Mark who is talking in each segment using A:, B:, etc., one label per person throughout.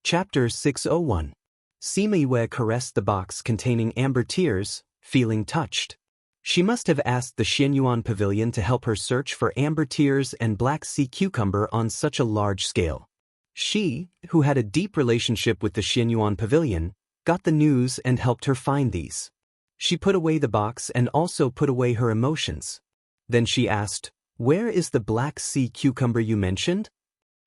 A: Chapter 601. Sima Yue caressed the box containing amber tears, feeling touched. She must have asked the Xianyuan pavilion to help her search for amber tears and black sea cucumber on such a large scale. She, who had a deep relationship with the Xianyuan pavilion, got the news and helped her find these. She put away the box and also put away her emotions. Then she asked, "Where is the black sea cucumber you mentioned?"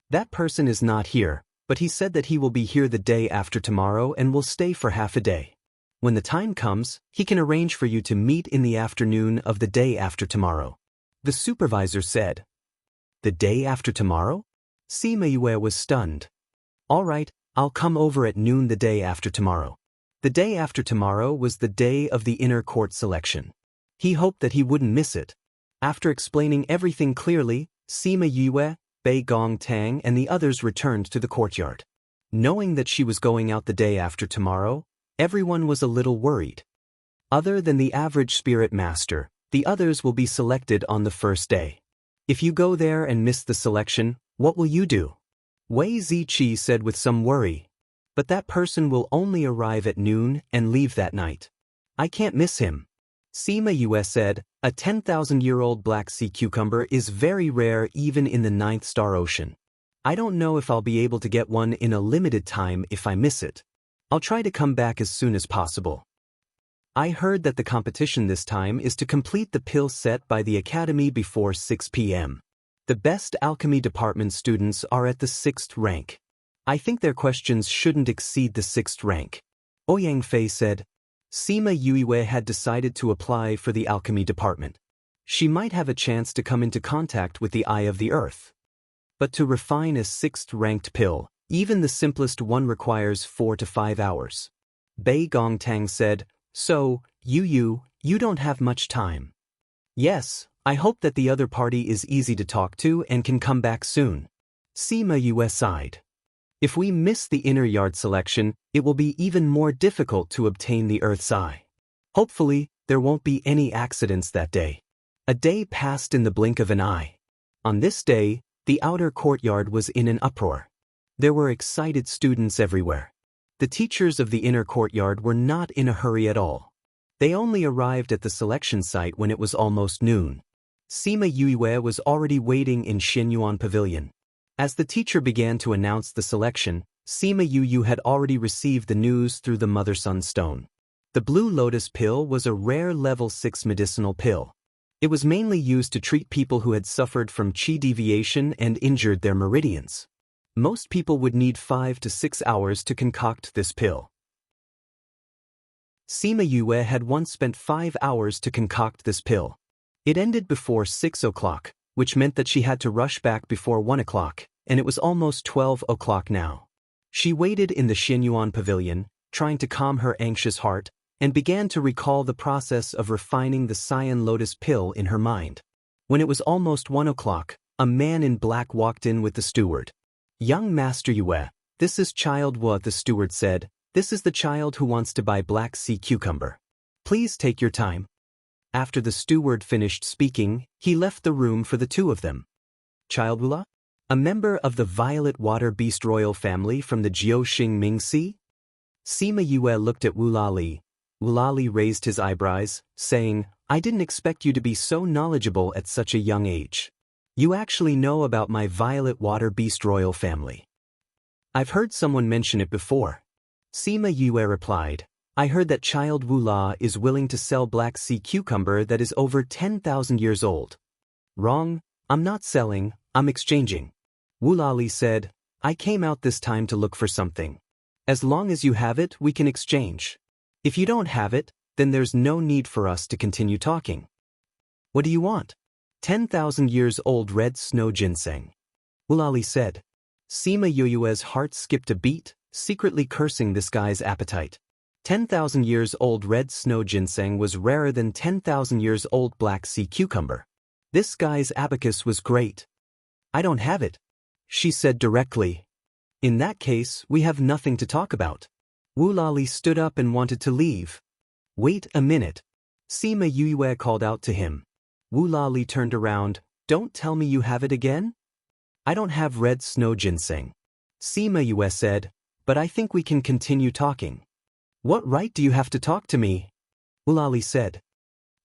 A: "That person is not here, but he said that he will be here the day after tomorrow and will stay for half a day. When the time comes, he can arrange for you to meet in the afternoon of the day after tomorrow." The supervisor said. "The day after tomorrow?" Sima Yue was stunned. "All right, I'll come over at noon the day after tomorrow." The day after tomorrow was the day of the inner court selection. He hoped that he wouldn't miss it. After explaining everything clearly, Sima Yue, Bei Gong Tang and the others returned to the courtyard. Knowing that she was going out the day after tomorrow, everyone was a little worried. Other than the average spirit master, the others will be selected on the first day. If you go there and miss the selection, what will you do? Wei Ziqi said with some worry. But that person will only arrive at noon and leave that night. I can't miss him. Sima Yue said, a 10,000-year-old black sea cucumber is very rare even in the 9th star ocean. I don't know if I'll be able to get one in a limited time if I miss it. I'll try to come back as soon as possible. I heard that the competition this time is to complete the pill set by the academy before 6 p.m. The best alchemy department students are at the 6th rank. I think their questions shouldn't exceed the 6th rank. Ouyang Fei said. Sima Yue had decided to apply for the alchemy department. She might have a chance to come into contact with the Eye of the Earth. But to refine a 6th-ranked pill, even the simplest one requires 4 to 5 hours. Bei Gong Tang said, "So, you don't have much time." "Yes, I hope that the other party is easy to talk to and can come back soon." Sima Yue sighed. If we miss the inner yard selection, it will be even more difficult to obtain the Earth's Eye. Hopefully, there won't be any accidents that day. A day passed in the blink of an eye. On this day, the outer courtyard was in an uproar. There were excited students everywhere. The teachers of the inner courtyard were not in a hurry at all. They only arrived at the selection site when it was almost noon. Sima Yue was already waiting in Xianyuan Pavilion. As the teacher began to announce the selection, Sima Yue had already received the news through the Mother-Sun Stone. The Blue Lotus pill was a rare level 6 medicinal pill. It was mainly used to treat people who had suffered from qi deviation and injured their meridians. Most people would need 5 to 6 hours to concoct this pill. Sima Yue had once spent 5 hours to concoct this pill. It ended before 6 o'clock, which meant that she had to rush back before 1 o'clock, and it was almost 12 o'clock now. She waited in the Xianyuan Pavilion, trying to calm her anxious heart, and began to recall the process of refining the cyan lotus pill in her mind. When it was almost 1 o'clock, a man in black walked in with the steward. "Young Master Yue, this is Child Wu," the steward said. "This is the child who wants to buy black sea cucumber. Please take your time." After the steward finished speaking, he left the room for the two of them. Child Wu, a member of the Violet Water Beast royal family from the Jiuxing Ming Sea? Sima Yue looked at Wu Lali. Wu Lali raised his eyebrows, saying, "I didn't expect you to be so knowledgeable at such a young age. You actually know about my Violet Water Beast royal family." "I've heard someone mention it before." Sima Yue replied, "I heard that Child Wu La is willing to sell black sea cucumber that is over 10,000 years old." "Wrong, I'm not selling, I'm exchanging." Wu Lali said, "I came out this time to look for something. As long as you have it, we can exchange. If you don't have it, then there's no need for us to continue talking." "What do you want?" 10,000 years old red snow ginseng. Wu Lali said. Sima Yue's heart skipped a beat, secretly cursing this guy's appetite. 10,000 years old red snow ginseng was rarer than 10,000 years old black sea cucumber. This guy's abacus was great. "I don't have it," she said directly. "In that case, we have nothing to talk about." Wu Lali stood up and wanted to leave. "Wait a minute." Sima Yue called out to him. Wu Lali turned around. "Don't tell me you have it again?" "I don't have red snow ginseng." Sima Yue said, but I think we can continue talking. What right do you have to talk to me? Ulali said.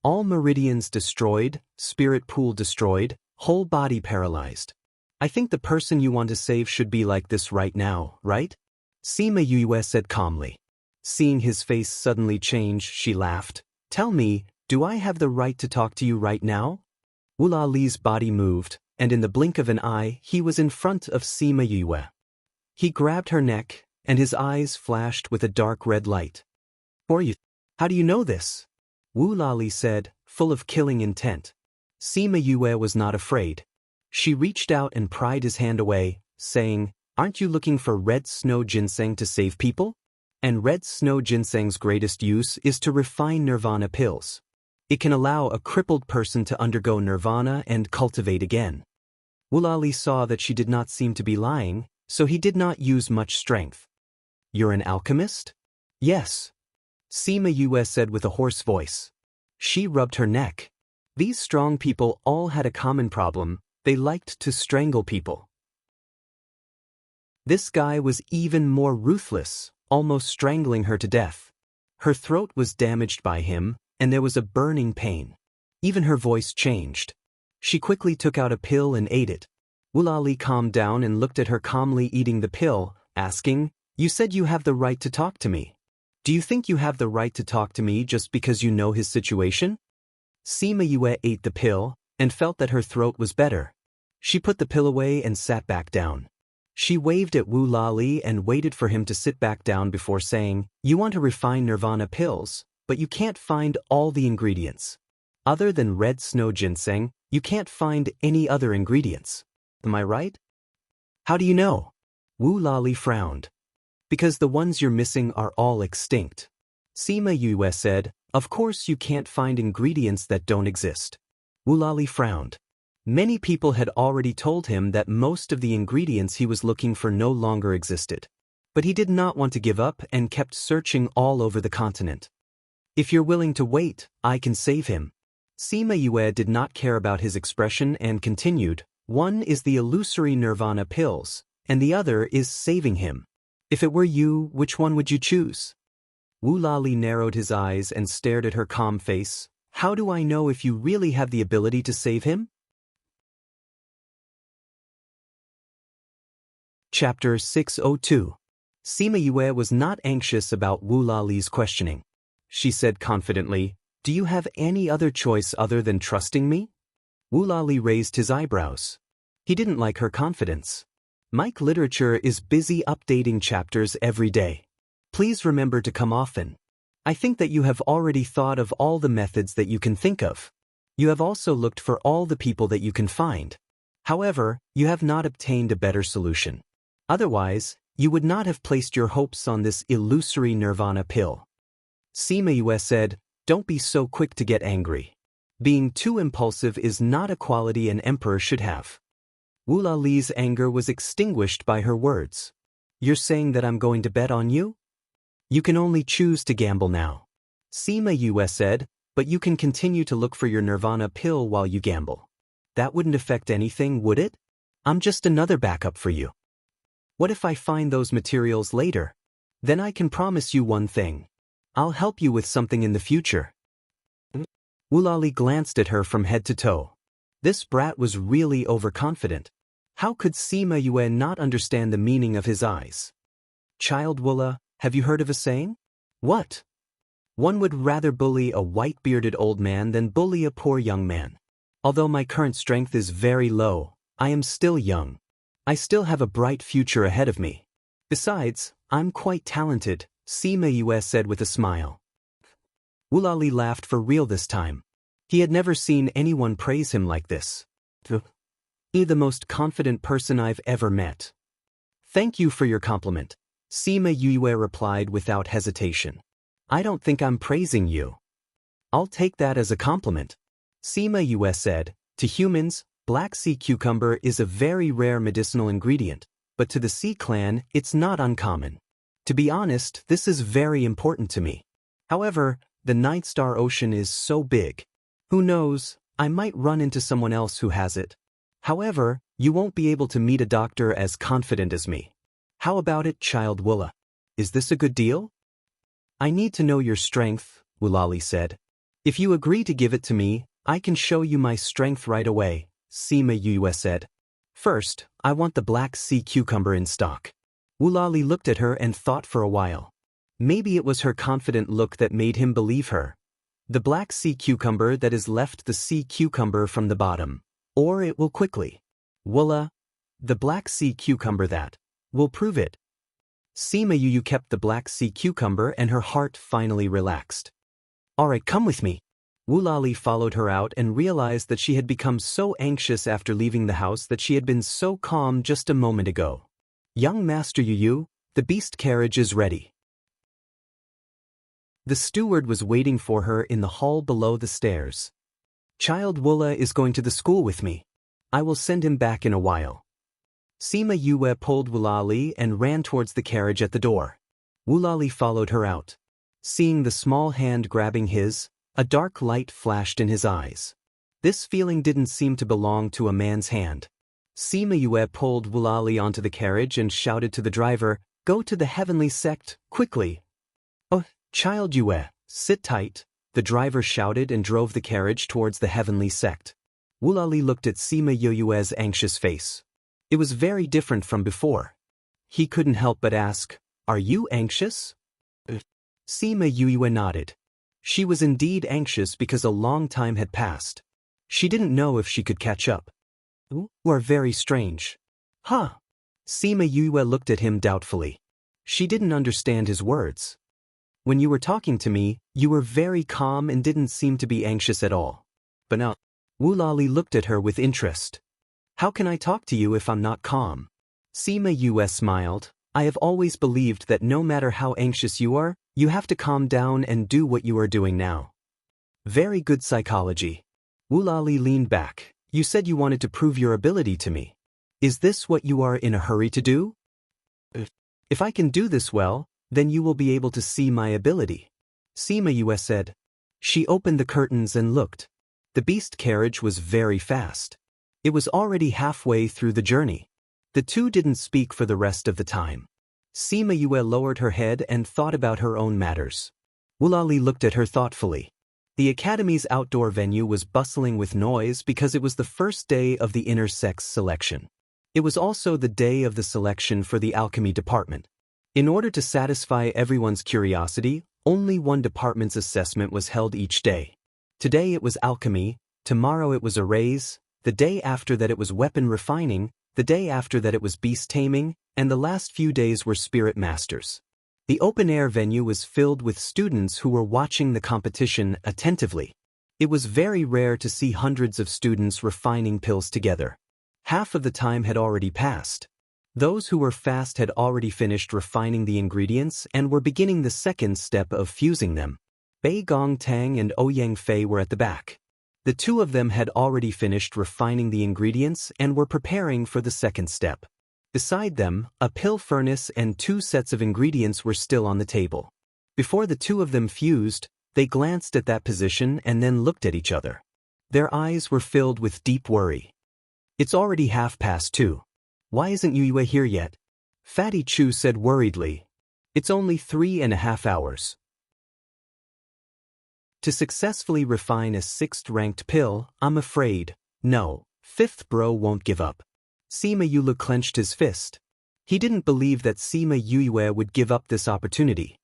A: All meridians destroyed, spirit pool destroyed, whole body paralyzed. I think the person you want to save should be like this right now, right? Sima Yue said calmly. Seeing his face suddenly change, she laughed. Tell me, do I have the right to talk to you right now? Ulali's body moved, and in the blink of an eye, he was in front of Sima Yue. He grabbed her neck, and his eyes flashed with a dark red light. Who are you? How do you know this? Wu Lali said, full of killing intent. Sima Yue was not afraid. She reached out and pried his hand away, saying, Aren't you looking for red snow ginseng to save people? And red snow ginseng's greatest use is to refine nirvana pills. It can allow a crippled person to undergo nirvana and cultivate again. Wu Lali saw that she did not seem to be lying, so he did not use much strength. You're an alchemist? Yes. Sima Yue said with a hoarse voice. She rubbed her neck. These strong people all had a common problem. They liked to strangle people. This guy was even more ruthless, almost strangling her to death. Her throat was damaged by him, and there was a burning pain. Even her voice changed. She quickly took out a pill and ate it. Wu Lali calmed down and looked at her calmly eating the pill, asking, You said you have the right to talk to me. Do you think you have the right to talk to me just because you know his situation? Sima Yue ate the pill, and felt that her throat was better. She put the pill away and sat back down. She waved at Wu Lali and waited for him to sit back down before saying, You want to refine nirvana pills, but you can't find all the ingredients. Other than red snow ginseng, you can't find any other ingredients. Am I right? How do you know? Wu Lali frowned. Because the ones you're missing are all extinct. Sima Yue said, Of course you can't find ingredients that don't exist. Wu Lali frowned. Many people had already told him that most of the ingredients he was looking for no longer existed. But he did not want to give up and kept searching all over the continent. If you're willing to wait, I can save him. Sima Yue did not care about his expression and continued, One is the illusory nirvana pills, and the other is saving him. If it were you, which one would you choose? Wu Lali narrowed his eyes and stared at her calm face. How do I know if you really have the ability to save him? Chapter 602. Sima Yue was not anxious about Wu Lali's questioning. She said confidently, Do you have any other choice other than trusting me? Wu Lali raised his eyebrows. He didn't like her confidence. Mike Literature is busy updating chapters every day. Please remember to come often. I think that you have already thought of all the methods that you can think of. You have also looked for all the people that you can find. However, you have not obtained a better solution. Otherwise, you would not have placed your hopes on this illusory nirvana pill. Sima Yue said, Don't be so quick to get angry. Being too impulsive is not a quality an emperor should have. Wu Lali's anger was extinguished by her words. You're saying that I'm going to bet on you? You can only choose to gamble now. Sima Yue said, But you can continue to look for your nirvana pill while you gamble. That wouldn't affect anything, would it? I'm just another backup for you. What if I find those materials later? Then I can promise you one thing. I'll help you with something in the future. Wu Lali glanced at her from head to toe. This brat was really overconfident. How could Sima Yue not understand the meaning of his eyes? Child Wula, have you heard of a saying? What? One would rather bully a white-bearded old man than bully a poor young man. Although my current strength is very low, I am still young. I still have a bright future ahead of me. Besides, I'm quite talented, Sima Yue said with a smile. Wu Lali laughed for real this time. He had never seen anyone praise him like this. You're the most confident person I've ever met. Thank you for your compliment, Sima Yue replied without hesitation. I don't think I'm praising you. I'll take that as a compliment. Sima Yue said, To humans, black sea cucumber is a very rare medicinal ingredient, but to the Sea Clan, it's not uncommon. To be honest, this is very important to me. However, the Ninth Star Ocean is so big. Who knows, I might run into someone else who has it. However, you won't be able to meet a doctor as confident as me. How about it, child Woola? Is this a good deal? I need to know your strength, Woolali said. If you agree to give it to me, I can show you my strength right away, Sima Yue said. First, I want the black sea cucumber in stock. Woolali looked at her and thought for a while. Maybe it was her confident look that made him believe her. The black sea cucumber that is left the sea cucumber from the bottom. Or it will quickly. Woola, the black sea cucumber that will prove it. Sima Yue kept the black sea cucumber and her heart finally relaxed. Alright, come with me. Woolali followed her out and realized that she had become so anxious after leaving the house that she had been so calm just a moment ago. Young Master Yu, the beast carriage is ready. The steward was waiting for her in the hall below the stairs. Child Woola is going to the school with me. I will send him back in a while. Sima Yue pulled Woolali and ran towards the carriage at the door. Woolali followed her out. Seeing the small hand grabbing his, a dark light flashed in his eyes. This feeling didn't seem to belong to a man's hand. Sima Yue pulled Woolali onto the carriage and shouted to the driver, "Go to the heavenly sect, quickly!" "Oh, child Yue, sit tight," the driver shouted and drove the carriage towards the heavenly sect. Woolali looked at Sima Yue's anxious face. It was very different from before. He couldn't help but ask, "Are you anxious?" Sima Yue nodded. She was indeed anxious because a long time had passed. She didn't know if she could catch up. "You are very strange." "Huh?" Sima Yue looked at him doubtfully. She didn't understand his words. "When you were talking to me, you were very calm and didn't seem to be anxious at all. But now..." Woolali looked at her with interest. "How can I talk to you if I'm not calm?" Sima Yue smiled. "I have always believed that no matter how anxious you are, you have to calm down and do what you are doing now." Very good psychology. Woolali leaned back. "You said you wanted to prove your ability to me. Is this what you are in a hurry to do?" If I can do this well, then you will be able to see my ability," Sima Yue said. She opened the curtains and looked. The beast carriage was very fast. It was already halfway through the journey. The two didn't speak for the rest of the time. Sima Yue lowered her head and thought about her own matters. Woolali looked at her thoughtfully. The academy's outdoor venue was bustling with noise because it was the first day of the inner sex selection. It was also the day of the selection for the alchemy department. In order to satisfy everyone's curiosity, only one department's assessment was held each day. Today it was alchemy, tomorrow it was arrays, the day after that it was weapon refining, the day after that it was beast taming, and the last few days were spirit masters. The open-air venue was filled with students who were watching the competition attentively. It was very rare to see hundreds of students refining pills together. Half of the time had already passed. Those who were fast had already finished refining the ingredients and were beginning the second step of fusing them. Bei Gong Tang and Ouyang Fei were at the back. The two of them had already finished refining the ingredients and were preparing for the second step. Beside them, a pill furnace and 2 sets of ingredients were still on the table. Before the two of them fused, they glanced at that position and then looked at each other. Their eyes were filled with deep worry. "It's already 2:30. Why isn't Yue here yet?" Fatty Chu said worriedly. "It's only 3.5 hours. To successfully refine a 6th-ranked pill, I'm afraid, no, 5th bro won't give up." Sima Yue clenched his fist. He didn't believe that Sima Yue would give up this opportunity.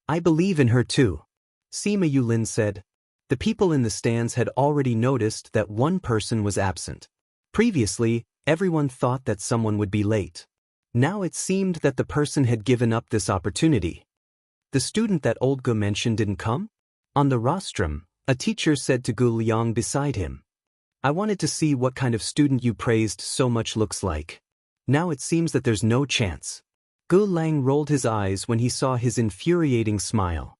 A: "I believe in her too," Sima Yulin said. The people in the stands had already noticed that one person was absent. Previously, everyone thought that someone would be late. Now it seemed that the person had given up this opportunity. The student that old Gu mentioned didn't come? On the rostrum, a teacher said to Gu Liang beside him, "I wanted to see what kind of student you praised so much looks like. Now it seems that there's no chance." Gu Liang rolled his eyes when he saw his infuriating smile.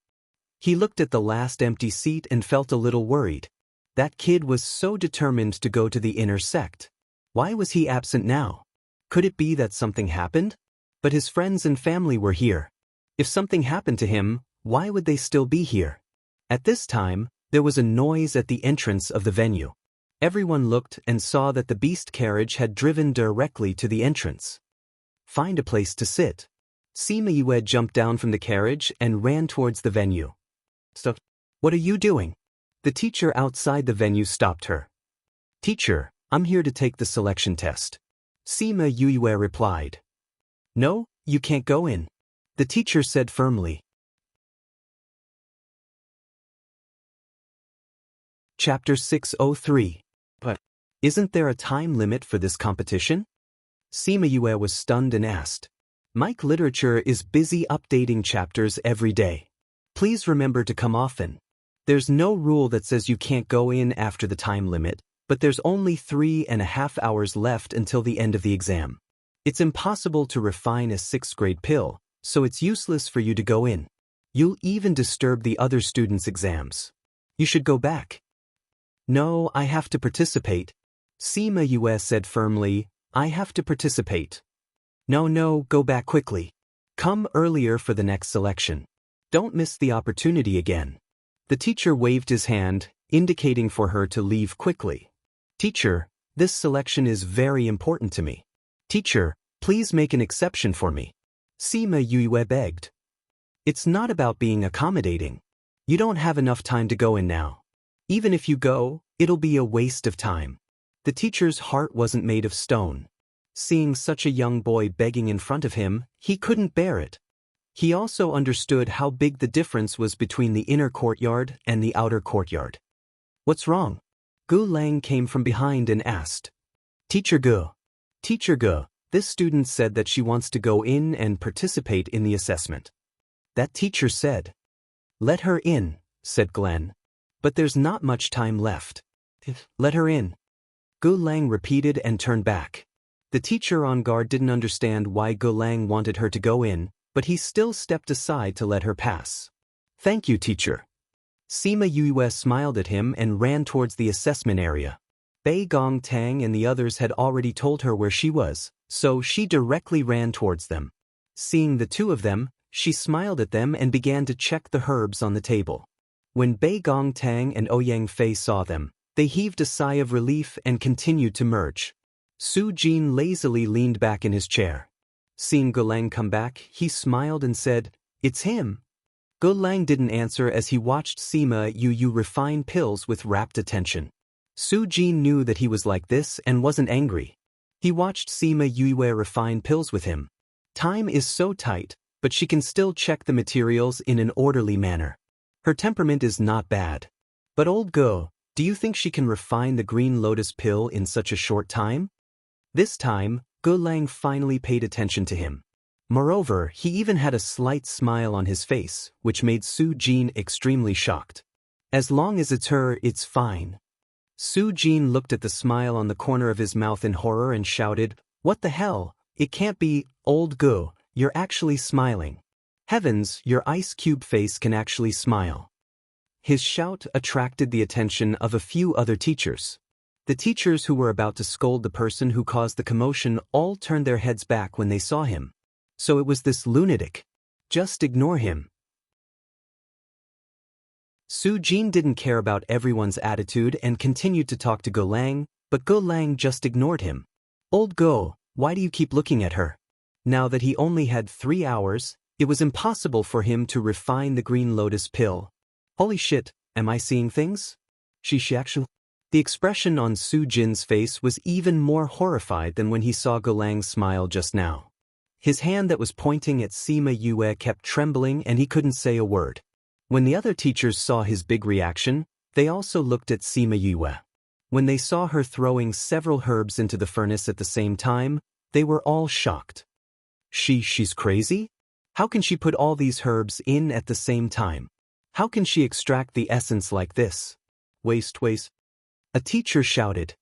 A: He looked at the last empty seat and felt a little worried. That kid was so determined to go to the inner sect. Why was he absent now? Could it be that something happened? But his friends and family were here. If something happened to him, why would they still be here? At this time, there was a noise at the entrance of the venue. Everyone looked and saw that the beast carriage had driven directly to the entrance. Find a place to sit. Sima Yue jumped down from the carriage and ran towards the venue. Stop. What are you doing? The teacher outside the venue stopped her. Teacher, I'm here to take the selection test. Sima Yue replied. No, you can't go in. The teacher said firmly. Chapter 603. But isn't there a time limit for this competition? Sima Yue was stunned and asked. Mike Literature is busy updating chapters every day. Please remember to come often. There's no rule that says you can't go in after the time limit, but there's only 3.5 hours left until the end of the exam. It's impossible to refine a 6th grade pill, so it's useless for you to go in. You'll even disturb the other students' exams. You should go back. No, I have to participate. Sima Yue said firmly, I have to participate. No, go back quickly. Come earlier for the next selection. Don't miss the opportunity again. The teacher waved his hand, indicating for her to leave quickly. Teacher, this selection is very important to me. Teacher, please make an exception for me. Sima Yue begged. It's not about being accommodating. You don't have enough time to go in now. Even if you go, it'll be a waste of time. The teacher's heart wasn't made of stone. Seeing such a young boy begging in front of him, he couldn't bear it. He also understood how big the difference was between the inner courtyard and the outer courtyard. What's wrong? Gu Lang came from behind and asked. Teacher Gu, this student said that she wants to go in and participate in the assessment. That teacher said. Let her in, said Glenn. But there's not much time left. Let her in. Gu Lang repeated and turned back. The teacher on guard didn't understand why Gu Lang wanted her to go in, but he still stepped aside to let her pass. Thank you, teacher. Sima Yue smiled at him and ran towards the assessment area. Bei Gong Tang and the others had already told her where she was, so she directly ran towards them. Seeing the two of them, she smiled at them and began to check the herbs on the table. When Bei Gong Tang and Ouyang Fei saw them, they heaved a sigh of relief and continued to merge. Su Jin lazily leaned back in his chair. Seeing Gu Lang come back, he smiled and said, It's him. Gu Lang didn't answer as he watched Sima Yue refine pills with rapt attention. Su Jin knew that he was like this and wasn't angry. He watched Sima Yue refine pills with him. Time is so tight, but she can still check the materials in an orderly manner. Her temperament is not bad. But old Gu, do you think she can refine the green lotus pill in such a short time? This time, Gu Lang finally paid attention to him. Moreover, he even had a slight smile on his face, which made Su Jin extremely shocked. As long as it's her, it's fine. Su Jin looked at the smile on the corner of his mouth in horror and shouted, What the hell? It can't be, old Gu, you're actually smiling. Heavens, your ice cube face can actually smile. His shout attracted the attention of a few other teachers. The teachers who were about to scold the person who caused the commotion all turned their heads back when they saw him. So it was this lunatic. Just ignore him. Su Jin didn't care about everyone's attitude and continued to talk to Gu Lang, but Gu Lang just ignored him. Old Gu, why do you keep looking at her? Now that he only had 3 hours, it was impossible for him to refine the green lotus pill. Holy shit, am I seeing things? She actually... The expression on Su Jin's face was even more horrified than when he saw Gu Lang's smile just now. His hand that was pointing at Sima Yue kept trembling and he couldn't say a word. When the other teachers saw his big reaction, they also looked at Sima Yue. When they saw her throwing several herbs into the furnace at the same time, they were all shocked. She's crazy? How can she put all these herbs in at the same time? How can she extract the essence like this? Waste. A teacher shouted.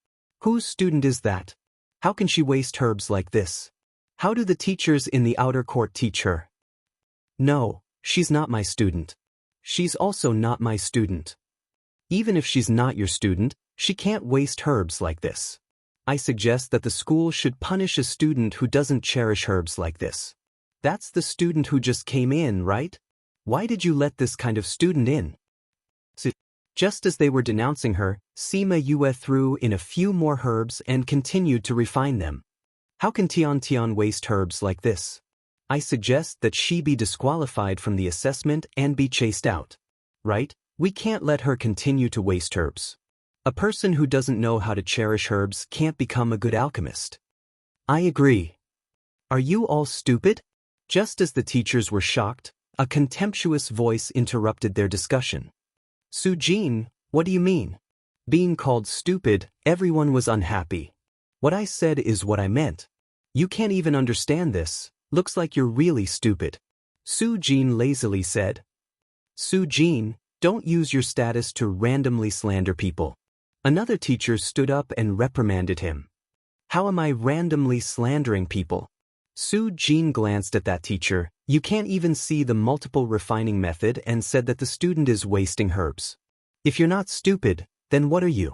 A: Whose student is that? How can she waste herbs like this? How do the teachers in the outer court teach her? No, she's not my student. She's also not my student. Even if she's not your student, she can't waste herbs like this. I suggest that the school should punish a student who doesn't cherish herbs like this. That's the student who just came in, right? Why did you let this kind of student in? Just as they were denouncing her, Sima Yue threw in a few more herbs and continued to refine them. How can Tian Tian waste herbs like this? I suggest that she be disqualified from the assessment and be chased out. Right? We can't let her continue to waste herbs. A person who doesn't know how to cherish herbs can't become a good alchemist. I agree. Are you all stupid? Just as the teachers were shocked, a contemptuous voice interrupted their discussion. Su-jin, what do you mean? Being called stupid, everyone was unhappy. What I said is what I meant. You can't even understand this. Looks like you're really stupid. Su-jin lazily said. Su-jin, don't use your status to randomly slander people. Another teacher stood up and reprimanded him. How am I randomly slandering people? Su-jin glanced at that teacher. You can't even see the multiple refining method and said that the student is wasting herbs. If you're not stupid, then what are you?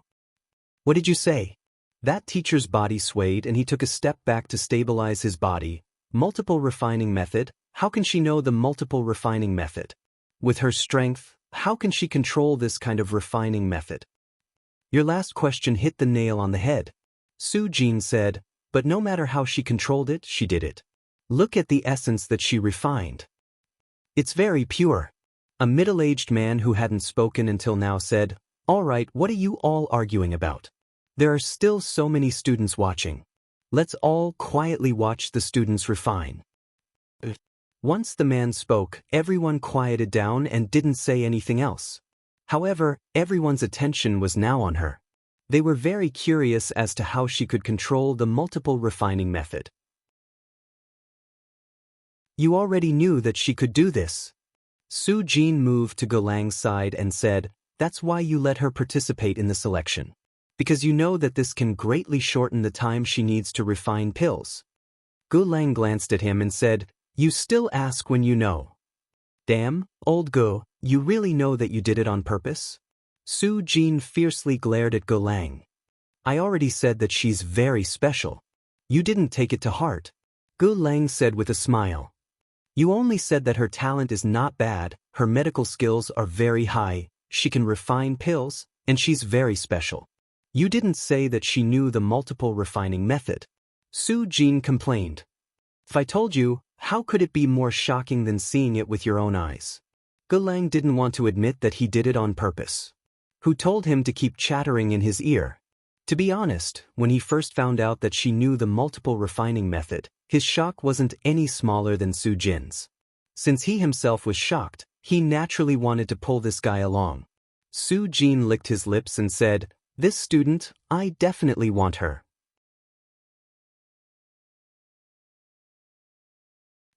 A: What did you say? That teacher's body swayed and he took a step back to stabilize his body. Multiple refining method? How can she know the multiple refining method? With her strength, how can she control this kind of refining method? Your last question hit the nail on the head. Su-jin said, but no matter how she controlled it, she did it. Look at the essence that she refined. It's very pure. A middle-aged man who hadn't spoken until now said, all right, what are you all arguing about? There are still so many students watching. Let's all quietly watch the students refine. Once the man spoke, everyone quieted down and didn't say anything else. However, everyone's attention was now on her. They were very curious as to how she could control the multiple refining method. You already knew that she could do this. Su-jin moved to Golang's side and said, that's why you let her participate in the selection. Because you know that this can greatly shorten the time she needs to refine pills. Golang glanced at him and said, you still ask when you know. Damn, old Go, you really know that you did it on purpose? Su-jin fiercely glared at Golang. I already said that she's very special. You didn't take it to heart. Golang said with a smile. You only said that her talent is not bad, her medical skills are very high, she can refine pills, and she's very special. You didn't say that she knew the multiple refining method. Su-jin complained. If I told you, how could it be more shocking than seeing it with your own eyes? Golang didn't want to admit that he did it on purpose. Who told him to keep chattering in his ear? To be honest, when he first found out that she knew the multiple refining method, his shock wasn't any smaller than Su-jin's. Since he himself was shocked, he naturally wanted to pull this guy along. Su-jin licked his lips and said, this student, I definitely want her.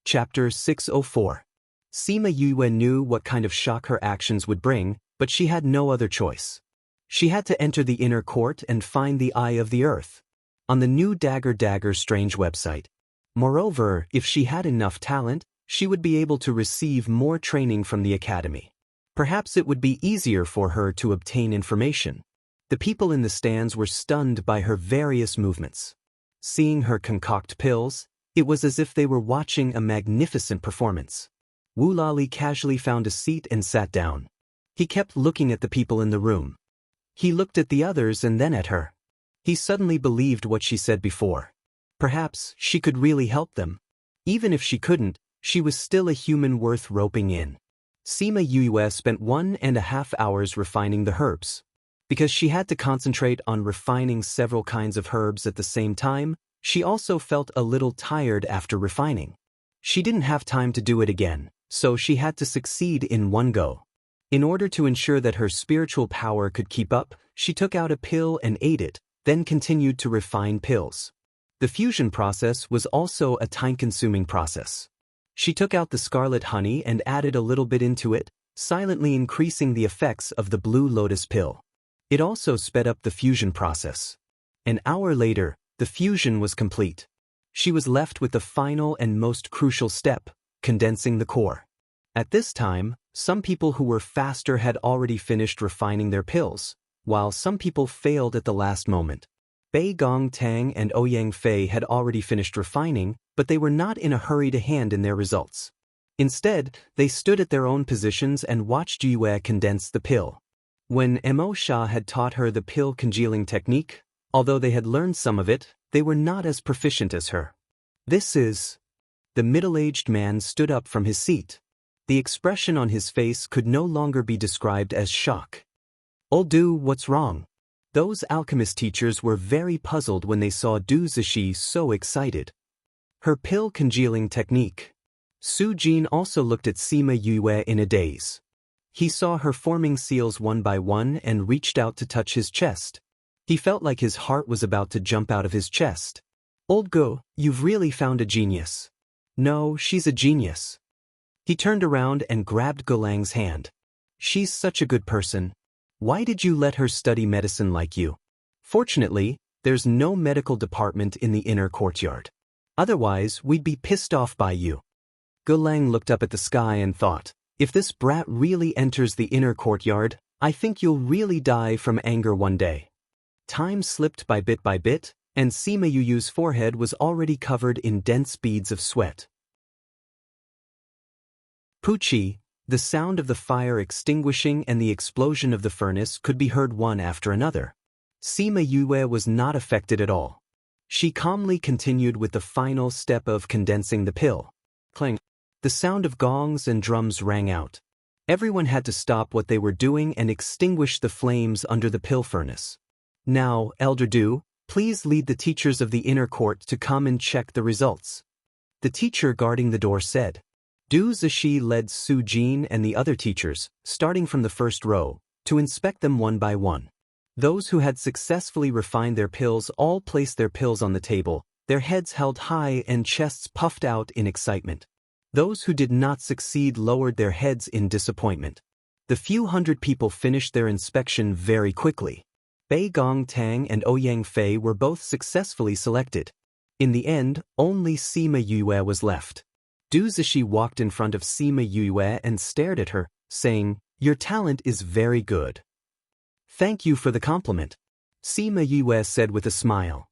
A: Chapter 604. Sima Yue knew what kind of shock her actions would bring, but she had no other choice. She had to enter the inner court and find the Eye of the Earth on the new Dagger Strange website. Moreover, if she had enough talent, she would be able to receive more training from the academy. Perhaps it would be easier for her to obtain information. The people in the stands were stunned by her various movements. Seeing her concoct pills, it was as if they were watching a magnificent performance. Wu Lali casually found a seat and sat down. He kept looking at the people in the room. He looked at the others and then at her. He suddenly believed what she said before. Perhaps she could really help them. Even if she couldn't, she was still a human worth roping in. Sima Yue spent 1.5 hours refining the herbs. Because she had to concentrate on refining several kinds of herbs at the same time, she also felt a little tired after refining. She didn't have time to do it again, so she had to succeed in one go. In order to ensure that her spiritual power could keep up, she took out a pill and ate it, then continued to refine pills. The fusion process was also a time-consuming process. She took out the scarlet honey and added a little bit into it, silently increasing the effects of the blue lotus pill. It also sped up the fusion process. An hour later, the fusion was complete. She was left with the final and most crucial step, condensing the core. At this time, some people who were faster had already finished refining their pills, while some people failed at the last moment. Bei Gong Tang and Ouyang Fei had already finished refining, but they were not in a hurry to hand in their results. Instead, they stood at their own positions and watched Yue condense the pill. When Mo Sha had taught her the pill congealing technique, Although they had learned some of it, they were not as proficient as her. This is... The middle-aged man stood up from his seat. The expression on his face could no longer be described as shock. "Old Du, what's wrong?" Those alchemist teachers were very puzzled when they saw Du Zishi so excited. Her pill congealing technique. Su Jin also looked at Sima Yue in a daze. He saw her forming seals one by one and reached out to touch his chest. He felt like his heart was about to jump out of his chest. "Old Go, you've really found a genius." "No, she's a genius." He turned around and grabbed Golang's hand. "She's such a good person. Why did you let her study medicine like you? Fortunately, there's no medical department in the inner courtyard. Otherwise, we'd be pissed off by you." Golang looked up at the sky and thought, if this brat really enters the inner courtyard, I think you'll really die from anger one day. Time slipped by bit, and Sima Yu's forehead was already covered in dense beads of sweat. Pucci, the sound of the fire extinguishing and the explosion of the furnace could be heard one after another. Sima Yue was not affected at all. She calmly continued with the final step of condensing the pill. Clang. The sound of gongs and drums rang out. Everyone had to stop what they were doing and extinguish the flames under the pill furnace. "Now, Elder Du, please lead the teachers of the inner court to come and check the results." The teacher guarding the door said. Du Zishi led Su Jin and the other teachers, starting from the first row, to inspect them one by one. Those who had successfully refined their pills all placed their pills on the table, their heads held high and chests puffed out in excitement. Those who did not succeed lowered their heads in disappointment. The few hundred people finished their inspection very quickly. Bei Gong Tang and Ouyang Fei were both successfully selected. In the end, only Sima Yue was left. Du Zishi walked in front of Sima Yue and stared at her, saying, "Your talent is very good." "Thank you for the compliment," Sima Yue said with a smile.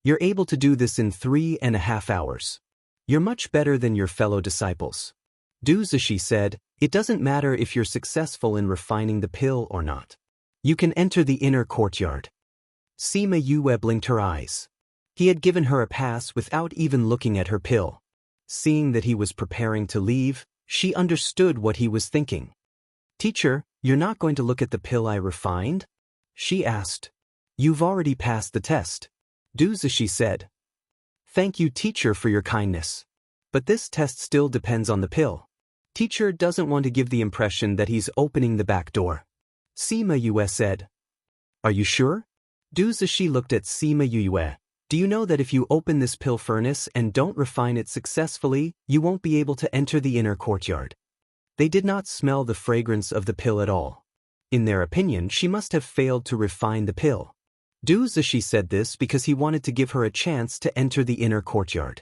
A: "You're able to do this in 3.5 hours. You're much better than your fellow disciples." Du Zishi said, "It doesn't matter if you're successful in refining the pill or not. You can enter the inner courtyard." Sima Yue blinked her eyes. He had given her a pass without even looking at her pill. Seeing that he was preparing to leave, she understood what he was thinking. "Teacher, you're not going to look at the pill I refined?" she asked. "You've already passed the test," Du Zishi said. "Thank you, teacher, for your kindness. But this test still depends on the pill." Teacher doesn't want to give the impression that he's opening the back door. Sima Yue said. "Are you sure?" Du Zishi looked at Sima Yue. "Do you know that if you open this pill furnace and don't refine it successfully, you won't be able to enter the inner courtyard?" They did not smell the fragrance of the pill at all. In their opinion, she must have failed to refine the pill. Du Zishi said this because he wanted to give her a chance to enter the inner courtyard.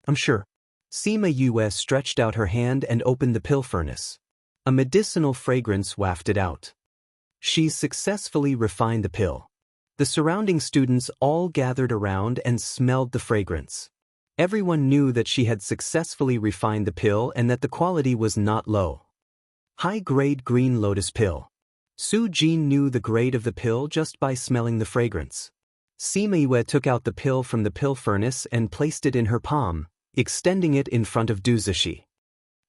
A: "I'm sure." Sima Yue stretched out her hand and opened the pill furnace. A medicinal fragrance wafted out. She's successfully refined the pill. The surrounding students all gathered around and smelled the fragrance. Everyone knew that she had successfully refined the pill and that the quality was not low. High-grade green lotus pill. Su Jin knew the grade of the pill just by smelling the fragrance. Sima Yue took out the pill from the pill furnace and placed it in her palm, extending it in front of Du Zishi.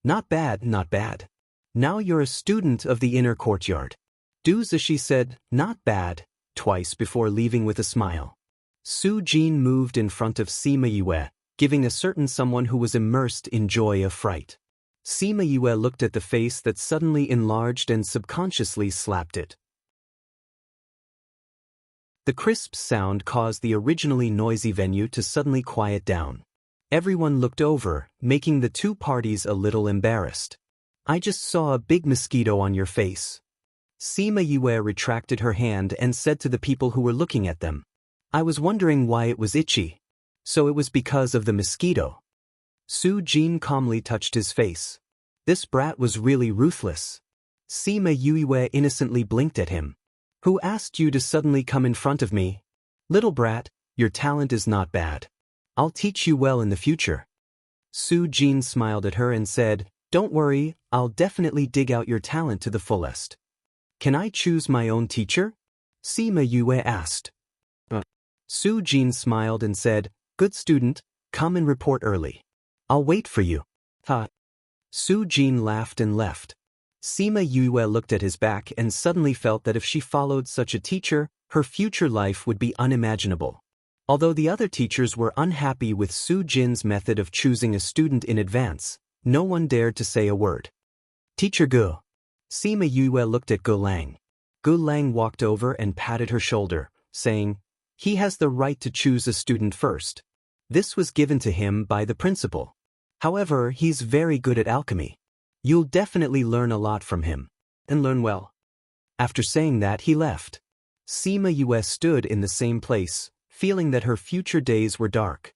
A: "Not bad, not bad. Now you're a student of the inner courtyard." Du Zishi said, "Not bad," twice before leaving with a smile. Su Jin moved in front of Sima Yue, giving a certain someone who was immersed in joy a fright. Sima Yue looked at the face that suddenly enlarged and subconsciously slapped it. The crisp sound caused the originally noisy venue to suddenly quiet down. Everyone looked over, making the two parties a little embarrassed. "I just saw a big mosquito on your face." Sima Yue retracted her hand and said to the people who were looking at them, "I was wondering why it was itchy. So it was because of the mosquito." Su Jin calmly touched his face. This brat was really ruthless. Sima Yue innocently blinked at him. "Who asked you to suddenly come in front of me? Little brat, your talent is not bad. I'll teach you well in the future." Su Jin smiled at her and said, "Don't worry, I'll definitely dig out your talent to the fullest." "Can I choose my own teacher?" Sima Yue asked. Su Jin smiled and said, "Good student, come and report early. I'll wait for you." Ha. Su Jin laughed and left. Sima Yue looked at his back and suddenly felt that if she followed such a teacher, her future life would be unimaginable. Although the other teachers were unhappy with Su Jin's method of choosing a student in advance, no one dared to say a word. "Teacher Gu." Sima Yue looked at Gu Lang. Gu Lang walked over and patted her shoulder, saying, "He has the right to choose a student first. This was given to him by the principal. However, he's very good at alchemy. You'll definitely learn a lot from him. And learn well." After saying that, he left. Sima Yue stood in the same place, feeling that her future days were dark.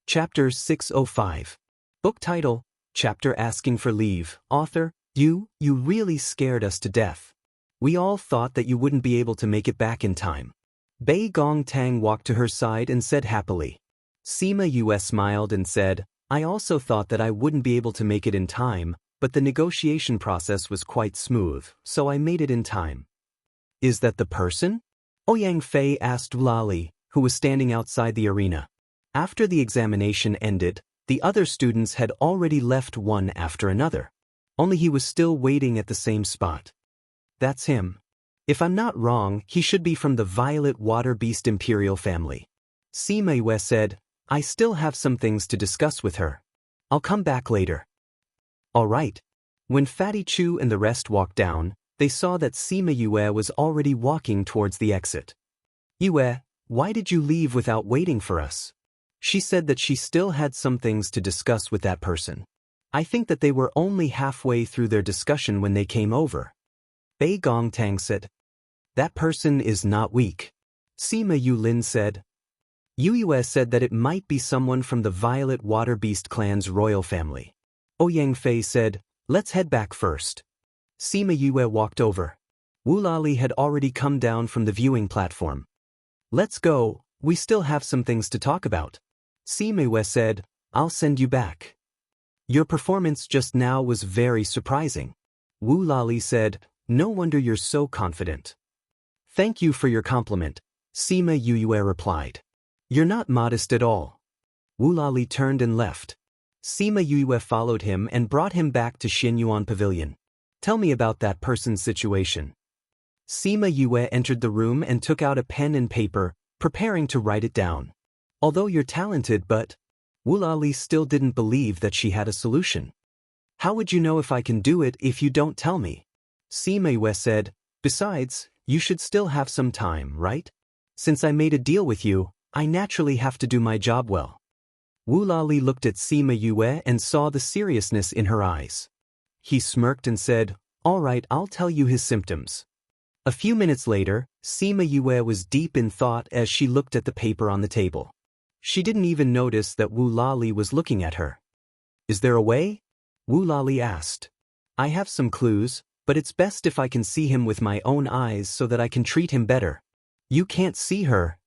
A: Chapter 605. Book title, Chapter Asking for Leave. Author, You really scared us to death. We all thought that you wouldn't be able to make it back in time. Bei Gong Tang walked to her side and said happily. Sima Yue smiled and said, "I also thought that I wouldn't be able to make it in time, but the negotiation process was quite smooth, so I made it in time." "Is that the person?" Ouyang Fei asked Lali, who was standing outside the arena. After the examination ended, the other students had already left one after another. Only he was still waiting at the same spot. "That's him. If I'm not wrong, he should be from the Violet Water Beast Imperial family." Sima Yue said, "I still have some things to discuss with her. I'll come back later." "All right." When Fatty Chu and the rest walked down, they saw that Sima Yue was already walking towards the exit. "Yue, why did you leave without waiting for us?" She said that she still had some things to discuss with that person. I think that they were only halfway through their discussion when they came over. Bei Gong Tang said, "That person is not weak." Sima Yulin said. Yue said that it might be someone from the Violet Water Beast clan's royal family. Ouyang Fei said, "Let's head back first." Sima Yue walked over. Wu Lali had already come down from the viewing platform. "Let's go, we still have some things to talk about." Sima Yue said, "I'll send you back. Your performance just now was very surprising." Wu Lali said, "No wonder you're so confident." "Thank you for your compliment," Sima Yue replied. "You're not modest at all." Wu Lali turned and left. Sima Yue followed him and brought him back to Xinyuan Pavilion. "Tell me about that person's situation." Sima Yue entered the room and took out a pen and paper, preparing to write it down. "Although you're talented, but..." Wu Lali still didn't believe that she had a solution. "How would you know if I can do it if you don't tell me?" Sima Yue said, "Besides, you should still have some time, right? Since I made a deal with you, I naturally have to do my job well." Wu Lali looked at Sima Yue and saw the seriousness in her eyes. He smirked and said, "All right, I'll tell you his symptoms." A few minutes later, Sima Yue was deep in thought as she looked at the paper on the table. She didn't even notice that Wu Lali was looking at her. "Is there a way?" Wu Lali asked. "I have some clues, but it's best if I can see him with my own eyes so that I can treat him better." "You can't see her,"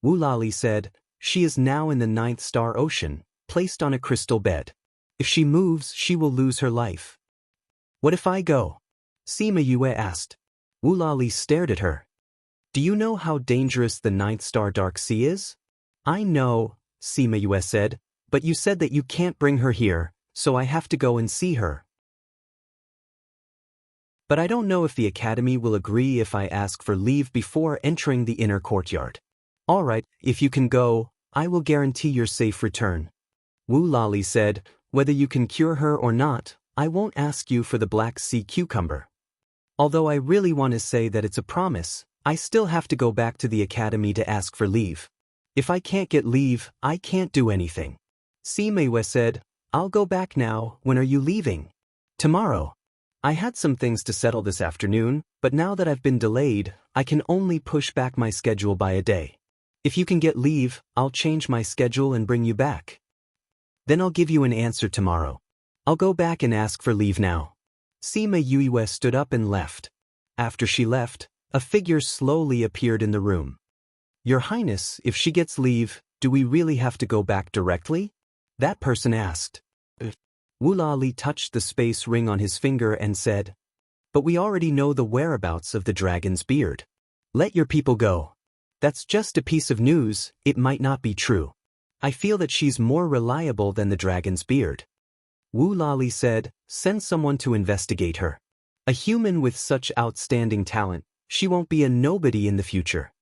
A: Wu Lali said. "She is now in the 9th star ocean, placed on a crystal bed. If she moves, she will lose her life." "What if I go?" Sima Yue asked. Wu Lali stared at her. "Do you know how dangerous the 9th star dark sea is?" "I know," Sima Yue said, "but you said that you can't bring her here, so I have to go and see her. But I don't know if the academy will agree if I ask for leave before entering the inner courtyard." "All right, if you can go, I will guarantee your safe return." Wu Lali said, "Whether you can cure her or not, I won't ask you for the Black Sea cucumber. Although I really want to say that it's a promise, I still have to go back to the academy to ask for leave. If I can't get leave, I can't do anything." Sima Yue said, "I'll go back now. When are you leaving?" "Tomorrow. I had some things to settle this afternoon, but now that I've been delayed, I can only push back my schedule by a day. If you can get leave, I'll change my schedule and bring you back. Then I'll give you an answer tomorrow. I'll go back and ask for leave now." Sima Yue stood up and left. After she left, a figure slowly appeared in the room. "Your Highness, if she gets leave, do we really have to go back directly?" that person asked. Wu Lali touched the space ring on his finger and said, But we already know the whereabouts of the dragon's beard. Let your people go. That's just a piece of news, it might not be true. I feel that she's more reliable than the dragon's beard. Wu Lali said, send someone to investigate her. A human with such outstanding talent, she won't be a nobody in the future.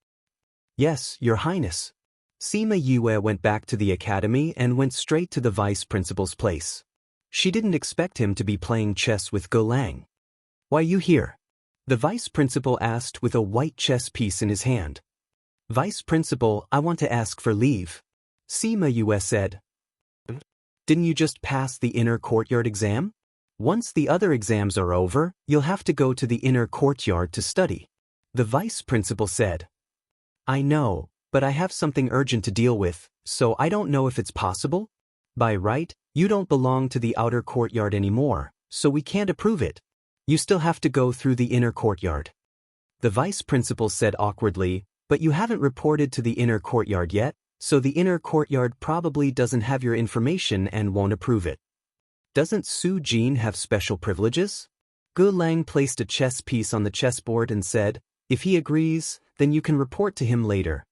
A: Yes, Your Highness. Sima Yue went back to the academy and went straight to the vice principal's place. She didn't expect him to be playing chess with Ge Lang. Why you here? The vice principal asked with a white chess piece in his hand. Vice principal, I want to ask for leave. Sima Yue said. Didn't you just pass the inner courtyard exam? Once the other exams are over, you'll have to go to the inner courtyard to study. The vice principal said. I know, but I have something urgent to deal with, so I don't know if it's possible. By right, you don't belong to the outer courtyard anymore, so we can't approve it. You still have to go through the inner courtyard. The vice principal said awkwardly, but you haven't reported to the inner courtyard yet, so the inner courtyard probably doesn't have your information and won't approve it. Doesn't Su Jin have special privileges? Ge Lang placed a chess piece on the chessboard and said, if he agrees, then you can report to him later.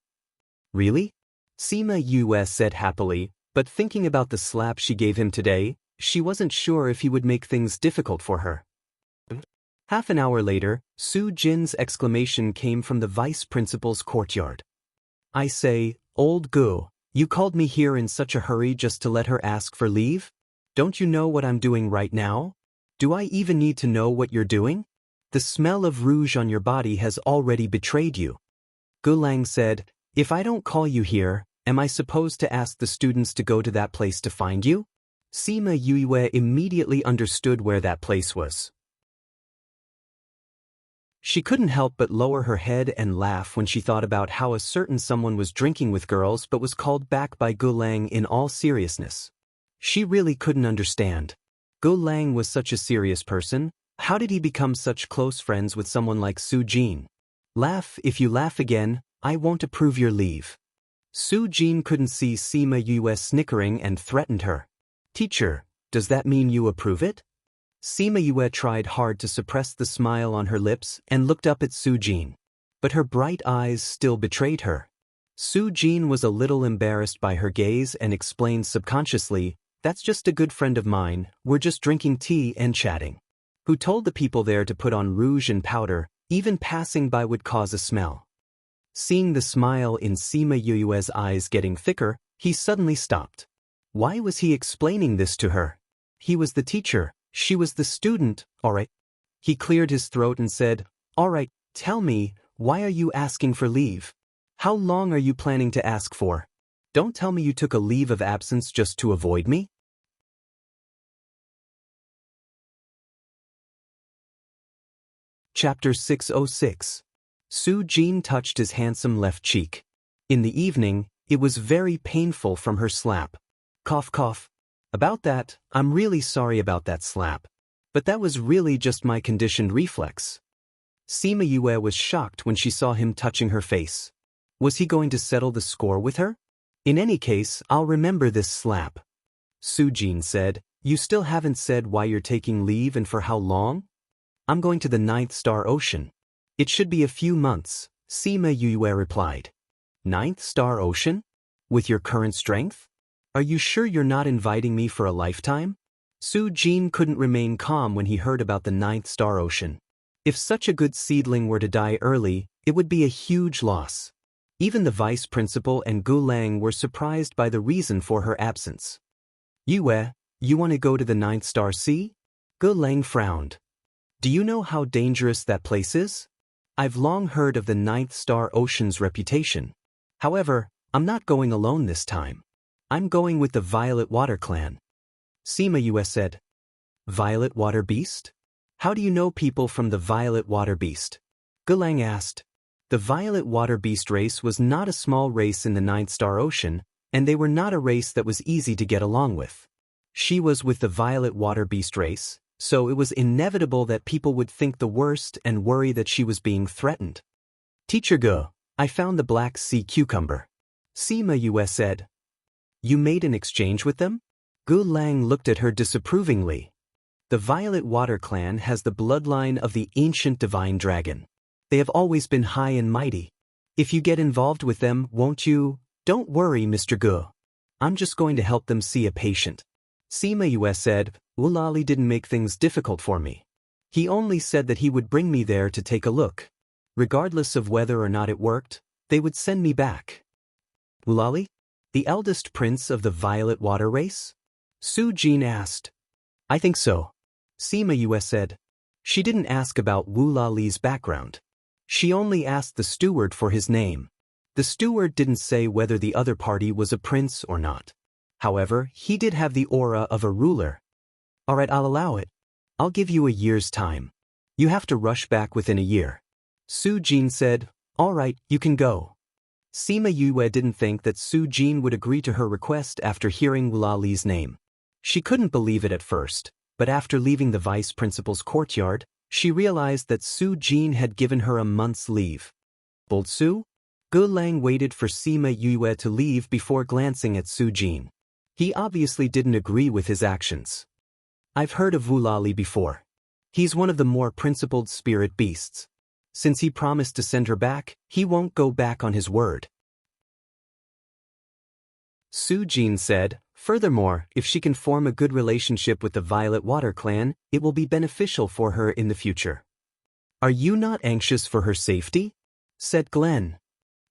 A: Really? Sima Yue said happily, but thinking about the slap she gave him today, she wasn't sure if he would make things difficult for her. Half an hour later, Su Jin's exclamation came from the vice principal's courtyard. I say, old Gu, you called me here in such a hurry just to let her ask for leave? Don't you know what I'm doing right now? Do I even need to know what you're doing? The smell of rouge on your body has already betrayed you. Ge Lang said, if I don't call you here, am I supposed to ask the students to go to that place to find you? Sima Yue immediately understood where that place was. She couldn't help but lower her head and laugh when she thought about how a certain someone was drinking with girls but was called back by Ge Lang in all seriousness. She really couldn't understand. Ge Lang was such a serious person, how did he become such close friends with someone like Su Jin? Laugh, if you laugh again, I won't approve your leave. Su Jin couldn't see Sima Yue snickering and threatened her. Teacher, does that mean you approve it? Sima Yue tried hard to suppress the smile on her lips and looked up at Su Jin. But her bright eyes still betrayed her. Su Jin was a little embarrassed by her gaze and explained subconsciously, that's just a good friend of mine, we're just drinking tea and chatting. Who told the people there to put on rouge and powder, even passing by would cause a smell. Seeing the smile in Sima Yue's eyes getting thicker, he suddenly stopped. Why was he explaining this to her? He was the teacher, she was the student, alright. He cleared his throat and said, alright, tell me, why are you asking for leave? How long are you planning to ask for? Don't tell me you took a leave of absence just to avoid me? Chapter 606. Su Jin touched his handsome left cheek. In the evening, it was very painful from her slap. Cough cough. About that, I'm really sorry about that slap. But that was really just my conditioned reflex. Sima Yue was shocked when she saw him touching her face. Was he going to settle the score with her? In any case, I'll remember this slap. Su Jin said, you still haven't said why you're taking leave and for how long? I'm going to the 9th Star Ocean. It should be a few months, Sima Yue replied. 9th Star Ocean? With your current strength? Are you sure you're not inviting me for a lifetime? Su Jin couldn't remain calm when he heard about the 9th Star Ocean. If such a good seedling were to die early, it would be a huge loss. Even the vice principal and Ge Lang were surprised by the reason for her absence. Yue, you want to go to the 9th Star Sea? Ge Lang frowned. Do you know how dangerous that place is? I've long heard of the 9th Star Ocean's reputation. However, I'm not going alone this time. I'm going with the Violet Water Clan. Sima Yue said. Violet Water Beast? How do you know people from the Violet Water Beast? Ge Lang asked. The Violet Water Beast race was not a small race in the 9th Star Ocean, and they were not a race that was easy to get along with. She was with the Violet Water Beast race, so it was inevitable that people would think the worst and worry that she was being threatened. Teacher Ge, I found the Black Sea Cucumber. Sima Yue said. You made an exchange with them? Ge Lang looked at her disapprovingly. The Violet Water Clan has the bloodline of the ancient divine dragon. They have always been high and mighty. If you get involved with them, won't you? Don't worry, Mr. Gu. I'm just going to help them see a patient. Sima Yue said, Wulali didn't make things difficult for me. He only said that he would bring me there to take a look. Regardless of whether or not it worked, they would send me back. Wulali? The eldest prince of the Violet Water race? Su Jin asked. I think so. Sima Yue said. She didn't ask about Wulali's background. She only asked the steward for his name. The steward didn't say whether the other party was a prince or not. However, he did have the aura of a ruler. Alright, I'll allow it. I'll give you a year's time. You have to rush back within a year. Su Jin said, Alright, you can go. Sima Yue didn't think that Su Jin would agree to her request after hearing Wulali's name. She couldn't believe it at first, but after leaving the vice principal's courtyard, she realized that Su Jin had given her a month's leave. Bold Su? Gu Lang waited for Sima Yue to leave before glancing at Su Jin. He obviously didn't agree with his actions. I've heard of Wulali before. He's one of the more principled spirit beasts. Since he promised to send her back, he won't go back on his word. Su Jin said, furthermore, if she can form a good relationship with the Violet Water Clan, it will be beneficial for her in the future. Are you not anxious for her safety? Said Glenn.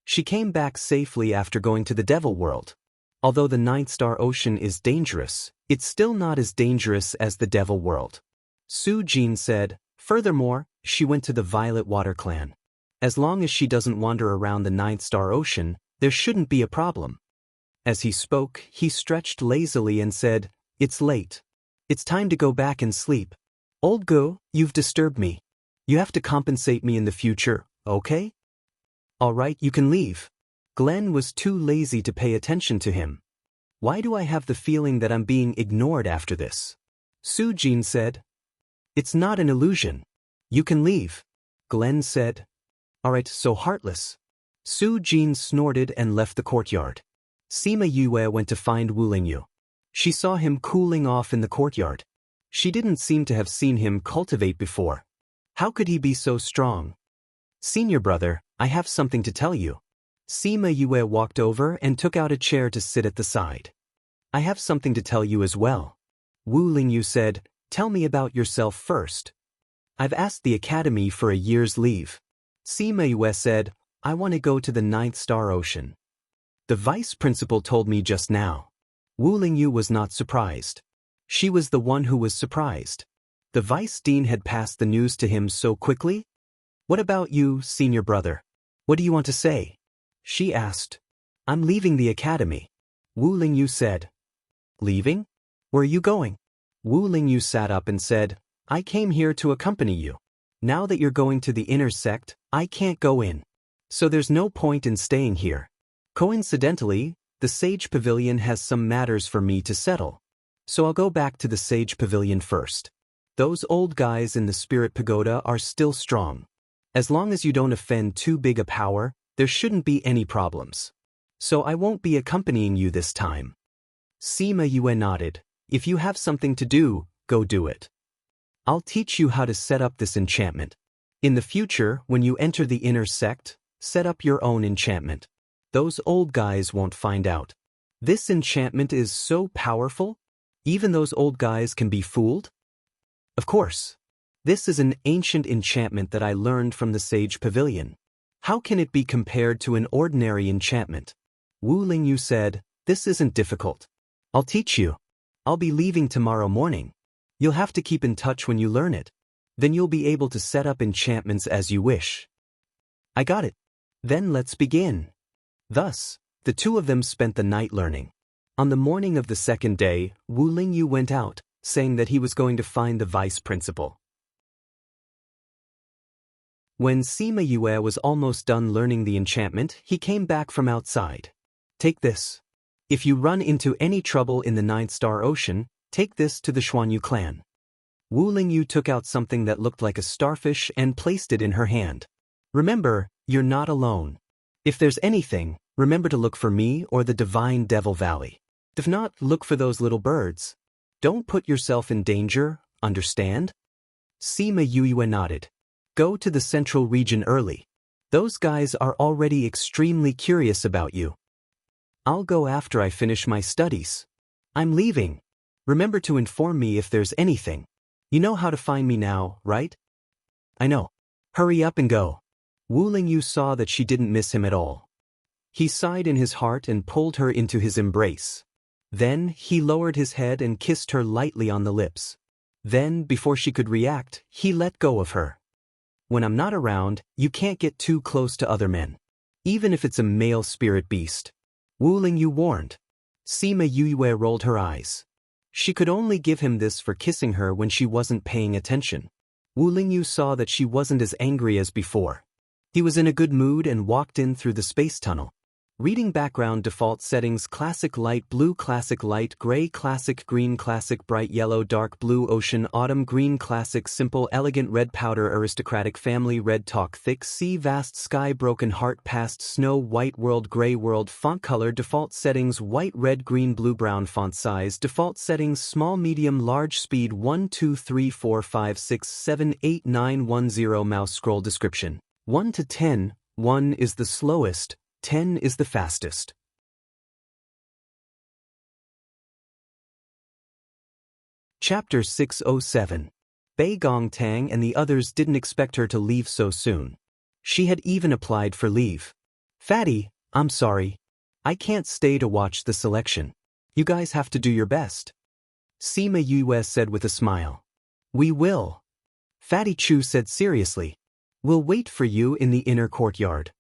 A: She came back safely after going to the Devil World. Although the Ninth Star Ocean is dangerous, it's still not as dangerous as the Devil World. Su Jin said, furthermore, she went to the Violet Water Clan. As long as she doesn't wander around the Ninth Star Ocean, there shouldn't be a problem. As he spoke, he stretched lazily and said, It's late. It's time to go back and sleep. Old Gu, you've disturbed me. You have to compensate me in the future, okay? Alright, you can leave. Glenn was too lazy to pay attention to him. Why do I have the feeling that I'm being ignored after this? Su Jin said. It's not an illusion. You can leave. Glenn said. Alright, so heartless. Su Jin snorted and left the courtyard. Sima Yue went to find Wu Lingyu. She saw him cooling off in the courtyard. She didn't seem to have seen him cultivate before. How could he be so strong? Senior brother, I have something to tell you. Sima Yue walked over and took out a chair to sit at the side. I have something to tell you as well. Wu Lingyu said, Tell me about yourself first. I've asked the academy for a year's leave. Sima Yue said, I want to go to the Ninth Star Ocean. The vice principal told me just now. Wu Lingyu was not surprised. She was the one who was surprised. The vice dean had passed the news to him so quickly? What about you, senior brother? What do you want to say? She asked. I'm leaving the academy. Wu Lingyu said. Leaving? Where are you going? Wu Lingyu sat up and said, I came here to accompany you. Now that you're going to the inner sect, I can't go in. So there's no point in staying here. Coincidentally, the Sage Pavilion has some matters for me to settle. So I'll go back to the Sage Pavilion first. Those old guys in the Spirit Pagoda are still strong. As long as you don't offend too big a power, there shouldn't be any problems. So I won't be accompanying you this time. Sima Yue nodded. If you have something to do, go do it. I'll teach you how to set up this enchantment. In the future, when you enter the inner sect, set up your own enchantment. Those old guys won't find out. This enchantment is so powerful, even those old guys can be fooled? Of course. This is an ancient enchantment that I learned from the Sage Pavilion. How can it be compared to an ordinary enchantment? Wu Lingyu said, This isn't difficult. I'll teach you. I'll be leaving tomorrow morning. You'll have to keep in touch when you learn it. Then you'll be able to set up enchantments as you wish. I got it. Then let's begin. Thus, the two of them spent the night learning. On the morning of the second day, Wu Lingyu went out, saying that he was going to find the vice principal. When Sima Yue was almost done learning the enchantment, he came back from outside. Take this. If you run into any trouble in the Ninth Star Ocean, take this to the Xuanyu clan. Wu Lingyu took out something that looked like a starfish and placed it in her hand. Remember, you're not alone. If there's anything, remember to look for me or the Divine Devil Valley. If not, look for those little birds. Don't put yourself in danger, understand? Sima Yue nodded. Go to the central region early. Those guys are already extremely curious about you. I'll go after I finish my studies. I'm leaving. Remember to inform me if there's anything. You know how to find me now, right? I know. Hurry up and go. Wu Lingyu saw that she didn't miss him at all. He sighed in his heart and pulled her into his embrace. Then, he lowered his head and kissed her lightly on the lips. Then, before she could react, he let go of her. When I'm not around, you can't get too close to other men. Even if it's a male spirit beast. Wu Lingyu warned. Sima Yue rolled her eyes. She could only give him this for kissing her when she wasn't paying attention. Wu Lingyu saw that she wasn't as angry as before. He was in a good mood and walked in through the space tunnel. Reading background default settings: classic light blue, classic light gray, classic green, classic bright yellow, dark blue, ocean, autumn, green, classic simple, elegant, red powder, aristocratic, family, red talk, thick sea, vast sky, broken heart, past, snow, white world, gray world, font color default settings: white, red, green, blue, brown, font size default settings: small, medium, large, speed 1 2 3 4 5 6 7 8 9 1 0. Mouse scroll description: 1 to 10, 1 is the slowest, 10 is the fastest. Chapter 607. Bei Gongtang and the others didn't expect her to leave so soon. She had even applied for leave. Fatty, I'm sorry. I can't stay to watch the selection. You guys have to do your best. Sima Yue said with a smile. We will. Fatty Chu said seriously. We'll wait for you in the inner courtyard.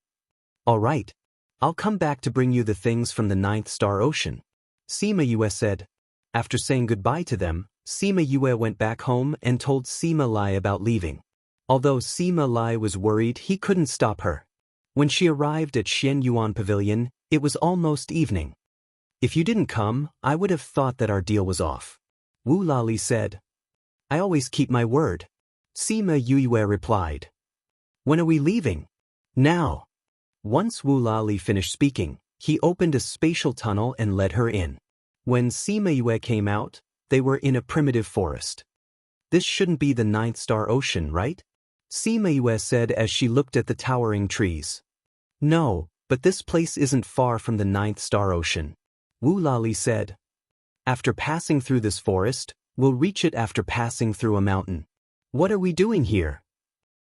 A: All right. I'll come back to bring you the things from the 9th Star Ocean. Sima Yue said. After saying goodbye to them, Sima Yue went back home and told Sima Lai about leaving. Although Sima Lai was worried, he couldn't stop her. When she arrived at Xianyuan Pavilion, it was almost evening. If you didn't come, I would have thought that our deal was off. Wu Lali said. I always keep my word. Sima Yue replied. When are we leaving? Now. Once Wu Lali finished speaking, he opened a spatial tunnel and led her in. When Sima Yue came out, they were in a primitive forest. This shouldn't be the 9th Star Ocean, right? Sima Yue said as she looked at the towering trees. No, but this place isn't far from the 9th Star Ocean. Wu Lali said. After passing through this forest, we'll reach it after passing through a mountain. What are we doing here?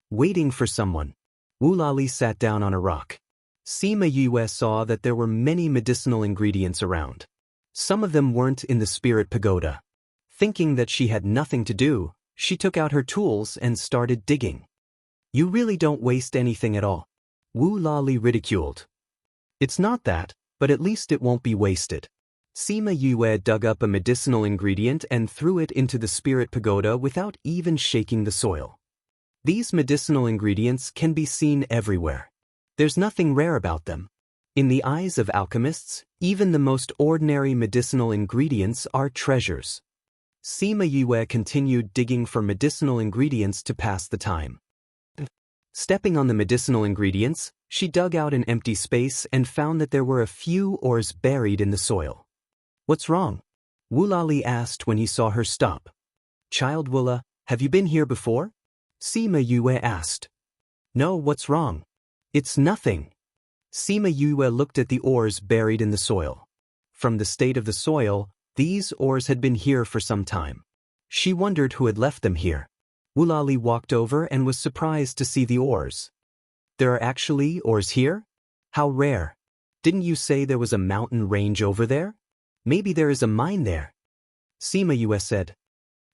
A: Waiting for someone. Wu Lali sat down on a rock. Sima Yue saw that there were many medicinal ingredients around. Some of them weren't in the spirit pagoda. Thinking that she had nothing to do, she took out her tools and started digging. You really don't waste anything at all. Wu Lali ridiculed. It's not that, but at least it won't be wasted. Sima Yue dug up a medicinal ingredient and threw it into the spirit pagoda without even shaking the soil. These medicinal ingredients can be seen everywhere. There's nothing rare about them. In the eyes of alchemists, even the most ordinary medicinal ingredients are treasures. Sima Yue continued digging for medicinal ingredients to pass the time. Stepping on the medicinal ingredients, she dug out an empty space and found that there were a few ores buried in the soil. What's wrong? Wu Lali asked when he saw her stop. Child Wula, have you been here before? Sima Yue asked. No, what's wrong? It's nothing. Sima Yue looked at the ores buried in the soil. From the state of the soil, these ores had been here for some time. She wondered who had left them here. Wu Lali walked over and was surprised to see the ores. There are actually ores here? How rare. Didn't you say there was a mountain range over there? Maybe there is a mine there. Sima Yue said.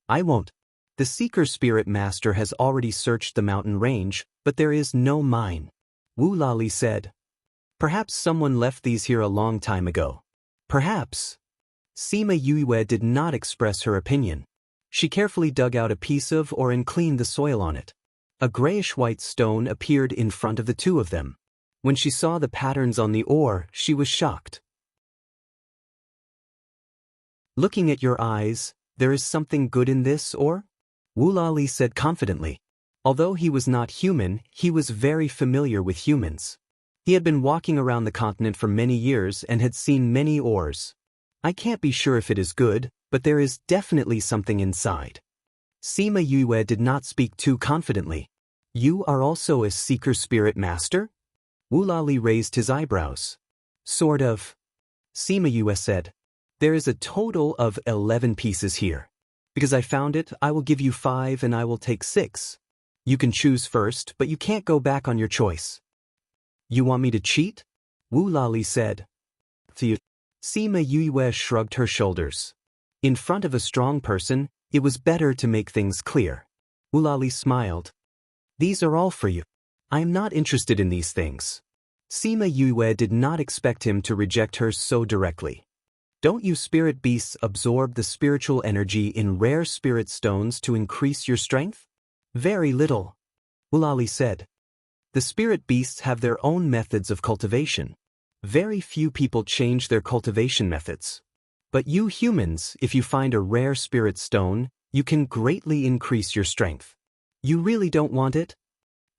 A: I won't. The Seeker Spirit Master has already searched the mountain range, but there is no mine. Wu Lali said. Perhaps someone left these here a long time ago. Perhaps. Sima Yue did not express her opinion. She carefully dug out a piece of ore and cleaned the soil on it. A grayish-white stone appeared in front of the two of them. When she saw the patterns on the ore, she was shocked. Looking at your eyes, there is something good in this ore? Wu Lali said confidently. Although he was not human, he was very familiar with humans. He had been walking around the continent for many years and had seen many ores. I can't be sure if it is good, but there is definitely something inside. Sima Yue did not speak too confidently. You are also a seeker spirit master? Wu Lali raised his eyebrows. Sort of. Sima Yue said. There is a total of 11 pieces here. Because I found it, I will give you 5 and I will take 6. You can choose first, but you can't go back on your choice. You want me to cheat? Wu Lali said. Sima Yue shrugged her shoulders. In front of a strong person, it was better to make things clear. Wu Lali smiled. These are all for you. I am not interested in these things. Sima Yue did not expect him to reject her so directly. Don't you spirit beasts absorb the spiritual energy in rare spirit stones to increase your strength? Very little. Wu Lali said. The spirit beasts have their own methods of cultivation. Very few people change their cultivation methods. But you humans, if you find a rare spirit stone, you can greatly increase your strength. You really don't want it?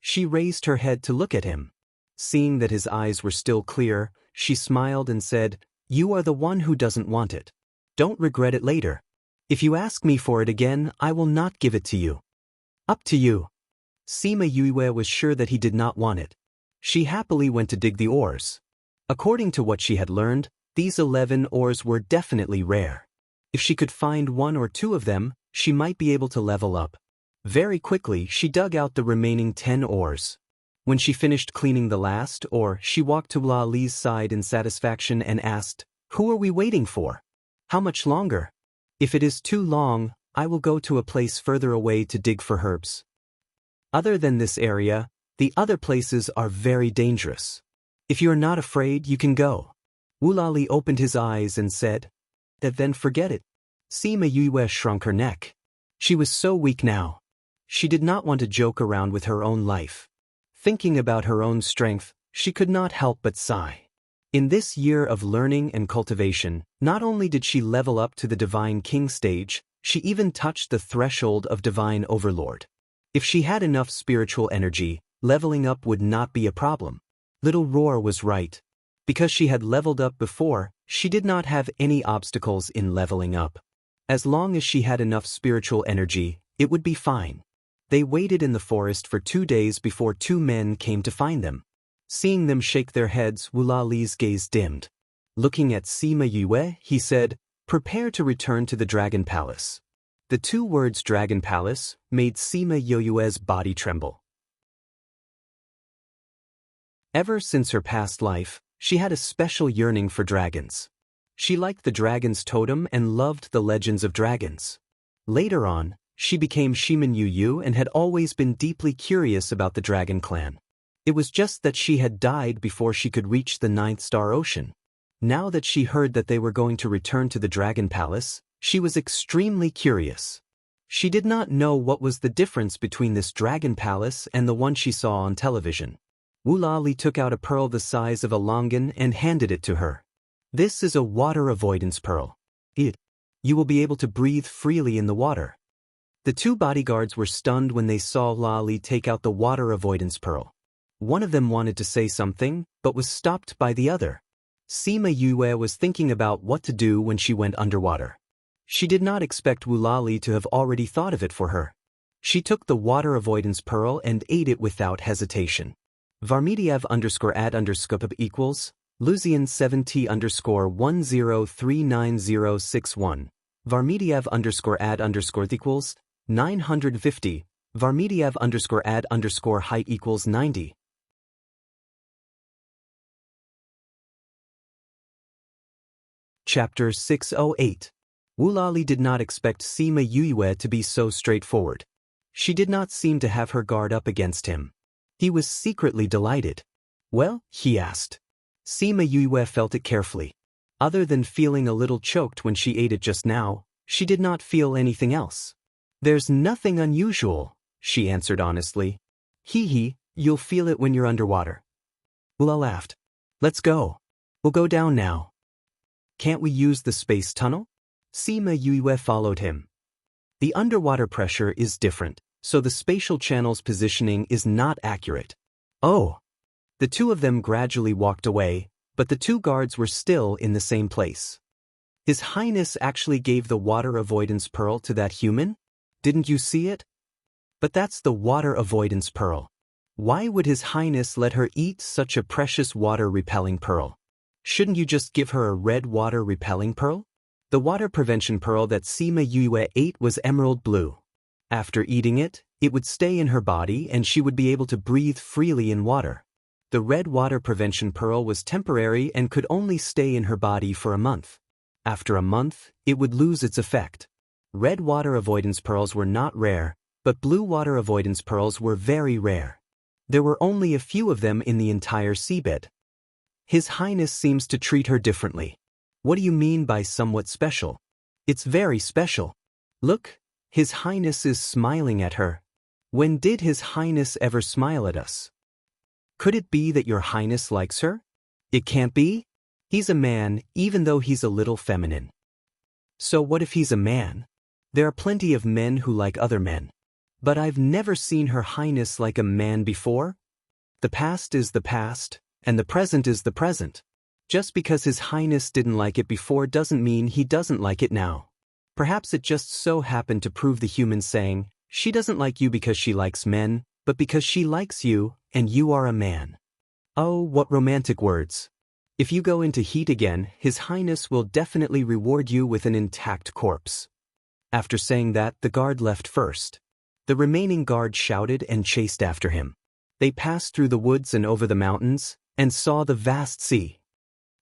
A: She raised her head to look at him. Seeing that his eyes were still clear, she smiled and said, You are the one who doesn't want it. Don't regret it later. If you ask me for it again, I will not give it to you. Up to you. Sima Yue was sure that he did not want it. She happily went to dig the ores. According to what she had learned, these 11 ores were definitely rare. If she could find 1 or 2 of them, she might be able to level up. Very quickly, she dug out the remaining 10 ores. When she finished cleaning the last ore, she walked to La Li's side in satisfaction and asked, Who are we waiting for? How much longer? If it is too long, I will go to a place further away to dig for herbs. Other than this area, the other places are very dangerous. If you are not afraid, you can go. Wu Lali opened his eyes and said, Then forget it. Sima Yue shrunk her neck. She was so weak now. She did not want to joke around with her own life. Thinking about her own strength, she could not help but sigh. In this year of learning and cultivation, not only did she level up to the Divine King stage, she even touched the threshold of Divine Overlord. If she had enough spiritual energy, leveling up would not be a problem. Little Roar was right. Because she had leveled up before, she did not have any obstacles in leveling up. As long as she had enough spiritual energy, it would be fine. They waited in the forest for 2 days before 2 men came to find them. Seeing them shake their heads, Wu Lali's gaze dimmed. Looking at Sima Yue, he said, Prepare to return to the Dragon Palace. The 2 words Dragon Palace made Sima Yue's body tremble. Ever since her past life, she had a special yearning for dragons. She liked the dragon's totem and loved the legends of dragons. Later on, she became Shiman Yu and had always been deeply curious about the dragon clan. It was just that she had died before she could reach the 9th star ocean. Now that she heard that they were going to return to the Dragon Palace, she was extremely curious. She did not know what was the difference between this Dragon Palace and the one she saw on television. Wu Lali took out a pearl the size of a longan and handed it to her. This is a water avoidance pearl. You will be able to breathe freely in the water. The 2 bodyguards were stunned when they saw Lali take out the water avoidance pearl. One of them wanted to say something, but was stopped by the other. Sima Yue was thinking about what to do when she went underwater. She did not expect Wu Lali to have already thought of it for her. She took the water avoidance pearl and ate it without hesitation. Varmediev_ad_ equals Lucian 7T_10396061. Varmediev_ad_ equals 950. Varmediev_ad_height equals 90. Chapter 608. Wu Lali did not expect Sima Yue to be so straightforward. She did not seem to have her guard up against him. He was secretly delighted. Well, he asked. Sima Yue felt it carefully. Other than feeling a little choked when she ate it just now, she did not feel anything else. There's nothing unusual, she answered honestly. Hee, you'll feel it when you're underwater. Wu laughed. Let's go. We'll go down now. Can't we use the space tunnel? Sima Yue followed him. The underwater pressure is different, so the spatial channel's positioning is not accurate. Oh. The 2 of them gradually walked away, but the 2 guards were still in the same place. His Highness actually gave the water avoidance pearl to that human? Didn't you see it? But that's the water avoidance pearl. Why would His Highness let her eat such a precious water-repelling pearl? Shouldn't you just give her a red water-repelling pearl? The water prevention pearl that Sima Yue ate was emerald blue. After eating it, it would stay in her body and she would be able to breathe freely in water. The red water prevention pearl was temporary and could only stay in her body for a month. After a month, it would lose its effect. Red water avoidance pearls were not rare, but blue water avoidance pearls were very rare. There were only a few of them in the entire seabed. His Highness seems to treat her differently. What do you mean by somewhat special? It's very special. Look, His Highness is smiling at her. When did His Highness ever smile at us? Could it be that Your Highness likes her? It can't be. He's a man, even though he's a little feminine. So what if he's a man? There are plenty of men who like other men. But I've never seen Her Highness like a man before. The past is the past, and the present is the present. Just because His Highness didn't like it before doesn't mean he doesn't like it now. Perhaps it just so happened to prove the human saying, she doesn't like you because she likes men, but because she likes you, and you are a man. Oh, what romantic words. If you go into heat again, His Highness will definitely reward you with an intact corpse. After saying that, the guard left first. The remaining guard shouted and chased after him. They passed through the woods and over the mountains, and saw the vast sea.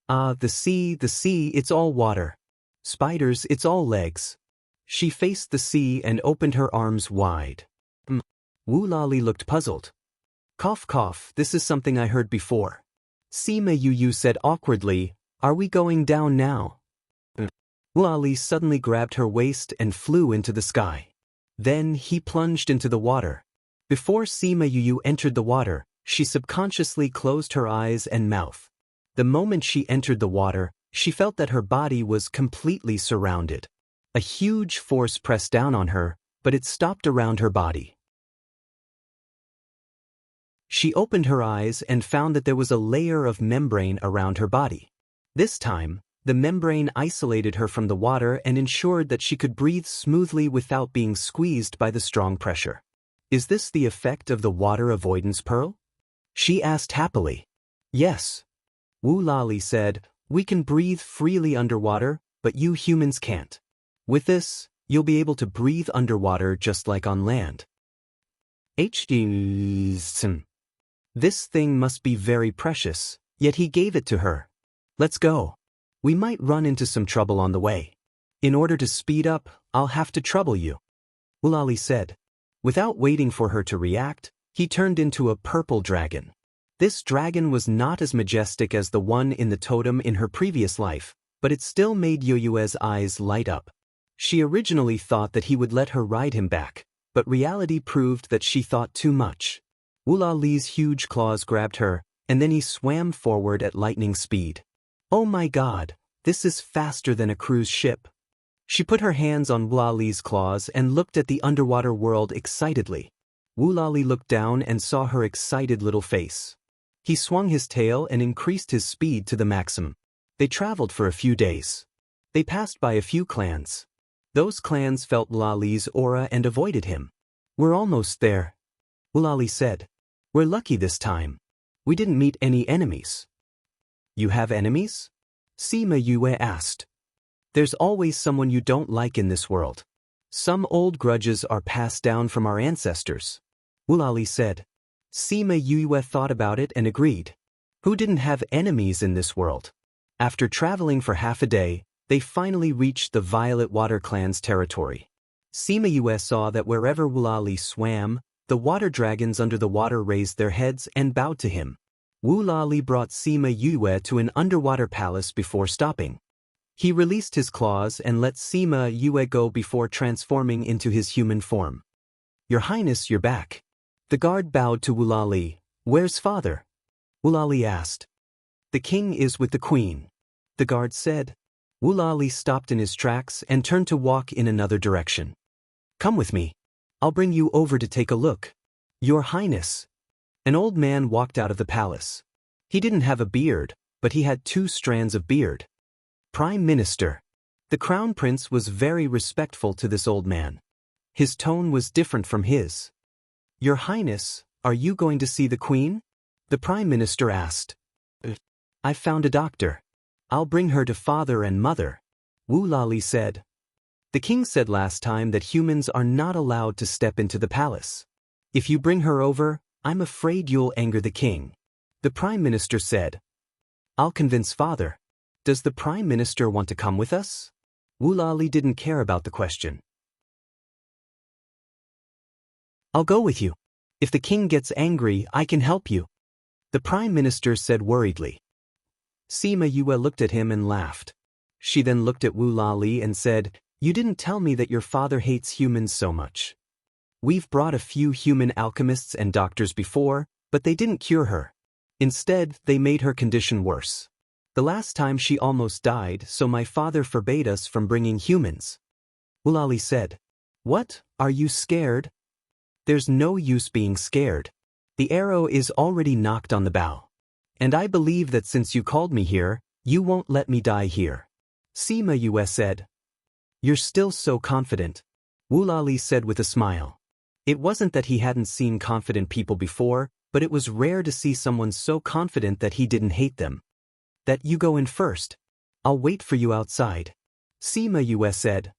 A: Ah, the sea, it's all water. Spiders, it's all legs. She faced the sea and opened her arms wide. Wu Lali looked puzzled. Cough cough, this is something I heard before. Sima Yu said awkwardly, are we going down now? Wu Lali suddenly grabbed her waist and flew into the sky. Then he plunged into the water. Before Sima Yu entered the water, she subconsciously closed her eyes and mouth. The moment she entered the water, she felt that her body was completely surrounded. A huge force pressed down on her, but it stopped around her body. She opened her eyes and found that there was a layer of membrane around her body. This time, the membrane isolated her from the water and ensured that she could breathe smoothly without being squeezed by the strong pressure. Is this the effect of the water avoidance pearl? She asked happily. Yes. Wu Lali said, we can breathe freely underwater, but you humans can't. With this, you'll be able to breathe underwater just like on land. This thing must be very precious, yet he gave it to her. Let's go. We might run into some trouble on the way. In order to speed up, I'll have to trouble you. Wu Lali said. Without waiting for her to react, he turned into a purple dragon. This dragon was not as majestic as the one in the totem in her previous life, but it still made Yoyue's eyes light up. She originally thought that he would let her ride him back, but reality proved that she thought too much. Wu Lali's huge claws grabbed her, and then he swam forward at lightning speed. Oh my God, this is faster than a cruise ship. She put her hands on Wu Lali's claws and looked at the underwater world excitedly. Wu Lali looked down and saw her excited little face. He swung his tail and increased his speed to the maximum. They traveled for a few days. They passed by a few clans. Those clans felt Wu Lali's aura and avoided him. We're almost there. Wu Lali said. We're lucky this time. We didn't meet any enemies. You have enemies? Sima Yue asked. There's always someone you don't like in this world. Some old grudges are passed down from our ancestors. Wu Lali said. Sima Yue thought about it and agreed. Who didn't have enemies in this world? After traveling for half a day, they finally reached the Violet Water Clan's territory. Sima Yue saw that wherever Wu Lali swam, the water dragons under the water raised their heads and bowed to him. Wu Lali brought Sima Yue to an underwater palace before stopping. He released his claws and let Sima Yue go before transforming into his human form. Your Highness, you're back. The guard bowed to Wu Lali. Where's father? Wu Lali asked. The king is with the queen. The guard said. Wu Lali stopped in his tracks and turned to walk in another direction. Come with me. I'll bring you over to take a look. Your Highness. An old man walked out of the palace. He didn't have a beard, but he had 2 strands of beard. Prime Minister. The crown prince was very respectful to this old man. His tone was different from his. Your Highness, are you going to see the Queen? The Prime Minister asked. I've found a doctor. I'll bring her to father and mother, Wu Lali said. The king said last time that humans are not allowed to step into the palace. If you bring her over, I'm afraid you'll anger the king. The Prime Minister said. I'll convince father. Does the Prime Minister want to come with us? Wu Lali didn't care about the question. I'll go with you. If the king gets angry, I can help you, the Prime Minister said worriedly. Sima Yue looked at him and laughed. She then looked at Wu Lali and said, You didn't tell me that your father hates humans so much. We've brought a few human alchemists and doctors before, but they didn't cure her. Instead, they made her condition worse. The last time she almost died, so my father forbade us from bringing humans. Wu Lali said. What, are you scared? There's no use being scared. The arrow is already knocked on the bow. And I believe that since you called me here, you won't let me die here. Sima Yue said. You're still so confident, Wu Lali said with a smile. It wasn't that he hadn't seen confident people before, but it was rare to see someone so confident that he didn't hate them. That you go in first. I'll wait for you outside, Sima Yue said.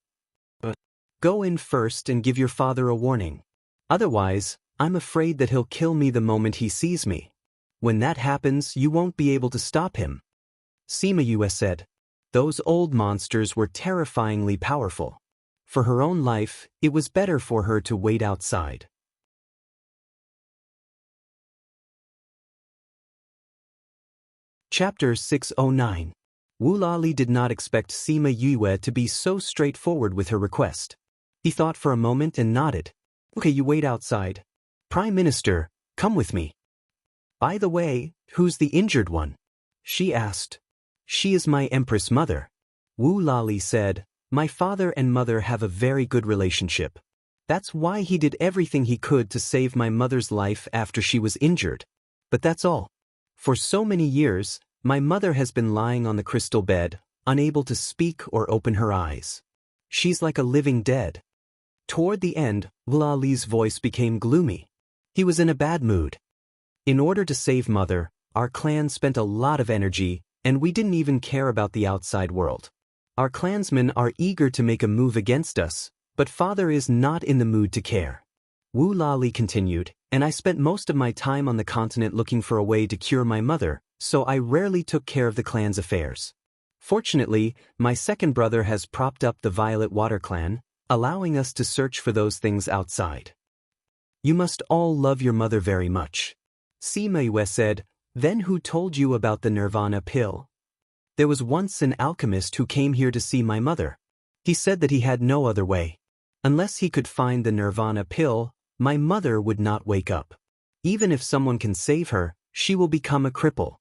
A: Go in first and give your father a warning. Otherwise, I'm afraid that he'll kill me the moment he sees me. When that happens, you won't be able to stop him, Sima Yue said. Those old monsters were terrifyingly powerful. For her own life, it was better for her to wait outside. Chapter 609. Wu Lali did not expect Sima Yue to be so straightforward with her request. He thought for a moment and nodded. Okay, you wait outside. Prime Minister, come with me. By the way, who's the injured one? She asked. She is my Empress mother. Wu Lali said, My father and mother have a very good relationship. That's why he did everything he could to save my mother's life after she was injured. But that's all. For so many years, my mother has been lying on the crystal bed, unable to speak or open her eyes. She's like a living dead. Toward the end, Wu Lali's voice became gloomy. He was in a bad mood. In order to save mother, our clan spent a lot of energy, and we didn't even care about the outside world. Our clansmen are eager to make a move against us, but father is not in the mood to care. Wu Lali continued, and I spent most of my time on the continent looking for a way to cure my mother, so I rarely took care of the clan's affairs. Fortunately, my second brother has propped up the Violet Water clan, allowing us to search for those things outside. You must all love your mother very much, Sima Yue said. Then who told you about the Nirvana pill? There was once an alchemist who came here to see my mother. He said that he had no other way. Unless he could find the Nirvana pill, my mother would not wake up. Even if someone can save her, she will become a cripple.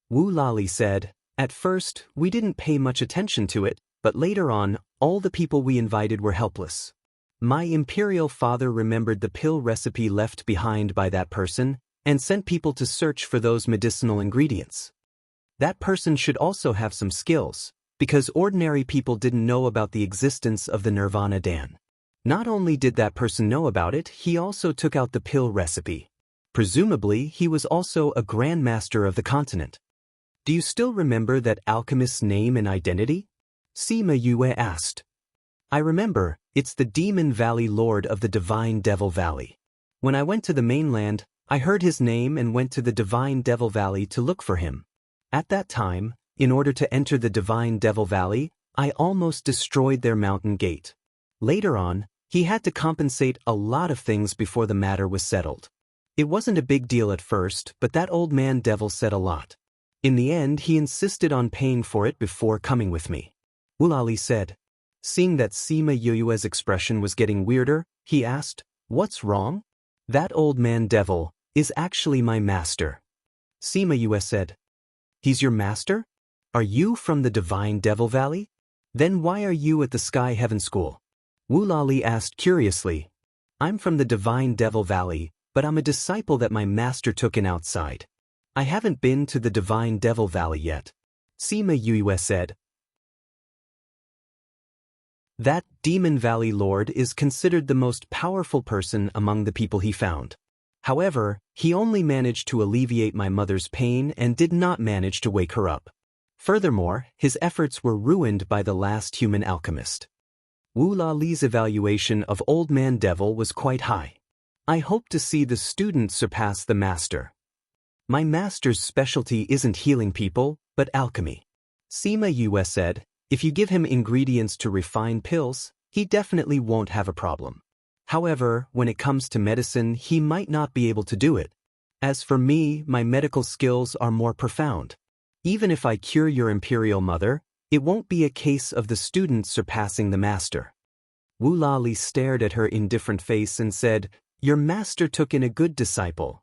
A: Wu Lali said, At first, we didn't pay much attention to it, but later on, all the people we invited were helpless. My imperial father remembered the pill recipe left behind by that person, and sent people to search for those medicinal ingredients. That person should also have some skills, because ordinary people didn't know about the existence of the Nirvana Dan. Not only did that person know about it, he also took out the pill recipe. Presumably, he was also a Grand Master of the continent. Do you still remember that alchemist's name and identity? Sima Yue asked. I remember, it's the Demon Valley Lord of the Divine Devil Valley. When I went to the mainland, I heard his name and went to the Divine Devil Valley to look for him. At that time, in order to enter the Divine Devil Valley, I almost destroyed their mountain gate. Later on, he had to compensate a lot of things before the matter was settled. It wasn't a big deal at first, but that old man devil said a lot. In the end, he insisted on paying for it before coming with me. Wu Lali said. Seeing that Sima Yue's expression was getting weirder, he asked, What's wrong? That old man devil is actually my master. Sima Yue said. He's your master? Are you from the Divine Devil Valley? Then why are you at the Sky Heaven School? Wu Lali asked curiously. I'm from the Divine Devil Valley, but I'm a disciple that my master took in outside. I haven't been to the Divine Devil Valley yet, Sima Yue said. That Demon Valley Lord is considered the most powerful person among the people he found. However, he only managed to alleviate my mother's pain and did not manage to wake her up. Furthermore, his efforts were ruined by the last human alchemist. Wu Lali's evaluation of Old Man Devil was quite high. I hope to see the student surpass the master. My master's specialty isn't healing people, but alchemy. Sima Yue said, if you give him ingredients to refine pills, he definitely won't have a problem. However, when it comes to medicine, he might not be able to do it. As for me, my medical skills are more profound. Even if I cure your imperial mother, it won't be a case of the student surpassing the master. Wu Lali stared at her indifferent face and said, your master took in a good disciple.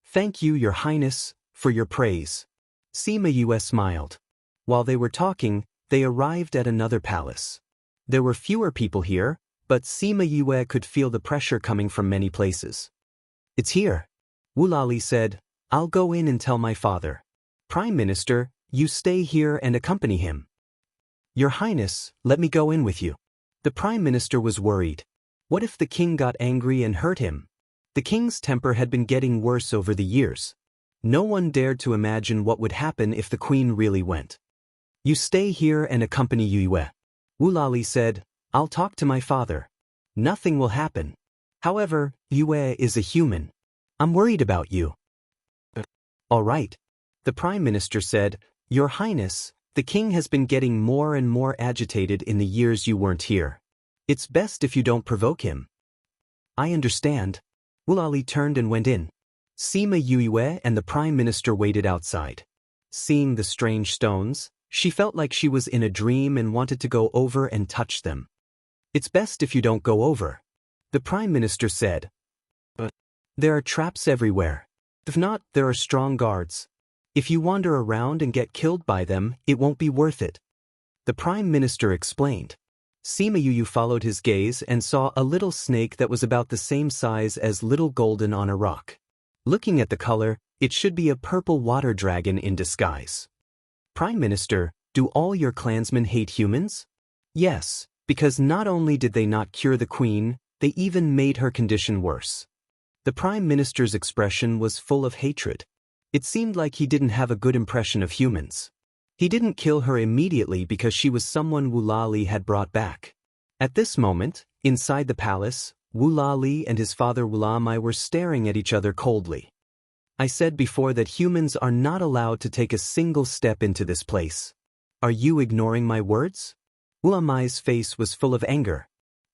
A: Thank you, Your Highness, for your praise. Sima Yue smiled. While they were talking, they arrived at another palace. There were fewer people here, but Sima Yue could feel the pressure coming from many places. It's here. Wu Lali said, I'll go in and tell my father. Prime Minister, you stay here and accompany him. Your Highness, let me go in with you. The Prime Minister was worried. What if the king got angry and hurt him? The king's temper had been getting worse over the years. No one dared to imagine what would happen if the queen really went. You stay here and accompany Yue. Wu Lali said, I'll talk to my father. Nothing will happen. However, Yue is a human. I'm worried about you. All right. The Prime Minister said, Your Highness, the king has been getting more and more agitated in the years you weren't here. It's best if you don't provoke him. I understand. Wu Lali turned and went in. Sima Yue and the Prime Minister waited outside. Seeing the strange stones, she felt like she was in a dream and wanted to go over and touch them. It's best if you don't go over. The Prime Minister said. But there are traps everywhere. If not, there are strong guards. If you wander around and get killed by them, it won't be worth it. The Prime Minister explained. Sima Yue followed his gaze and saw a little snake that was about the same size as Little Golden on a rock. Looking at the color, it should be a purple water dragon in disguise. Prime Minister, do all your clansmen hate humans? Yes, because not only did they not cure the queen, they even made her condition worse. The Prime Minister's expression was full of hatred. It seemed like he didn't have a good impression of humans. He didn't kill her immediately because she was someone Wu Lali had brought back. At this moment, inside the palace, Wu Lali and his father Wu Lamai were staring at each other coldly. I said before that humans are not allowed to take a single step into this place. Are you ignoring my words? Wu Lamai's face was full of anger.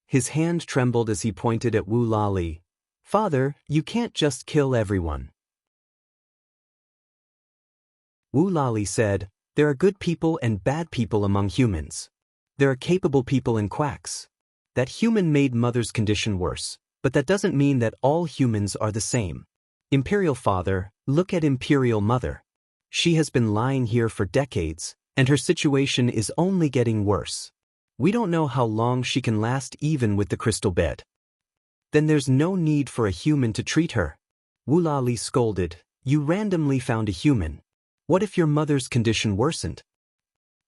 A: His hand trembled as he pointed at Wu Lali. Father, you can't just kill everyone. Wu Lali said, there are good people and bad people among humans. There are capable people and quacks. That human made mother's condition worse, but that doesn't mean that all humans are the same. Imperial Father, look at Imperial Mother. She has been lying here for decades, and her situation is only getting worse. We don't know how long she can last even with the crystal bed. Then there's no need for a human to treat her. Wu Lali scolded, you randomly found a human. What if your mother's condition worsened?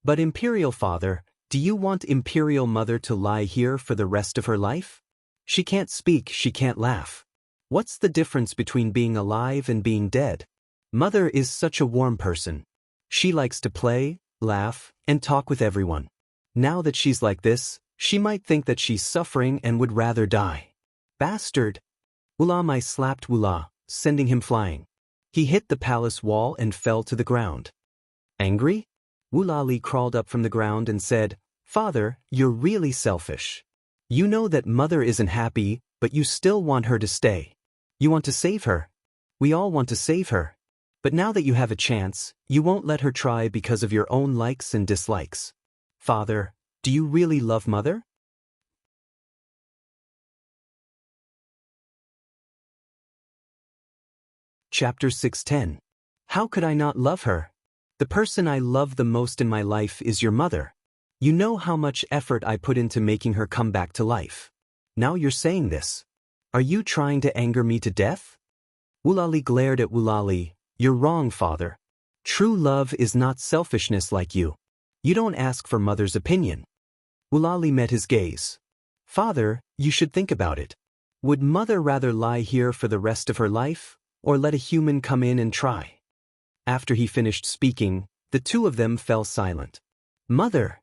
A: But Imperial Father, do you want Imperial Mother to lie here for the rest of her life? She can't speak, she can't laugh. What's the difference between being alive and being dead? Mother is such a warm person. She likes to play, laugh, and talk with everyone. Now that she's like this, she might think that she's suffering and would rather die. Bastard! Wu Lamai slapped Wu La, sending him flying. He hit the palace wall and fell to the ground. Angry? Wu Lali crawled up from the ground and said, Father, you're really selfish. You know that mother isn't happy, but you still want her to stay. You want to save her. We all want to save her. But now that you have a chance, you won't let her try because of your own likes and dislikes. Father, do you really love mother? Chapter 610. How could I not love her? The person I love the most in my life is your mother. You know how much effort I put into making her come back to life. Now you're saying this. Are you trying to anger me to death? Wu Lali glared at Wu Lali. You're wrong, Father. True love is not selfishness like you. You don't ask for mother's opinion. Ulali met his gaze. Father, you should think about it. Would mother rather lie here for the rest of her life, or let a human come in and try? After he finished speaking, the two of them fell silent. Mother!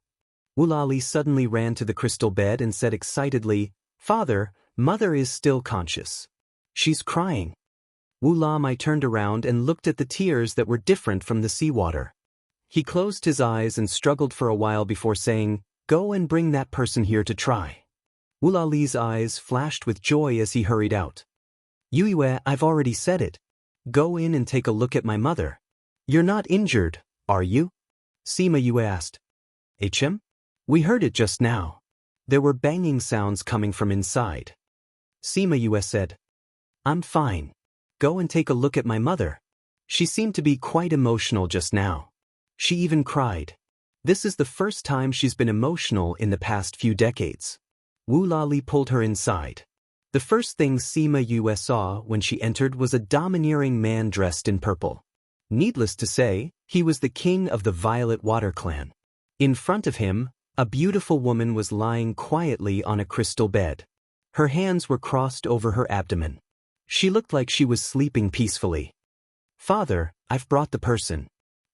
A: Ulali suddenly ran to the crystal bed and said excitedly, Father, mother is still conscious. She's crying. Wulamai turned around and looked at the tears that were different from the seawater. He closed his eyes and struggled for a while before saying, Go and bring that person here to try. Ulali's eyes flashed with joy as he hurried out. Yuiwe, I've already said it. Go in and take a look at my mother. You're not injured, are you? Sima Yue asked. HM? We heard it just now. There were banging sounds coming from inside. Sima Yue said. I'm fine. Go and take a look at my mother. She seemed to be quite emotional just now. She even cried. This is the first time she's been emotional in the past few decades. Wu Lali pulled her inside. The first thing Sima Yue saw when she entered was a domineering man dressed in purple. Needless to say, he was the king of the Violet Water clan. In front of him, a beautiful woman was lying quietly on a crystal bed. Her hands were crossed over her abdomen. She looked like she was sleeping peacefully. Father, I've brought the person,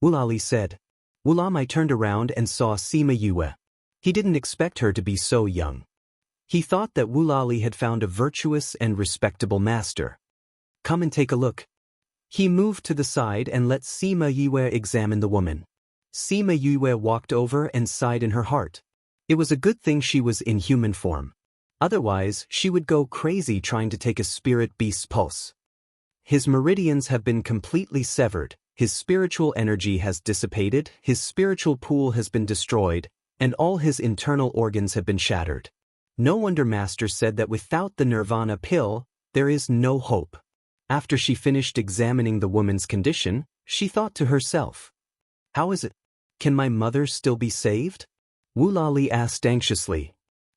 A: Wulali said. Wulamai turned around and saw Sima Yue. He didn't expect her to be so young. He thought that Wulali had found a virtuous and respectable master. Come and take a look. He moved to the side and let Sima Yue examine the woman. Sima Yue walked over and sighed in her heart. It was a good thing she was in human form. Otherwise, she would go crazy trying to take a spirit beast's pulse. His meridians have been completely severed, his spiritual energy has dissipated, his spiritual pool has been destroyed, and all his internal organs have been shattered. No wonder Master said that without the Nirvana pill, there is no hope. After she finished examining the woman's condition, she thought to herself, How is it? Can my mother still be saved? Wulali asked anxiously.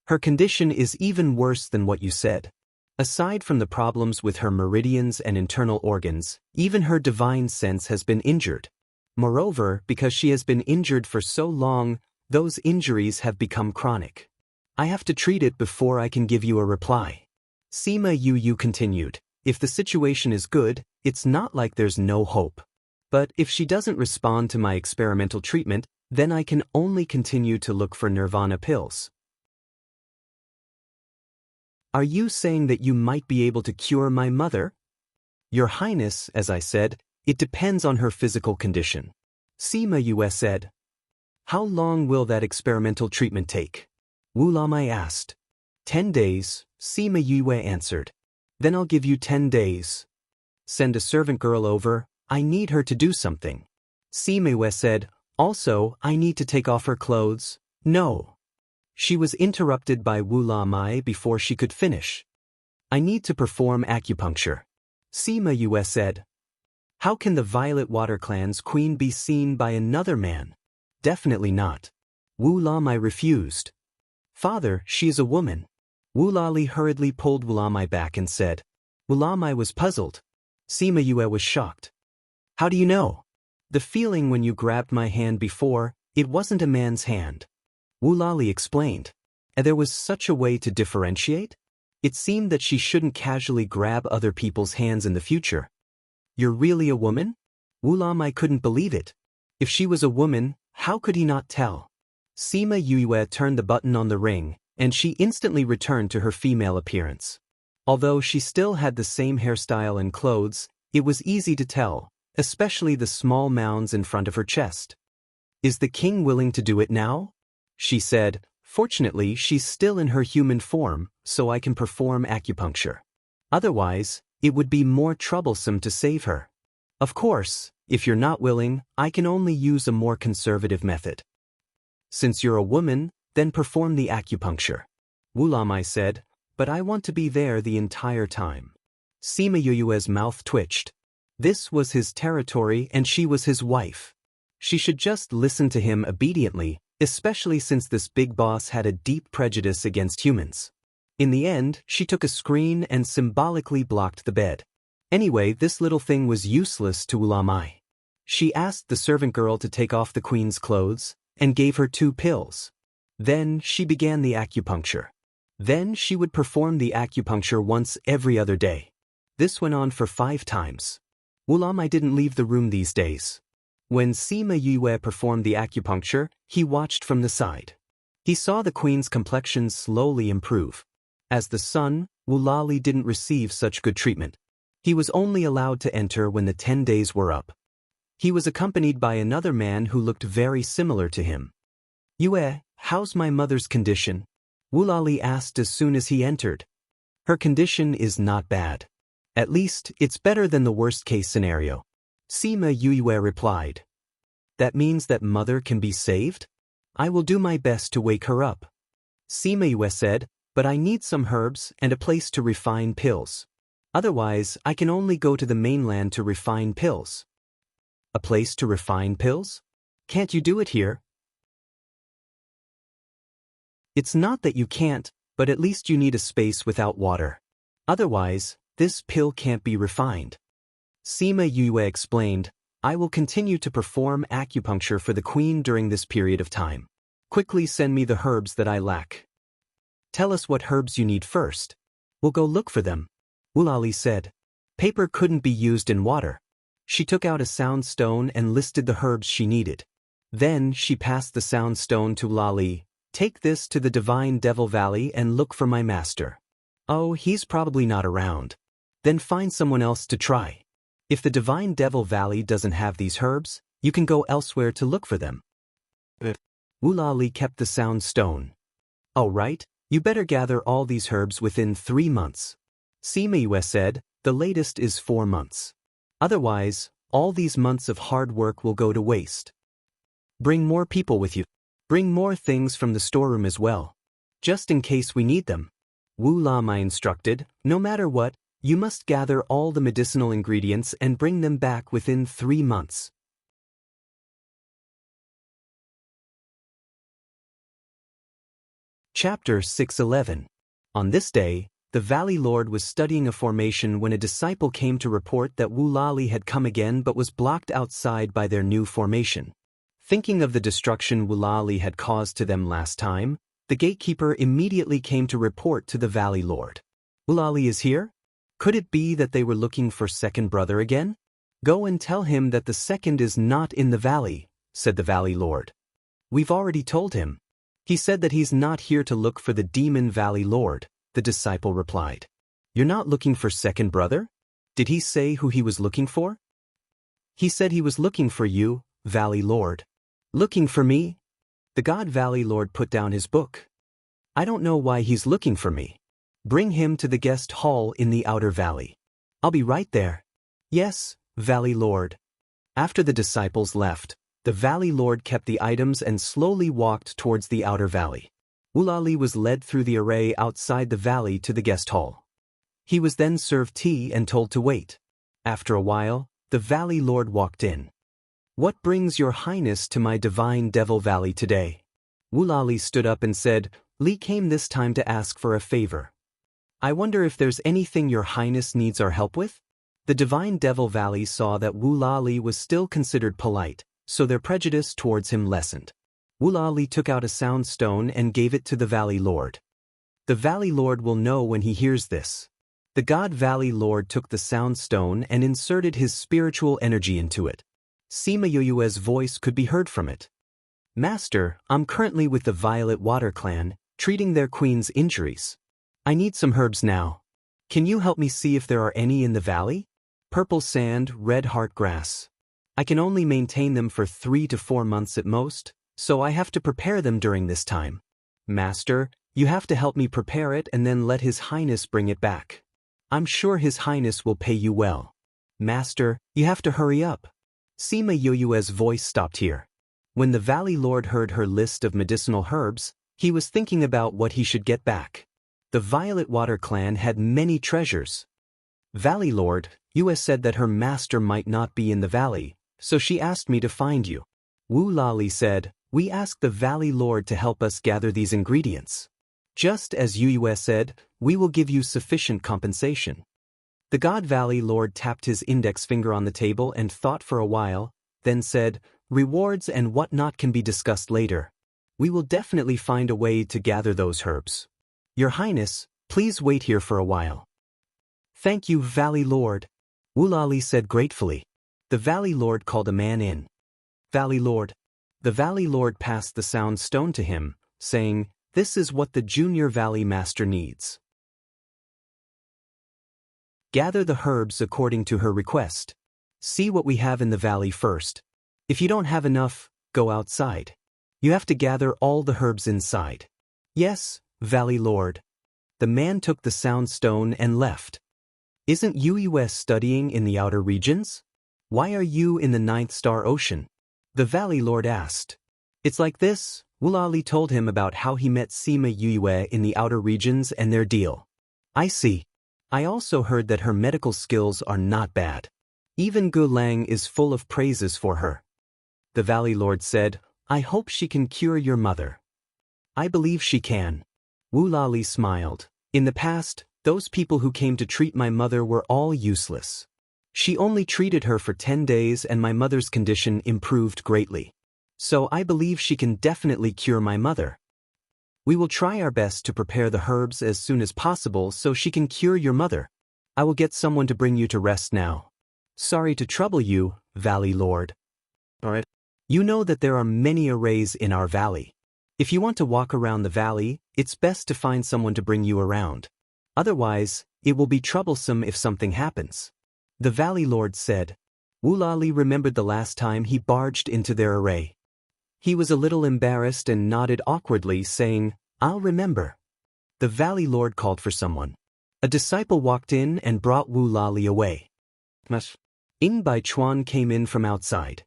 A: Her condition is even worse than what you said. Aside from the problems with her meridians and internal organs, even her divine sense has been injured. Moreover, because she has been injured for so long, those injuries have become chronic. I have to treat it before I can give you a reply. Sima Yu continued, if the situation is good, it's not like there's no hope. But if she doesn't respond to my experimental treatment, then I can only continue to look for Nirvana pills. Are you saying that you might be able to cure my mother? Your Highness, as I said, it depends on her physical condition. Sima Yue said. How long will that experimental treatment take? Wu Lamai asked. 10 days, Sima Yue answered. Then I'll give you 10 days. Send a servant girl over, I need her to do something. Sima Yue said, also, I need to take off her clothes. No. She was interrupted by Wu Lamai before she could finish. I need to perform acupuncture. Sima Yue said. How can the Violet Water clan's queen be seen by another man? Definitely not. Wu Lamai refused. Father, she is a woman. Wu Lali hurriedly pulled Wu Lamai back and said. Wu Lamai was puzzled. Sima Yue was shocked. How do you know? The feeling when you grabbed my hand before, it wasn't a man's hand. Wu Lali explained. And there was such a way to differentiate? It seemed that she shouldn't casually grab other people's hands in the future. You're really a woman? Wu Lamai couldn't believe it. If she was a woman, how could he not tell? Sima Yue turned the button on the ring, and she instantly returned to her female appearance. Although she still had the same hairstyle and clothes, it was easy to tell, especially the small mounds in front of her chest. Is the king willing to do it now? She said, fortunately she's still in her human form, so I can perform acupuncture. Otherwise, it would be more troublesome to save her. Of course, if you're not willing, I can only use a more conservative method. Since you're a woman, then perform the acupuncture. Wu Lamai said, but I want to be there the entire time. Sima Yue's mouth twitched. This was his territory and she was his wife. She should just listen to him obediently, especially since this big boss had a deep prejudice against humans. In the end, she took a screen and symbolically blocked the bed. Anyway, this little thing was useless to Wu Lamai. She asked the servant girl to take off the queen's clothes, and gave her 2 pills. Then she began the acupuncture. Then she would perform the acupuncture once every other day. This went on for 5 times. Wulamai didn't leave the room these days. When Sima Yue performed the acupuncture, he watched from the side. He saw the queen's complexion slowly improve. As the son, Wulali didn't receive such good treatment. He was only allowed to enter when the 10 days were up. He was accompanied by another man who looked very similar to him. Yue, how's my mother's condition? Wulali asked as soon as he entered. Her condition is not bad. At least, it's better than the worst-case scenario. Sima Yue replied. That means that mother can be saved? I will do my best to wake her up. Sima Yue said, but I need some herbs and a place to refine pills. Otherwise, I can only go to the mainland to refine pills. A place to refine pills? Can't you do it here? It's not that you can't, but at least you need a space without water. Otherwise, this pill can't be refined. Sima Yue explained, I will continue to perform acupuncture for the queen during this period of time. Quickly send me the herbs that I lack. Tell us what herbs you need first. We'll go look for them. Wulali said. Paper couldn't be used in water. She took out a sound stone and listed the herbs she needed. Then she passed the sound stone to Lali. Take this to the Divine Devil Valley and look for my master. Oh, he's probably not around. Then find someone else to try. If the Divine Devil Valley doesn't have these herbs, you can go elsewhere to look for them. Wulali kept the sound stone. All right, you better gather all these herbs within 3 months. Sima Yue said, the latest is 4 months. Otherwise, all these months of hard work will go to waste. Bring more people with you. Bring more things from the storeroom as well. Just in case we need them. Wu Lamai instructed, no matter what, you must gather all the medicinal ingredients and bring them back within 3 months. Chapter 611. On this day, the Valley Lord was studying a formation when a disciple came to report that Wulali had come again but was blocked outside by their new formation. Thinking of the destruction Wulali had caused to them last time, the gatekeeper immediately came to report to the Valley Lord. Wulali is here? Could it be that they were looking for second brother again? Go and tell him that the second is not in the valley, said the Valley Lord. We've already told him. He said that he's not here to look for the demon Valley Lord, the disciple replied. You're not looking for second brother? Did he say who he was looking for? He said he was looking for you, Valley Lord. Looking for me? The God Valley Lord put down his book. I don't know why he's looking for me. Bring him to the guest hall in the outer valley. I'll be right there. Yes, Valley Lord. After the disciples left, the Valley Lord kept the items and slowly walked towards the outer valley. Wulali was led through the array outside the valley to the guest hall. He was then served tea and told to wait. After a while, the Valley Lord walked in. What brings your highness to my Divine Devil Valley today? Wulali stood up and said, Li came this time to ask for a favor. I wonder if there's anything your highness needs our help with? The Divine Devil Valley saw that Wulali was still considered polite, so their prejudice towards him lessened. Wulali took out a sound stone and gave it to the Valley Lord. The Valley Lord will know when he hears this. The God Valley Lord took the sound stone and inserted his spiritual energy into it. Sima Yue's voice could be heard from it. Master, I'm currently with the Violet Water Clan, treating their queen's injuries. I need some herbs now. Can you help me see if there are any in the valley? Purple sand, red heart grass. I can only maintain them for 3 to 4 months at most, so I have to prepare them during this time. Master, you have to help me prepare it and then let His Highness bring it back. I'm sure His Highness will pay you well. Master, you have to hurry up. Sima Yue's voice stopped here. When the Valley Lord heard her list of medicinal herbs, he was thinking about what he should get back. The Violet Water Clan had many treasures. Valley Lord, Yue said that her master might not be in the valley, so she asked me to find you. Wu Lali said, we asked the Valley Lord to help us gather these ingredients. Just as Yue said, we will give you sufficient compensation. The God Valley Lord tapped his index finger on the table and thought for a while, then said, rewards and whatnot can be discussed later. We will definitely find a way to gather those herbs. Your Highness, please wait here for a while. Thank you, Valley Lord, Woolali said gratefully. The Valley Lord called a man in. Valley Lord. The Valley Lord passed the sound stone to him, saying, "This is what the Junior Valley Master needs. Gather the herbs according to her request. See what we have in the valley first. If you don't have enough, go outside. You have to gather all the herbs inside." "Yes, Valley Lord." The man took the sound stone and left. "Isn't Yue studying in the outer regions? Why are you in the Ninth Star Ocean?" the Valley Lord asked. "It's like this," Woolali told him about how he met Sima Yue in the outer regions and their deal. "I see. I also heard that her medical skills are not bad. Even Gu Lang is full of praises for her." The Valley Lord said, "I hope she can cure your mother." "I believe she can." Woolali smiled. "In the past, those people who came to treat my mother were all useless. She only treated her for 10 days and my mother's condition improved greatly. So I believe she can definitely cure my mother. We will try our best to prepare the herbs as soon as possible so she can cure your mother. I will get someone to bring you to rest now. Sorry to trouble you, Valley Lord. Alright. You know that there are many arrays in our valley. If you want to walk around the valley, it's best to find someone to bring you around. Otherwise, it will be troublesome if something happens." The Valley Lord said. Woolali remembered the last time he barged into their array. He was a little embarrassed and nodded awkwardly, saying, "I'll remember." The Valley Lord called for someone. A disciple walked in and brought Woolali away. Ing Bai Chuan came in from outside.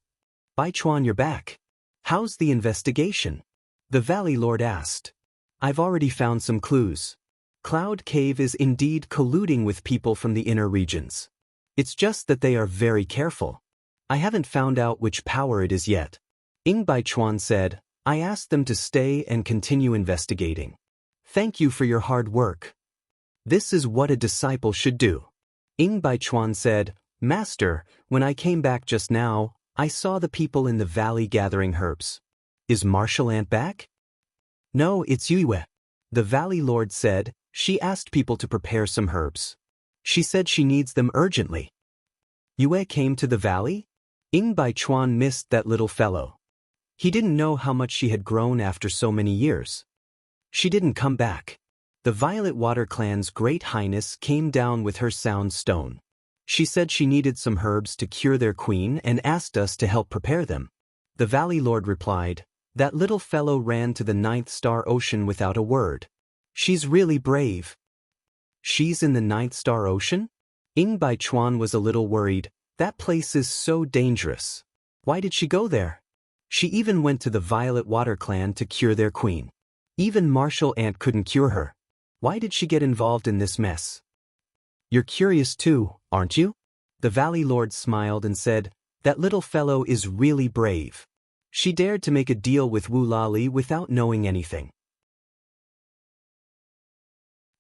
A: "Bai Chuan, you're back. How's the investigation?" the Valley Lord asked. "I've already found some clues. Cloud Cave is indeed colluding with people from the inner regions. It's just that they are very careful. I haven't found out which power it is yet." Ing Bai Chuan said, "I asked them to stay and continue investigating. Thank you for your hard work. This is what a disciple should do." Ing Bai Chuan said, "Master, when I came back just now, I saw the people in the valley gathering herbs. Is Martial Ant back?" "No, it's Yue," the Valley Lord said. "She asked people to prepare some herbs. She said she needs them urgently." Yue came to the valley? Ing Bai Chuan missed that little fellow. He didn't know how much she had grown after so many years. She didn't come back. The Violet Water Clan's Great Highness came down with her sound stone. She said she needed some herbs to cure their queen and asked us to help prepare them. The Valley Lord replied, "That little fellow ran to the Ninth Star Ocean without a word. She's really brave." "She's in the Ninth Star Ocean?" Ing Bai Chuan was a little worried. That place is so dangerous. Why did she go there? She even went to the Violet Water Clan to cure their queen. Even Martial Ant couldn't cure her. Why did she get involved in this mess? "You're curious too, aren't you?" The Valley Lord smiled and said, "That little fellow is really brave. She dared to make a deal with Woolali without knowing anything."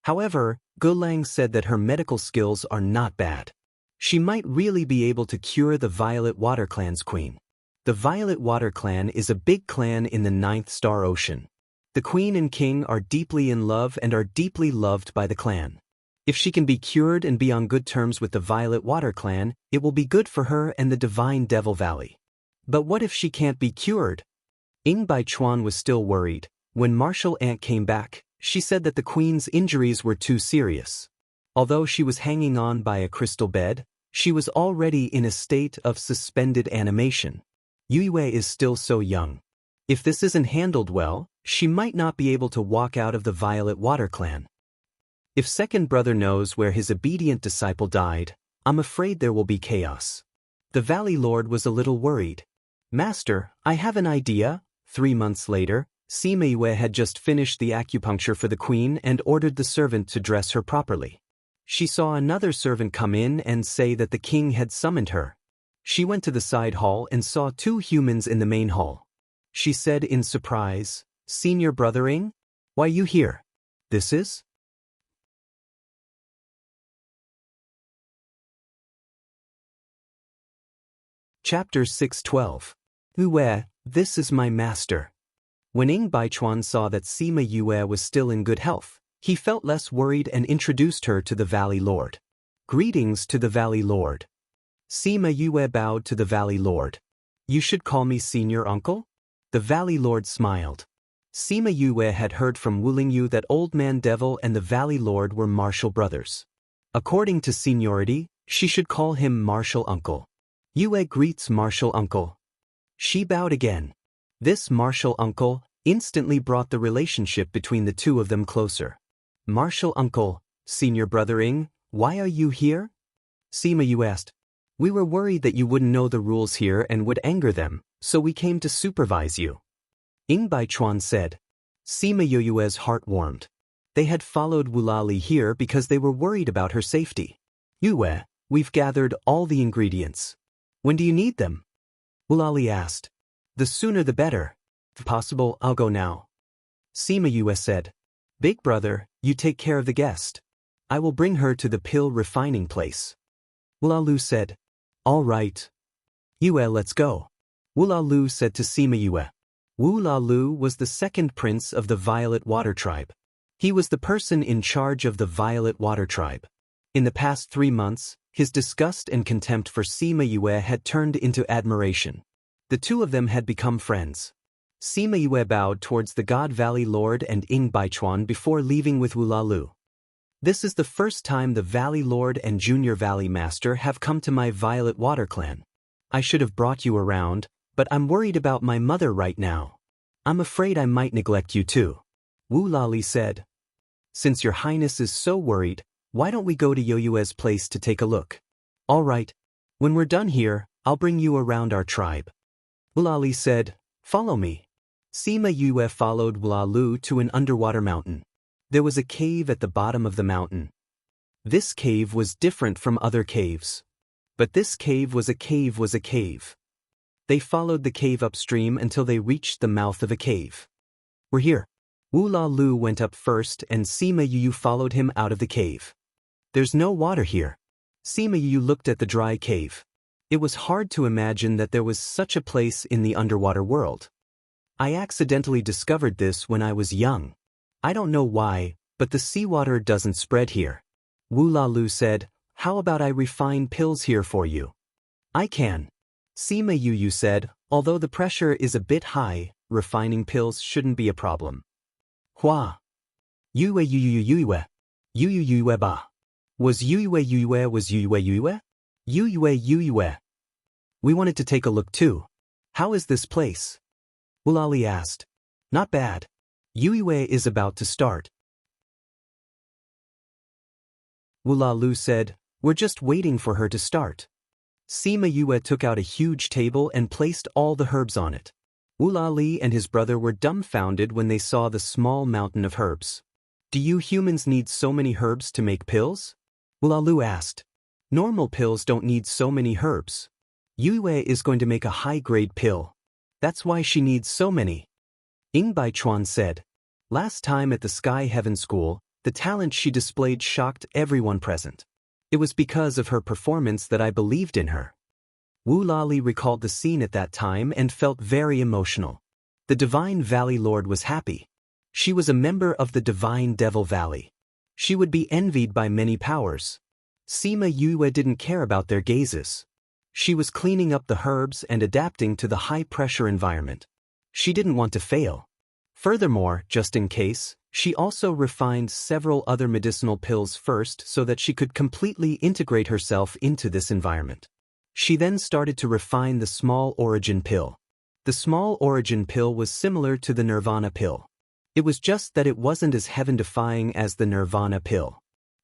A: However, Gu Lang said that her medical skills are not bad. She might really be able to cure the Violet Water Clan's queen. The Violet Water Clan is a big clan in the Ninth Star Ocean. The queen and king are deeply in love and are deeply loved by the clan. If she can be cured and be on good terms with the Violet Water Clan, it will be good for her and the Divine Devil Valley. But what if she can't be cured? Ing Bai Chuan was still worried. When Martial Ant came back, she said that the queen's injuries were too serious. Although she was hanging on by a crystal bed, she was already in a state of suspended animation. Yue is still so young. If this isn't handled well, she might not be able to walk out of the Violet Water Clan. If second brother knows where his obedient disciple died, I'm afraid there will be chaos. The Valley Lord was a little worried. "Master, I have an idea." 3 months later, Sima Yue had just finished the acupuncture for the queen and ordered the servant to dress her properly. She saw another servant come in and say that the king had summoned her. She went to the side hall and saw 2 humans in the main hall. She said in surprise, "Senior Brother Ing? Why you here? This is?" Chapter 612. Yue, this is my master. When Ing Baichuan saw that Sima Yue was still in good health, he felt less worried and introduced her to the Valley Lord. Greetings to the Valley Lord. Sima Yue bowed to the Valley Lord. You should call me Senior Uncle? The Valley Lord smiled. Sima Yue had heard from Wulingyu that Old Man Devil and the Valley Lord were martial brothers. According to seniority, she should call him Martial Uncle. Yue greets Martial Uncle. She bowed again. This Martial Uncle instantly brought the relationship between the two of them closer. Martial Uncle, Senior Brother Ing, why are you here? Sima Yue asked. We were worried that you wouldn't know the rules here and would anger them, so we came to supervise you. Ing Baichuan said. Sima Yue's heart warmed. They had followed Wulali here because they were worried about her safety. Yue, we've gathered all the ingredients. When do you need them? Wulali asked. The sooner the better. If possible, I'll go now. Sima Yue said. Big brother, you take care of the guest. I will bring her to the pill refining place. Wulalu said. All right. Yue, let's go. Wulalu said to Sima Yue. Wulalu was the second prince of the Violet Water Tribe. He was the person in charge of the Violet Water Tribe. In the past 3 months, his disgust and contempt for Sima Yue had turned into admiration. The two of them had become friends. Sima Yue bowed towards the God Valley Lord and Ing Baichuan before leaving with Wulalu. This is the first time the Valley Lord and Junior Valley Master have come to my Violet Water Clan. I should have brought you around, but I'm worried about my mother right now. I'm afraid I might neglect you too. Wulali said. Since your highness is so worried, why don't we go to Yoyue's place to take a look? All right. When we're done here, I'll bring you around our tribe. Wulali said, follow me. Sima Yue followed Wulalu to an underwater mountain. There was a cave at the bottom of the mountain. This cave was different from other caves. But this cave was a cave. They followed the cave upstream until they reached the mouth of a cave. We're here. Wulalu went up first and Sima Yue followed him out of the cave. There's no water here. Sima Yue looked at the dry cave. It was hard to imagine that there was such a place in the underwater world. I accidentally discovered this when I was young. I don't know why, but the seawater doesn't spread here. Wulalu said, how about I refine pills here for you? I can. Sima Yue said, although the pressure is a bit high, refining pills shouldn't be a problem. Hua. Yue ba. Was Yue? Yue. We wanted to take a look too. How is this place? Wulali asked. Not bad. Yue is about to start. Wulalu said, we're just waiting for her to start. Sima Yue took out a huge table and placed all the herbs on it. Wulali and his brother were dumbfounded when they saw the small mountain of herbs. Do you humans need so many herbs to make pills? Wulalu asked. Normal pills don't need so many herbs. Yue is going to make a high-grade pill. That's why she needs so many. Ing Baichuan said. Last time at the Sky Heaven School, the talent she displayed shocked everyone present. It was because of her performance that I believed in her. Wulali recalled the scene at that time and felt very emotional. The Divine Valley Lord was happy. She was a member of the Divine Devil Valley. She would be envied by many powers. Sima Yue didn't care about their gazes. She was cleaning up the herbs and adapting to the high-pressure environment. She didn't want to fail. Furthermore, just in case, she also refined several other medicinal pills first so that she could completely integrate herself into this environment. She then started to refine the small origin pill. The small origin pill was similar to the Nirvana pill. It was just that it wasn't as heaven-defying as the Nirvana pill.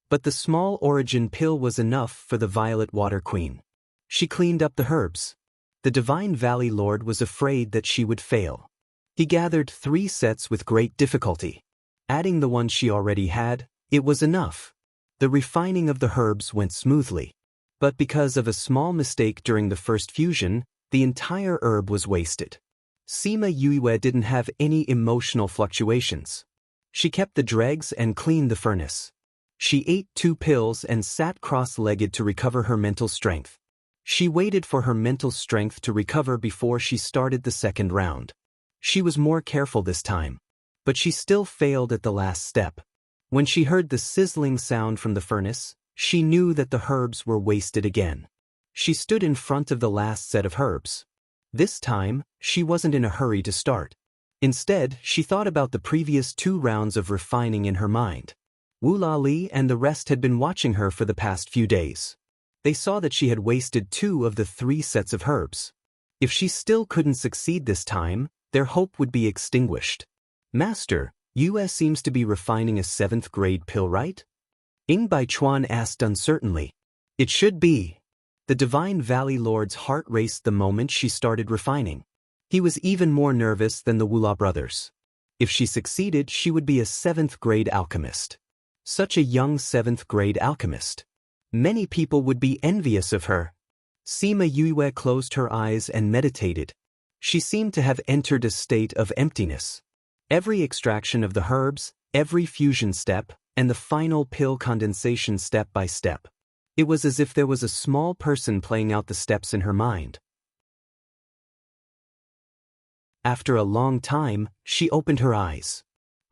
A: But the small origin pill was enough for the Violet Water Queen. She cleaned up the herbs. The Divine Valley Lord was afraid that she would fail. He gathered 3 sets with great difficulty. Adding the one she already had, it was enough. The refining of the herbs went smoothly. But because of a small mistake during the first fusion, the entire herb was wasted. Sima Yue didn't have any emotional fluctuations. She kept the dregs and cleaned the furnace. She ate 2 pills and sat cross-legged to recover her mental strength. She waited for her mental strength to recover before she started the second round. She was more careful this time. But she still failed at the last step. When she heard the sizzling sound from the furnace, she knew that the herbs were wasted again. She stood in front of the last set of herbs. This time, she wasn't in a hurry to start. Instead, she thought about the previous 2 rounds of refining in her mind. Wu Lali and the rest had been watching her for the past few days. They saw that she had wasted 2 of the 3 sets of herbs. If she still couldn't succeed this time, their hope would be extinguished. Master, US seems to be refining a 7th grade pill, right? Ying Baichuan asked uncertainly. It should be. The Divine Valley Lord's heart raced the moment she started refining. He was even more nervous than the Wula brothers. If she succeeded, she would be a 7th grade alchemist. Such a young 7th grade alchemist. Many people would be envious of her. Sima Yue closed her eyes and meditated. She seemed to have entered a state of emptiness. Every extraction of the herbs, every fusion step, and the final pill condensation step by step. It was as if there was a small person playing out the steps in her mind. After a long time, she opened her eyes.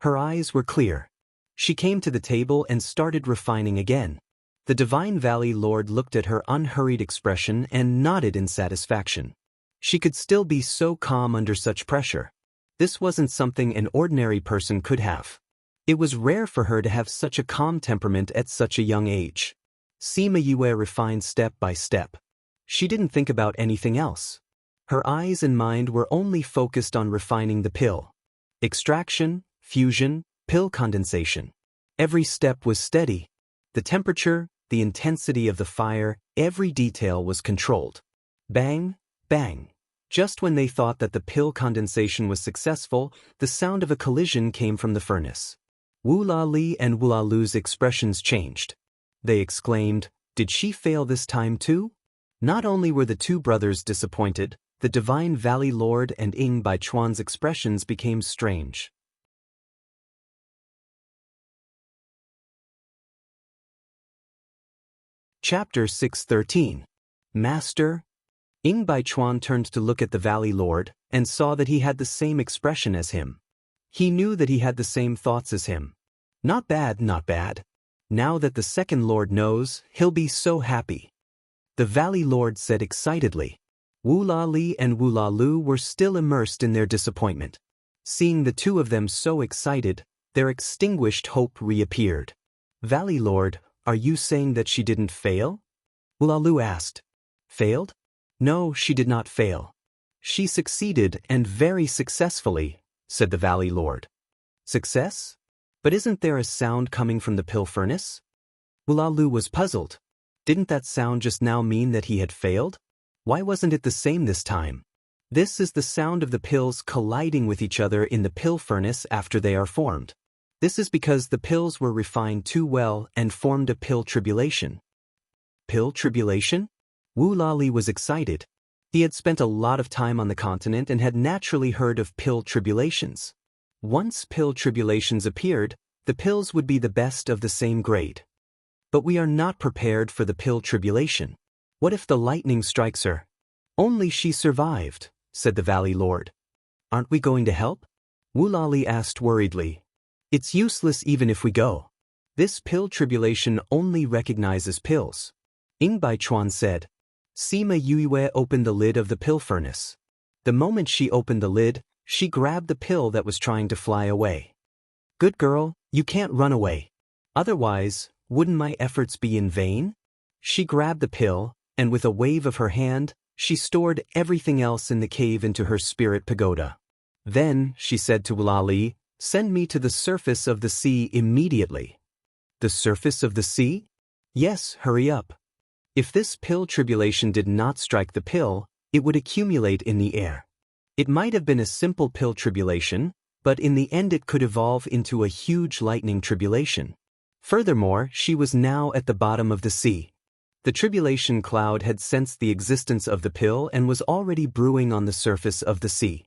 A: Her eyes were clear. She came to the table and started refining again. The Divine Valley Lord looked at her unhurried expression and nodded in satisfaction. She could still be so calm under such pressure. This wasn't something an ordinary person could have. It was rare for her to have such a calm temperament at such a young age. Sima Yue refined step by step. She didn't think about anything else. Her eyes and mind were only focused on refining the pill. Extraction, fusion, pill condensation. Every step was steady. The temperature, the intensity of the fire, every detail was controlled. Bang, bang. Just when they thought that the pill condensation was successful, the sound of a collision came from the furnace. Wu Lali and Wu Lalu's expressions changed. They exclaimed, "Did she fail this time too?" Not only were the 2 brothers disappointed, the Divine Valley Lord and Ying Baichuan's expressions became strange. Chapter 613. Master. Ying Baichuan turned to look at the Valley Lord and saw that he had the same expression as him. He knew that he had the same thoughts as him. Not bad, not bad. Now that the 2nd Lord knows, he'll be so happy. The Valley Lord said excitedly. Wu Lali and Wu Lalu were still immersed in their disappointment. Seeing the 2 of them so excited, their extinguished hope reappeared. Valley Lord, are you saying that she didn't fail? Wu Lalu asked. Failed? No, she did not fail. She succeeded, and very successfully, said the Valley Lord. Success? But isn't there a sound coming from the pill furnace? Wu Lalu was puzzled. Didn't that sound just now mean that he had failed? Why wasn't it the same this time? This is the sound of the pills colliding with each other in the pill furnace after they are formed. This is because the pills were refined too well and formed a pill tribulation. Pill tribulation? Wu Lali was excited. He had spent a lot of time on the continent and had naturally heard of pill tribulations. Once pill tribulations appeared, the pills would be the best of the same grade. But we are not prepared for the pill tribulation. What if the lightning strikes her? Only she survived, said the Valley Lord. Aren't we going to help? Wu Lali asked worriedly. It's useless even if we go. This pill tribulation only recognizes pills. Ying Baichuan said. Sima Yue opened the lid of the pill furnace. The moment she opened the lid, she grabbed the pill that was trying to fly away. Good girl, you can't run away. Otherwise, wouldn't my efforts be in vain? She grabbed the pill, and with a wave of her hand, she stored everything else in the cave into her spirit pagoda. Then, she said to Wu Lali, send me to the surface of the sea immediately. The surface of the sea? Yes, hurry up. If this pill tribulation did not strike the pill, it would accumulate in the air. It might have been a simple pill tribulation, but in the end it could evolve into a huge lightning tribulation. Furthermore, she was now at the bottom of the sea. The tribulation cloud had sensed the existence of the pill and was already brewing on the surface of the sea.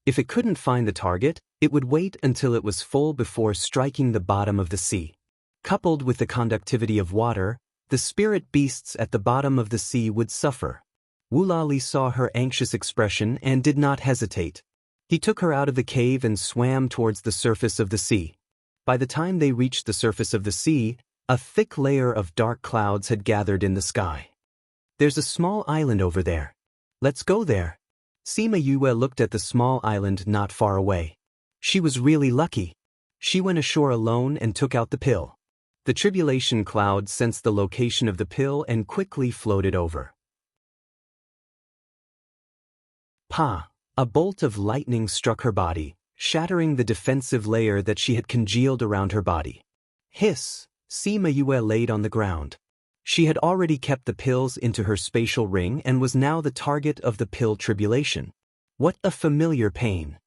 A: If it couldn't find the target, it would wait until it was full before striking the bottom of the sea. Coupled with the conductivity of water, the spirit beasts at the bottom of the sea would suffer. Wu Lali saw her anxious expression and did not hesitate. He took her out of the cave and swam towards the surface of the sea. By the time they reached the surface of the sea, a thick layer of dark clouds had gathered in the sky. There's a small island over there. Let's go there. Sima Yue looked at the small island not far away. She was really lucky. She went ashore alone and took out the pill. The tribulation cloud sensed the location of the pill and quickly floated over. Pa! A bolt of lightning struck her body, shattering the defensive layer that she had congealed around her body. Hiss! Sima Yue laid on the ground. She had already kept the pills into her spatial ring and was now the target of the pill tribulation. What a familiar pain!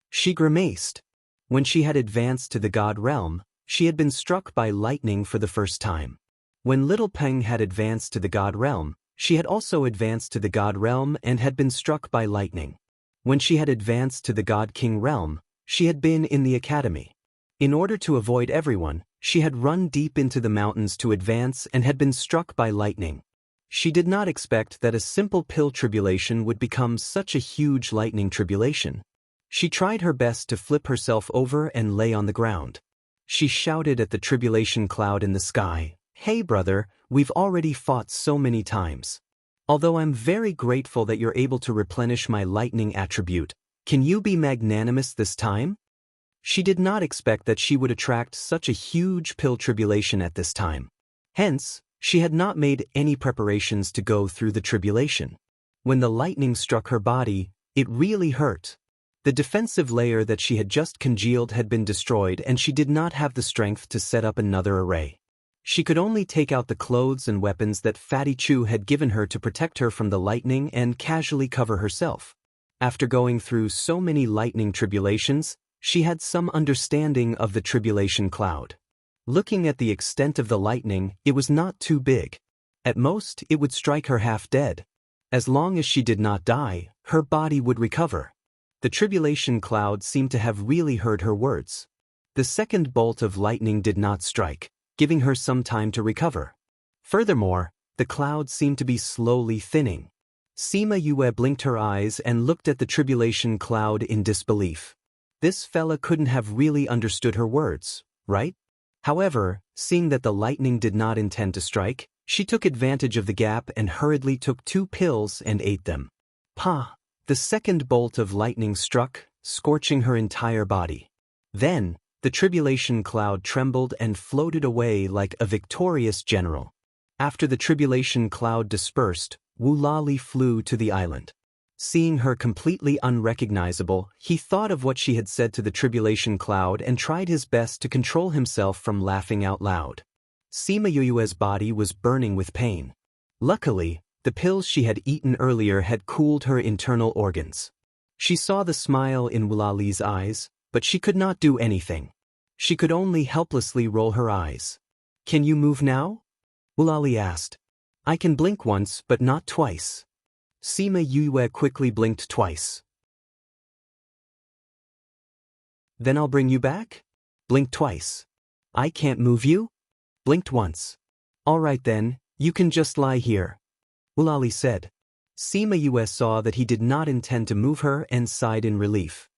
A: She grimaced. When she had advanced to the god realm, she had been struck by lightning for the first time. When Little Peng had advanced to the god realm, she had also advanced to the god realm and had been struck by lightning. When she had advanced to the god king realm, she had been in the academy. In order to avoid everyone, she had run deep into the mountains to advance and had been struck by lightning. She did not expect that a simple pill tribulation would become such a huge lightning tribulation. She tried her best to flip herself over and lay on the ground. She shouted at the tribulation cloud in the sky, "Hey brother, we've already fought so many times. Although I'm very grateful that you're able to replenish my lightning attribute, can you be magnanimous this time?" She did not expect that she would attract such a huge pill tribulation at this time. Hence, she had not made any preparations to go through the tribulation. When the lightning struck her body, it really hurt. The defensive layer that she had just congealed had been destroyed and she did not have the strength to set up another array. She could only take out the clothes and weapons that Fatty Chu had given her to protect her from the lightning and casually cover herself. After going through so many lightning tribulations, she had some understanding of the tribulation cloud. Looking at the extent of the lightning, it was not too big. At most, it would strike her half dead. As long as she did not die, her body would recover. The tribulation cloud seemed to have really heard her words. The second bolt of lightning did not strike, giving her some time to recover. Furthermore, the cloud seemed to be slowly thinning. Sima Yue blinked her eyes and looked at the tribulation cloud in disbelief. This fella couldn't have really understood her words, right? However, seeing that the lightning did not intend to strike, she took advantage of the gap and hurriedly took 2 pills and ate them. Pa! The second bolt of lightning struck, scorching her entire body. Then, the tribulation cloud trembled and floated away like a victorious general. After the tribulation cloud dispersed, Wu Lali flew to the island. Seeing her completely unrecognizable, he thought of what she had said to the tribulation cloud and tried his best to control himself from laughing out loud. Sima Yue's body was burning with pain. Luckily, the pills she had eaten earlier had cooled her internal organs. She saw the smile in Wu Lali's eyes, but she could not do anything. She could only helplessly roll her eyes. "Can you move now?" Wu Lali asked. "I can blink once but not twice." Sima Yue quickly blinked twice. "Then I'll bring you back?" "Blink twice." "I can't move you?" "Blinked once." "All right then, you can just lie here," Wu Lali said. Sima Yue saw that he did not intend to move her and sighed in relief.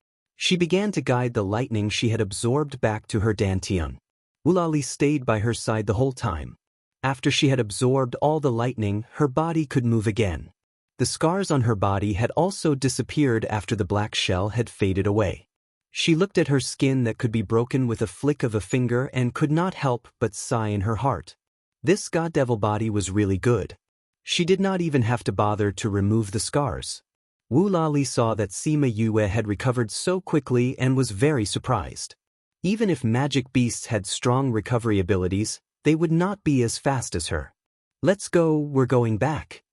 A: She began to guide the lightning she had absorbed back to her dantian. Wu Lali stayed by her side the whole time. After she had absorbed all the lightning, her body could move again. The scars on her body had also disappeared after the black shell had faded away. She looked at her skin that could be broken with a flick of a finger and could not help but sigh in her heart. This god devil body was really good. She did not even have to bother to remove the scars. Wu Lali saw that Sima Yue had recovered so quickly and was very surprised. Even if magic beasts had strong recovery abilities, they would not be as fast as her. "Let's go, we're going back,"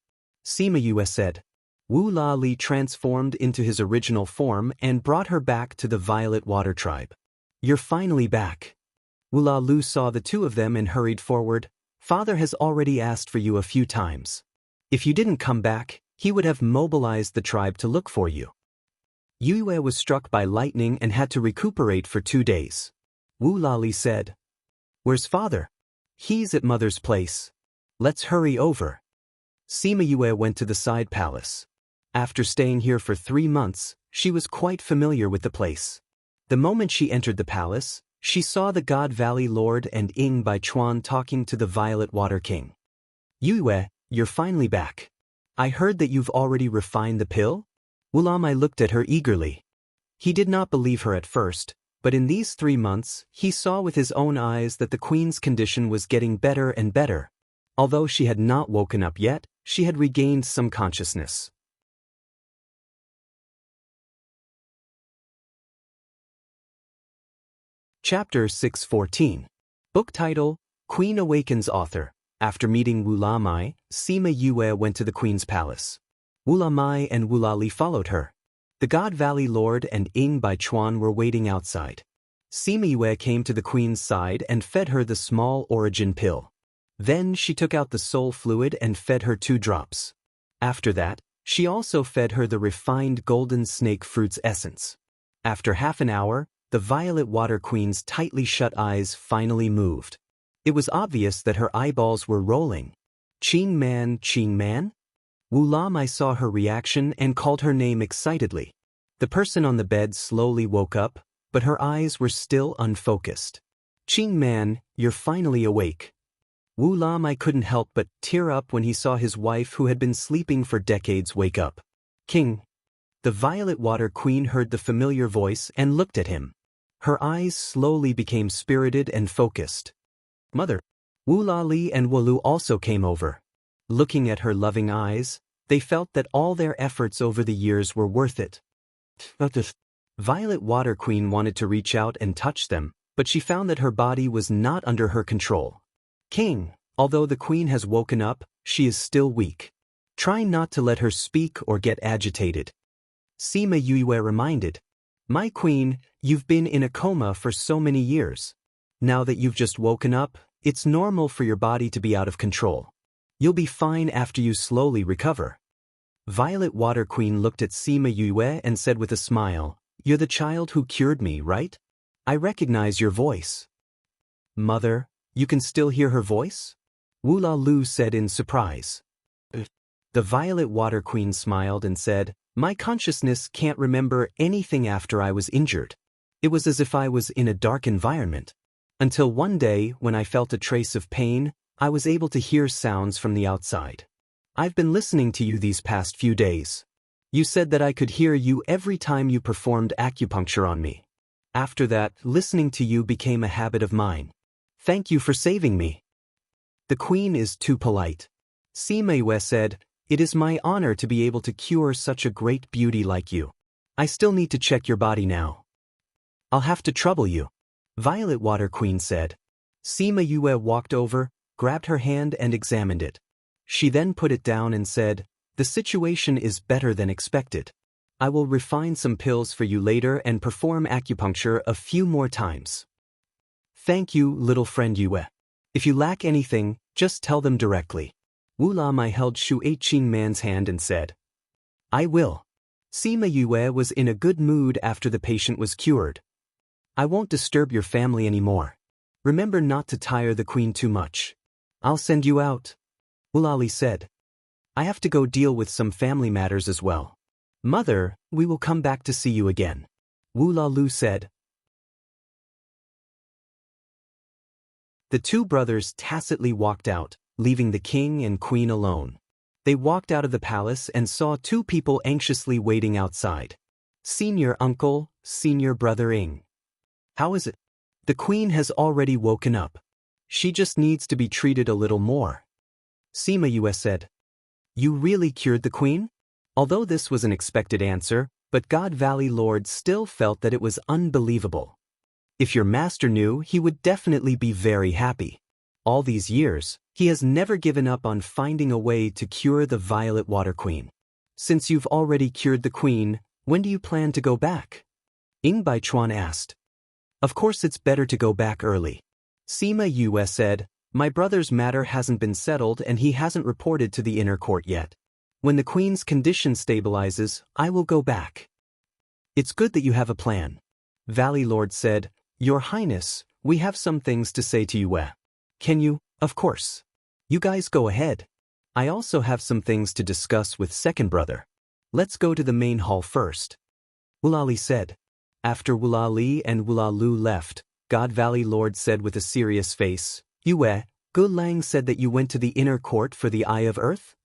A: Sima Yue said. Wu Lali transformed into his original form and brought her back to the Violet Water Tribe. "You're finally back." Wu Lalu saw the two of them and hurried forward. "Father has already asked for you a few times. If you didn't come back, he would have mobilized the tribe to look for you." Yue was struck by lightning and had to recuperate for 2 days. Wu Lali said, "Where's father?" "He's at mother's place. Let's hurry over." Sima Yue went to the side palace. After staying here for 3 months, She was quite familiar with the place. The moment she entered the palace, she saw the God Valley Lord and Ying Bai Chuan talking to the Violet Water King. Yue, you're finally back. I heard that you've already refined the pill? Wu Lamai looked at her eagerly. He did not believe her at first, but in these 3 months, he saw with his own eyes that the queen's condition was getting better and better. Although she had not woken up yet, she had regained some consciousness. Chapter 614. Book title, Queen Awakens. Author. After meeting Wu Lamai, Sima Yue went to the queen's palace. Wu Lamai and Wu Lali followed her. The God Valley Lord and Ying Bai Chuan were waiting outside. Sima Yue came to the queen's side and fed her the small origin pill. Then she took out the soul fluid and fed her 2 drops. After that, she also fed her the refined golden snake fruits essence. After half an hour, the Violet Water Queen's tightly shut eyes finally moved. It was obvious that her eyeballs were rolling. Qing Man? Wu Lamai saw her reaction and called her name excitedly. The person on the bed slowly woke up, but her eyes were still unfocused. Qing Man, you're finally awake. Wu Lamai couldn't help but tear up when he saw his wife who had been sleeping for decades wake up. King. The Violet Water Queen heard the familiar voice and looked at him. Her eyes slowly became spirited and focused. Mother. Wu Lali and Wu Lu also came over. Looking at her loving eyes, they felt that all their efforts over the years were worth it. Violet Water Queen wanted to reach out and touch them, but she found that her body was not under her control. King, although the queen has woken up, she is still weak. Try not to let her speak or get agitated. Sima Yue reminded. My queen, you've been in a coma for so many years. Now that you've just woken up, it's normal for your body to be out of control. You'll be fine after you slowly recover. Violet Water Queen looked at Sima Yue and said with a smile, You're the child who cured me, right? I recognize your voice. Mother, you can still hear her voice? Wu La Lu said in surprise. The Violet Water Queen smiled and said, My consciousness can't remember anything after I was injured. It was as if I was in a dark environment. Until one day, when I felt a trace of pain, I was able to hear sounds from the outside. I've been listening to you these past few days. You said that I could hear you every time you performed acupuncture on me. After that, listening to you became a habit of mine. Thank you for saving me. The queen is too polite. Sima Yue said, It is my honor to be able to cure such a great beauty like you. I still need to check your body now. I'll have to trouble you. Violet Water Queen said. Sima Yue walked over, grabbed her hand and examined it. She then put it down and said, The situation is better than expected. I will refine some pills for you later and perform acupuncture a few more times. Thank you, little friend Yue. If you lack anything, just tell them directly. Wu Lamai held Shu Qing Man's hand and said, I will. Sima Yue was in a good mood after the patient was cured. I won't disturb your family anymore. Remember not to tire the queen too much. I'll send you out. Wu Lali said. I have to go deal with some family matters as well. Mother, we will come back to see you again. Wu Lalu said. The 2 brothers tacitly walked out, leaving the king and queen alone. They walked out of the palace and saw 2 people anxiously waiting outside. Senior uncle, senior brother Ying. How is it? The queen has already woken up. She just needs to be treated a little more. Sima Yue said. You really cured the queen? Although this was an expected answer, but God Valley Lord still felt that it was unbelievable. If your master knew, he would definitely be very happy. All these years, he has never given up on finding a way to cure the Violet Water Queen. Since you've already cured the queen, when do you plan to go back? Ying Bai Chuan asked. Of course it's better to go back early. Sima Yue said, My brother's matter hasn't been settled and he hasn't reported to the inner court yet. When the queen's condition stabilizes, I will go back. It's good that you have a plan. Valley Lord said, Your Highness, we have some things to say to you. Can you? Of course. You guys go ahead. I also have some things to discuss with second brother. Let's go to the main hall first. Woolali said. After Woolali and Woolalu left, God Valley Lord said with a serious face, Yue, Gu Lang said that you went to the inner court for the Eye of Earth?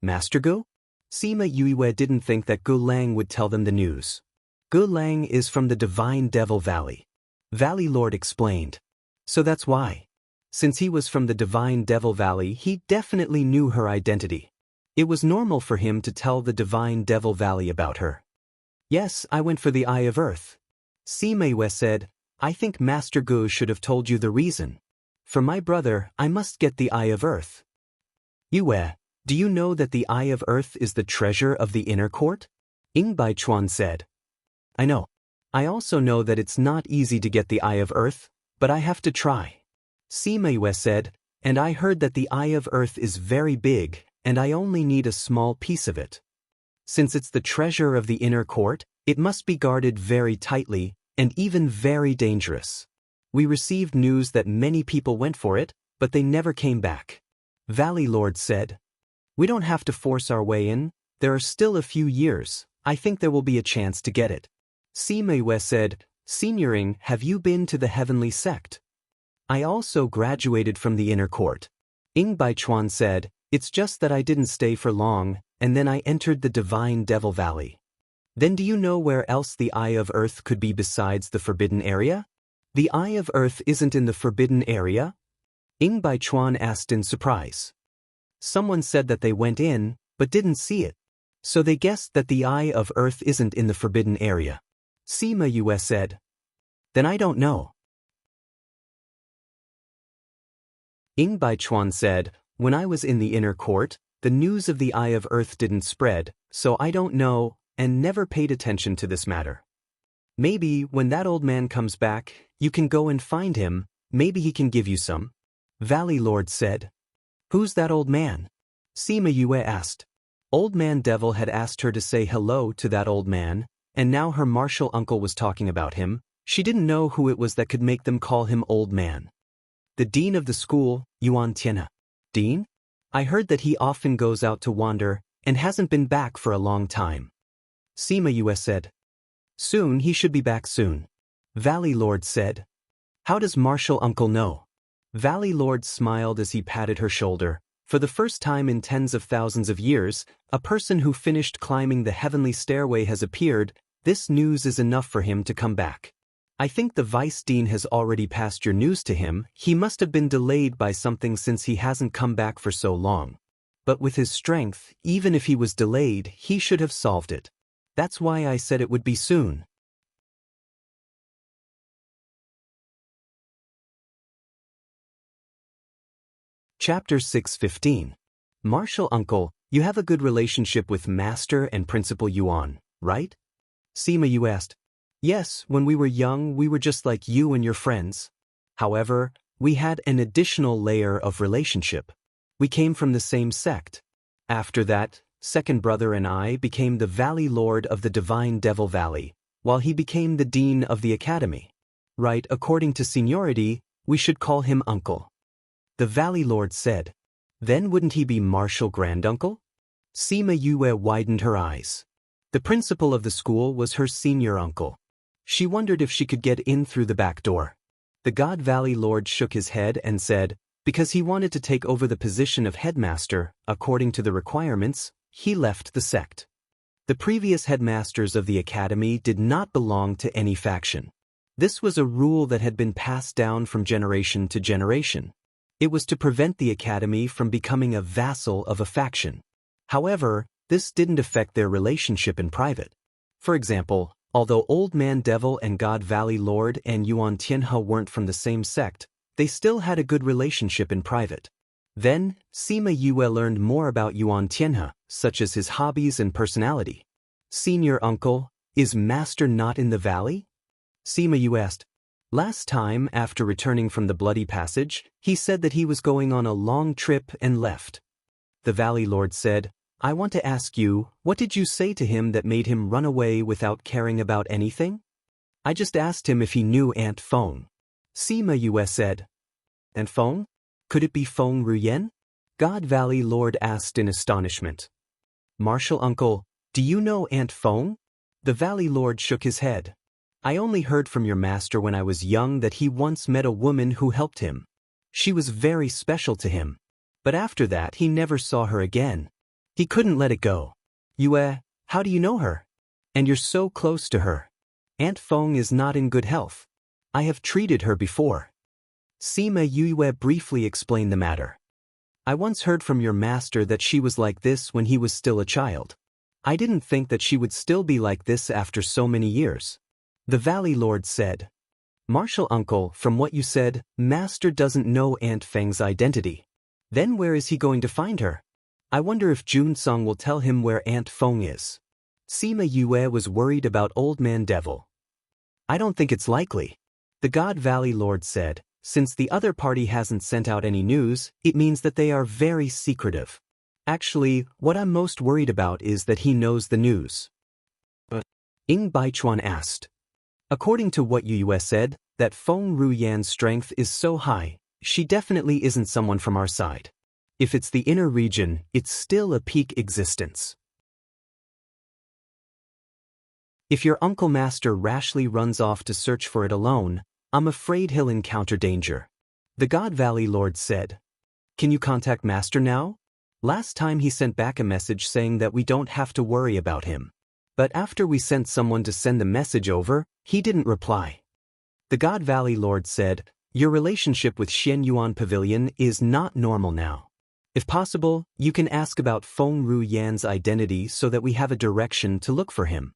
A: Master Gu? Sima Yue didn't think that Gu Lang would tell them the news. Gu Lang is from the Divine Devil Valley. Valley Lord explained. So that's why. Since he was from the Divine Devil Valley, he definitely knew her identity. It was normal for him to tell the Divine Devil Valley about her. Yes, I went for the Eye of Earth. Sima Yue said, I think Master Gu should have told you the reason. For my brother, I must get the Eye of Earth. Yue, do you know that the Eye of Earth is the treasure of the inner court? Ing Baichuan said. I know. I also know that it's not easy to get the Eye of Earth, but I have to try. Sima Yue said, and I heard that the Eye of Earth is very big, and I only need a small piece of it. Since it's the treasure of the inner court, it must be guarded very tightly, and even very dangerous. We received news that many people went for it, but they never came back. Valley Lord said. We don't have to force our way in, there are still a few years, I think there will be a chance to get it. Sima Yue said, Senioring, have you been to the heavenly sect? I also graduated from the inner court. Ing Baichuan said, it's just that I didn't stay for long, and then I entered the Divine Devil Valley. Then do you know where else the Eye of Earth could be besides the Forbidden Area? The Eye of Earth isn't in the Forbidden Area? Ing Baichuan asked in surprise. Someone said that they went in, but didn't see it. So they guessed that the Eye of Earth isn't in the Forbidden Area. Sima Yue said. Then I don't know. Ing Baichuan said, when I was in the inner court, the news of the Eye of Earth didn't spread, so I don't know, and never paid attention to this matter. Maybe when that old man comes back, you can go and find him, maybe he can give you some. Valley Lord said. Who's that old man? Sima Yue asked. Old Man Devil had asked her to say hello to that old man, and now her martial uncle was talking about him. She didn't know who it was that could make them call him old man. The dean of the school, Yuan Tianhe. Dean? I heard that he often goes out to wander, and hasn't been back for a long time. Sima Yue said. Soon he should be back soon. Valley Lord said. How does martial uncle know? Valley Lord smiled as he patted her shoulder. For the first time in tens of thousands of years, a person who finished climbing the heavenly stairway has appeared. This news is enough for him to come back. I think the vice dean has already passed your news to him. He must have been delayed by something since he hasn't come back for so long. But with his strength, even if he was delayed, he should have solved it. That's why I said it would be soon. Chapter 6:15. Martial Uncle, you have a good relationship with Master and Principal Yuan, right? Sima Yue asked. Yes, when we were young, we were just like you and your friends. However, we had an additional layer of relationship. We came from the same sect. After that, second brother and I became the Valley Lord of the Divine Devil Valley, while he became the Dean of the Academy. Right, according to seniority, we should call him Uncle. The Valley Lord said. Then wouldn't he be Martial Granduncle? Sima Yue widened her eyes. The principal of the school was her senior uncle. She wondered if she could get in through the back door. The God Valley Lord shook his head and said, because he wanted to take over the position of headmaster, according to the requirements, he left the sect. The previous headmasters of the academy did not belong to any faction. This was a rule that had been passed down from generation to generation. It was to prevent the academy from becoming a vassal of a faction. However, this didn't affect their relationship in private. For example, although Old Man Devil and God Valley Lord and Yuan Tianhe weren't from the same sect, they still had a good relationship in private. Then, Sima Yue learned more about Yuan Tianhe, such as his hobbies and personality. Senior uncle, is Master not in the valley? Sima Yue asked. Last time, after returning from the Bloody Passage, he said that he was going on a long trip and left. The Valley Lord said, I want to ask you, what did you say to him that made him run away without caring about anything? I just asked him if he knew Aunt Feng. Sima Yue said. Aunt Feng? Could it be Feng Ruyen? God Valley Lord asked in astonishment. Martial Uncle, do you know Aunt Feng? The Valley Lord shook his head. I only heard from your master when I was young that he once met a woman who helped him. She was very special to him. But after that he never saw her again. He couldn't let it go. Yue, how do you know her? And you're so close to her. Aunt Feng is not in good health. I have treated her before. Sima Yue briefly explained the matter. I once heard from your master that she was like this when he was still a child. I didn't think that she would still be like this after so many years. The Valley Lord said. Martial uncle, from what you said, master doesn't know Aunt Feng's identity. Then where is he going to find her? I wonder if Junsong will tell him where Aunt Feng is. Sima Yue was worried about Old Man Devil. I don't think it's likely. The God Valley Lord said, since the other party hasn't sent out any news, it means that they are very secretive. Actually, what I'm most worried about is that he knows the news. But Ying Baichuan asked. According to what Yue said, that Feng Ruyan's strength is so high, she definitely isn't someone from our side. If it's the inner region, it's still a peak existence. If your uncle master rashly runs off to search for it alone, I'm afraid he'll encounter danger. The God Valley Lord said. Can you contact master now? Last time he sent back a message saying that we don't have to worry about him. But after we sent someone to send the message over, he didn't reply. The God Valley Lord said, your relationship with Xianyuan Pavilion is not normal now. If possible, you can ask about Feng Ruyan's identity so that we have a direction to look for him.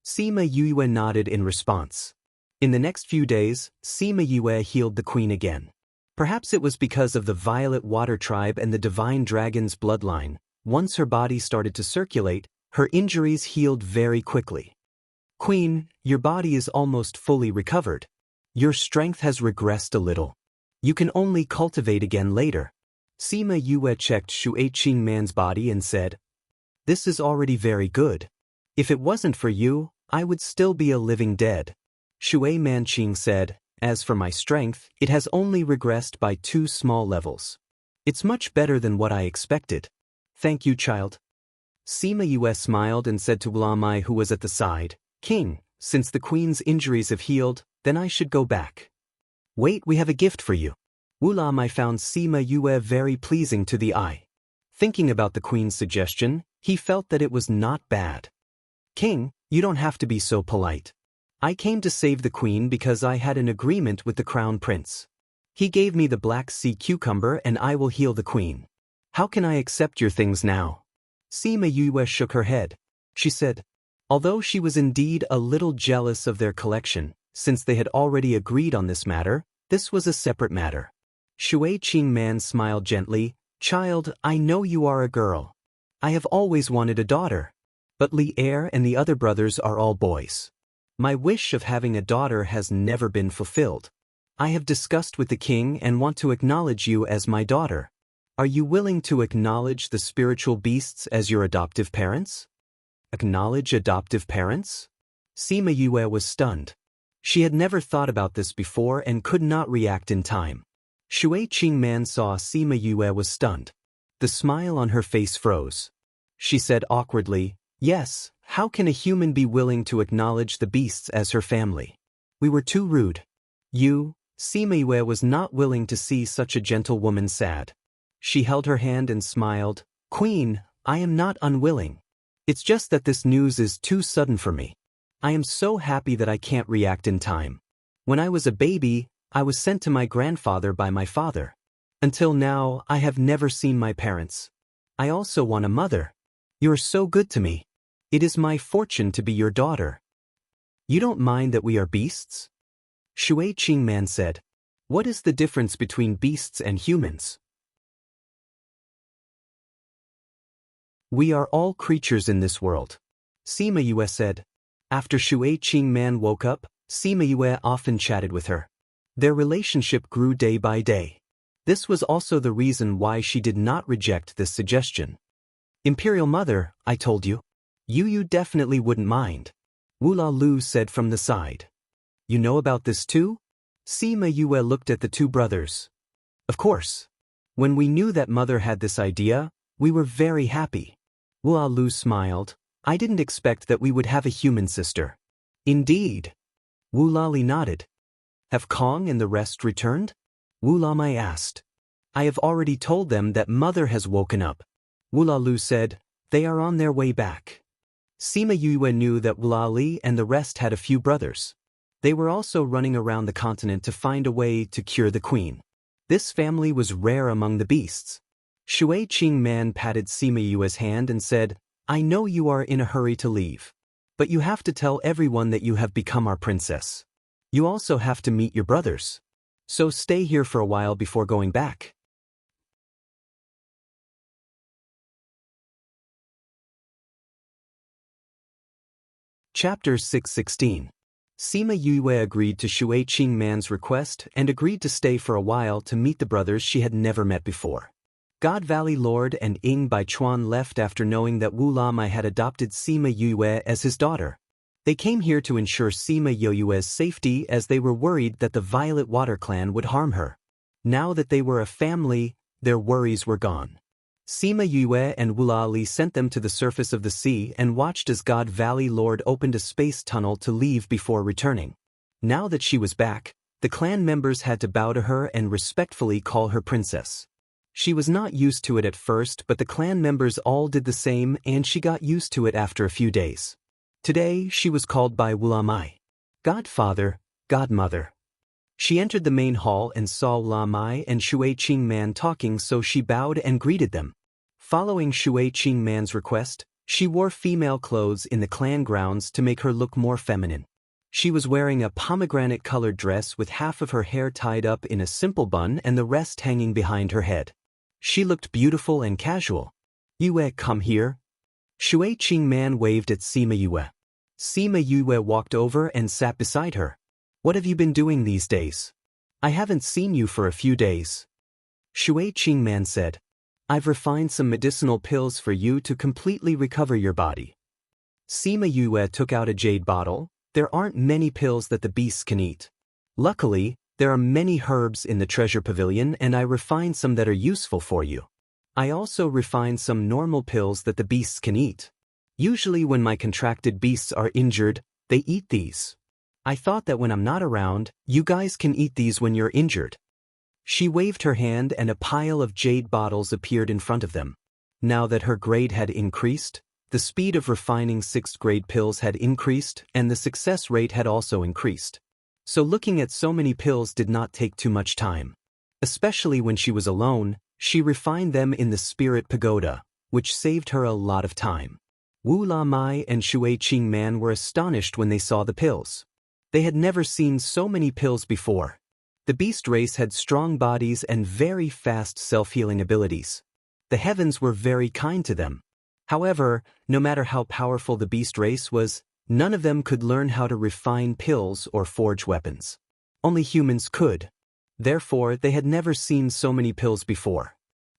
A: Sima Yue nodded in response. In the next few days, Sima Yue healed the queen again. Perhaps it was because of the Violet Water Tribe and the Divine Dragon's bloodline. Once her body started to circulate, her injuries healed very quickly. Queen, your body is almost fully recovered. Your strength has regressed a little. You can only cultivate again later. Sima Yue checked Shui Qingman's body and said, this is already very good. If it wasn't for you, I would still be a living dead. Shui Manqing said, as for my strength, it has only regressed by 2 small levels. It's much better than what I expected. Thank you, child. Sima Yue smiled and said to Wulamai, who was at the side, King, since the queen's injuries have healed, then I should go back. Wait, we have a gift for you. Wulamai found Sima Yue very pleasing to the eye. Thinking about the queen's suggestion, he felt that it was not bad. King, you don't have to be so polite. I came to save the queen because I had an agreement with the crown prince. He gave me the black sea cucumber and I will heal the queen. How can I accept your things now? Sima Yue shook her head. She said, although she was indeed a little jealous of their collection, since they had already agreed on this matter, this was a separate matter. Shui Qingman smiled gently, child, I know you are a girl. I have always wanted a daughter. But Li Er and the other brothers are all boys. My wish of having a daughter has never been fulfilled. I have discussed with the king and want to acknowledge you as my daughter. Are you willing to acknowledge the spiritual beasts as your adoptive parents? Acknowledge adoptive parents? Sima Yue was stunned. She had never thought about this before and could not react in time. Shui Qingman saw Sima Yue was stunned. The smile on her face froze. She said awkwardly, yes, how can a human be willing to acknowledge the beasts as her family? We were too rude. Sima Yue was not willing to see such a gentle woman sad. She held her hand and smiled, Queen, I am not unwilling. It's just that this news is too sudden for me. I am so happy that I can't react in time. When I was a baby, I was sent to my grandfather by my father. Until now, I have never seen my parents. I also want a mother. You are so good to me. It is my fortune to be your daughter. You don't mind that we are beasts? Shui Qingman said. What is the difference between beasts and humans? We are all creatures in this world. Sima Yue said. After Shui Qingman woke up, Sima Yue often chatted with her. Their relationship grew day by day. This was also the reason why she did not reject this suggestion. Imperial Mother, I told you. You definitely wouldn't mind. Wula Lu said from the side. You know about this too? Sima Yue looked at the 2 brothers. Of course. When we knew that Mother had this idea, we were very happy. Wula Lu smiled. I didn't expect that we would have a human sister. Indeed. Wu Lali nodded. Have Kong and the rest returned? Wu Lamai asked. I have already told them that mother has woken up. Wu Lalu said, they are on their way back. Sima Yue knew that Wu Lali and the rest had a few brothers. They were also running around the continent to find a way to cure the queen. This family was rare among the beasts. Shui Qing Man patted Sima Yue's hand and said, I know you are in a hurry to leave. But you have to tell everyone that you have become our princess. You also have to meet your brothers. So stay here for a while before going back. Chapter 616. Sima Yue agreed to Shui Qing Man's request and agreed to stay for a while to meet the brothers she had never met before. God Valley Lord and Ying Bai Chuan left after knowing that Wu Lamai had adopted Sima Yue as his daughter. They came here to ensure Sima Yue's safety as they were worried that the Violet Water clan would harm her. Now that they were a family, their worries were gone. Sima Yue and Wu Lali sent them to the surface of the sea and watched as God Valley Lord opened a space tunnel to leave before returning. Now that she was back, the clan members had to bow to her and respectfully call her princess. She was not used to it at first, but the clan members all did the same and she got used to it after a few days. Today, she was called by Wu Lamai Godfather, Godmother. She entered the main hall and saw Wu Lamai and Shui Qing Man talking, so she bowed and greeted them. Following Shui Qing Man's request, she wore female clothes in the clan grounds to make her look more feminine. She was wearing a pomegranate-colored dress with half of her hair tied up in a simple bun and the rest hanging behind her head. She looked beautiful and casual. Yue, come here. Shui Qing Man waved at Sima Yue. Sima Yue walked over and sat beside her. What have you been doing these days? I haven't seen you for a few days. Shui Qing Man said, I've refined some medicinal pills for you to completely recover your body. Sima Yue took out a jade bottle. There aren't many pills that the beasts can eat. Luckily, there are many herbs in the treasure pavilion and I refined some that are useful for you. I also refined some normal pills that the beasts can eat. Usually when my contracted beasts are injured, they eat these. I thought that when I'm not around, you guys can eat these when you're injured. She waved her hand and a pile of jade bottles appeared in front of them. Now that her grade had increased, the speed of refining 6th grade pills had increased and the success rate had also increased. So looking at so many pills did not take too much time. Especially when she was alone, she refined them in the Spirit Pagoda, which saved her a lot of time. Wu Lamai and Shui Qing Man were astonished when they saw the pills. They had never seen so many pills before. The beast race had strong bodies and very fast self-healing abilities. The heavens were very kind to them. However, no matter how powerful the beast race was, none of them could learn how to refine pills or forge weapons. Only humans could. Therefore, they had never seen so many pills before.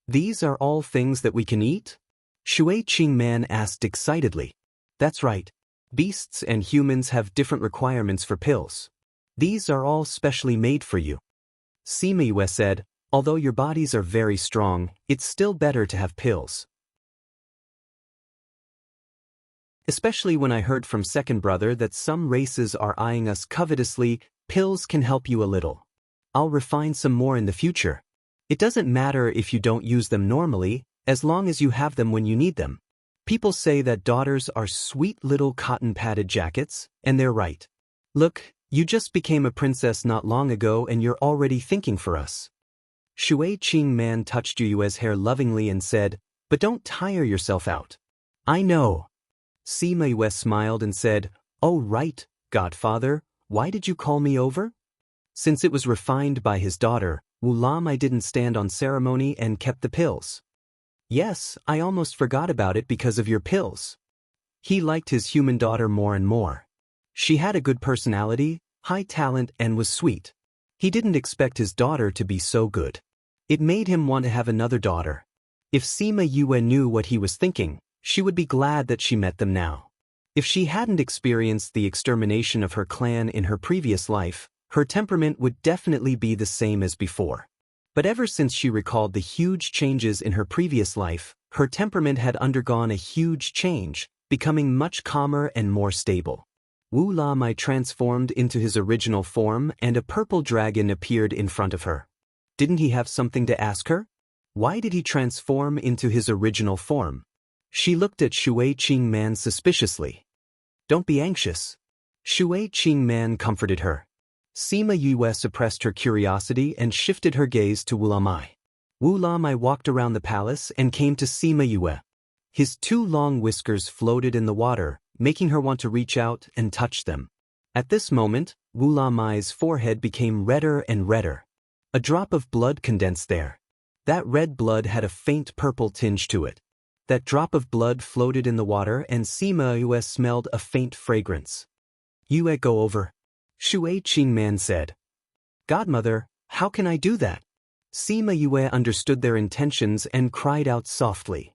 A: These are all things that we can eat? Shui Qing Man asked excitedly. That's right. Beasts and humans have different requirements for pills. These are all specially made for you. Sima Yue said, although your bodies are very strong, it's still better to have pills. Especially when I heard from second brother that some races are eyeing us covetously, pills can help you a little. I'll refine some more in the future. It doesn't matter if you don't use them normally, as long as you have them when you need them. People say that daughters are sweet little cotton-padded jackets, and they're right. Look, you just became a princess not long ago and you're already thinking for us. Shui Qing Man touched Yue's hair lovingly and said, but don't tire yourself out. I know. Sima Yue smiled and said, oh right, Godfather, why did you call me over? Since it was refined by his daughter, Wu Lamai didn't stand on ceremony and kept the pills. Yes, I almost forgot about it because of your pills. He liked his human daughter more and more. She had a good personality, high talent, and was sweet. He didn't expect his daughter to be so good. It made him want to have another daughter. If Sima Yue knew what he was thinking, she would be glad that she met them now. If she hadn't experienced the extermination of her clan in her previous life, her temperament would definitely be the same as before. But ever since she recalled the huge changes in her previous life, her temperament had undergone a huge change, becoming much calmer and more stable. Wu La Mai transformed into his original form and a purple dragon appeared in front of her. Didn't he have something to ask her? Why did he transform into his original form? She looked at Shui Qing Man suspiciously. Don't be anxious. Shui Qing Man comforted her. Sima Yue suppressed her curiosity and shifted her gaze to Wu La Mai. Wu La Mai walked around the palace and came to Sima Yue. His two long whiskers floated in the water, making her want to reach out and touch them. At this moment, Wu La Mai's forehead became redder and redder. A drop of blood condensed there. That red blood had a faint purple tinge to it. That drop of blood floated in the water and Sima Yue smelled a faint fragrance. Yue, go over. Shui Qing Man said. Godmother, how can I do that? Sima Yue understood their intentions and cried out softly.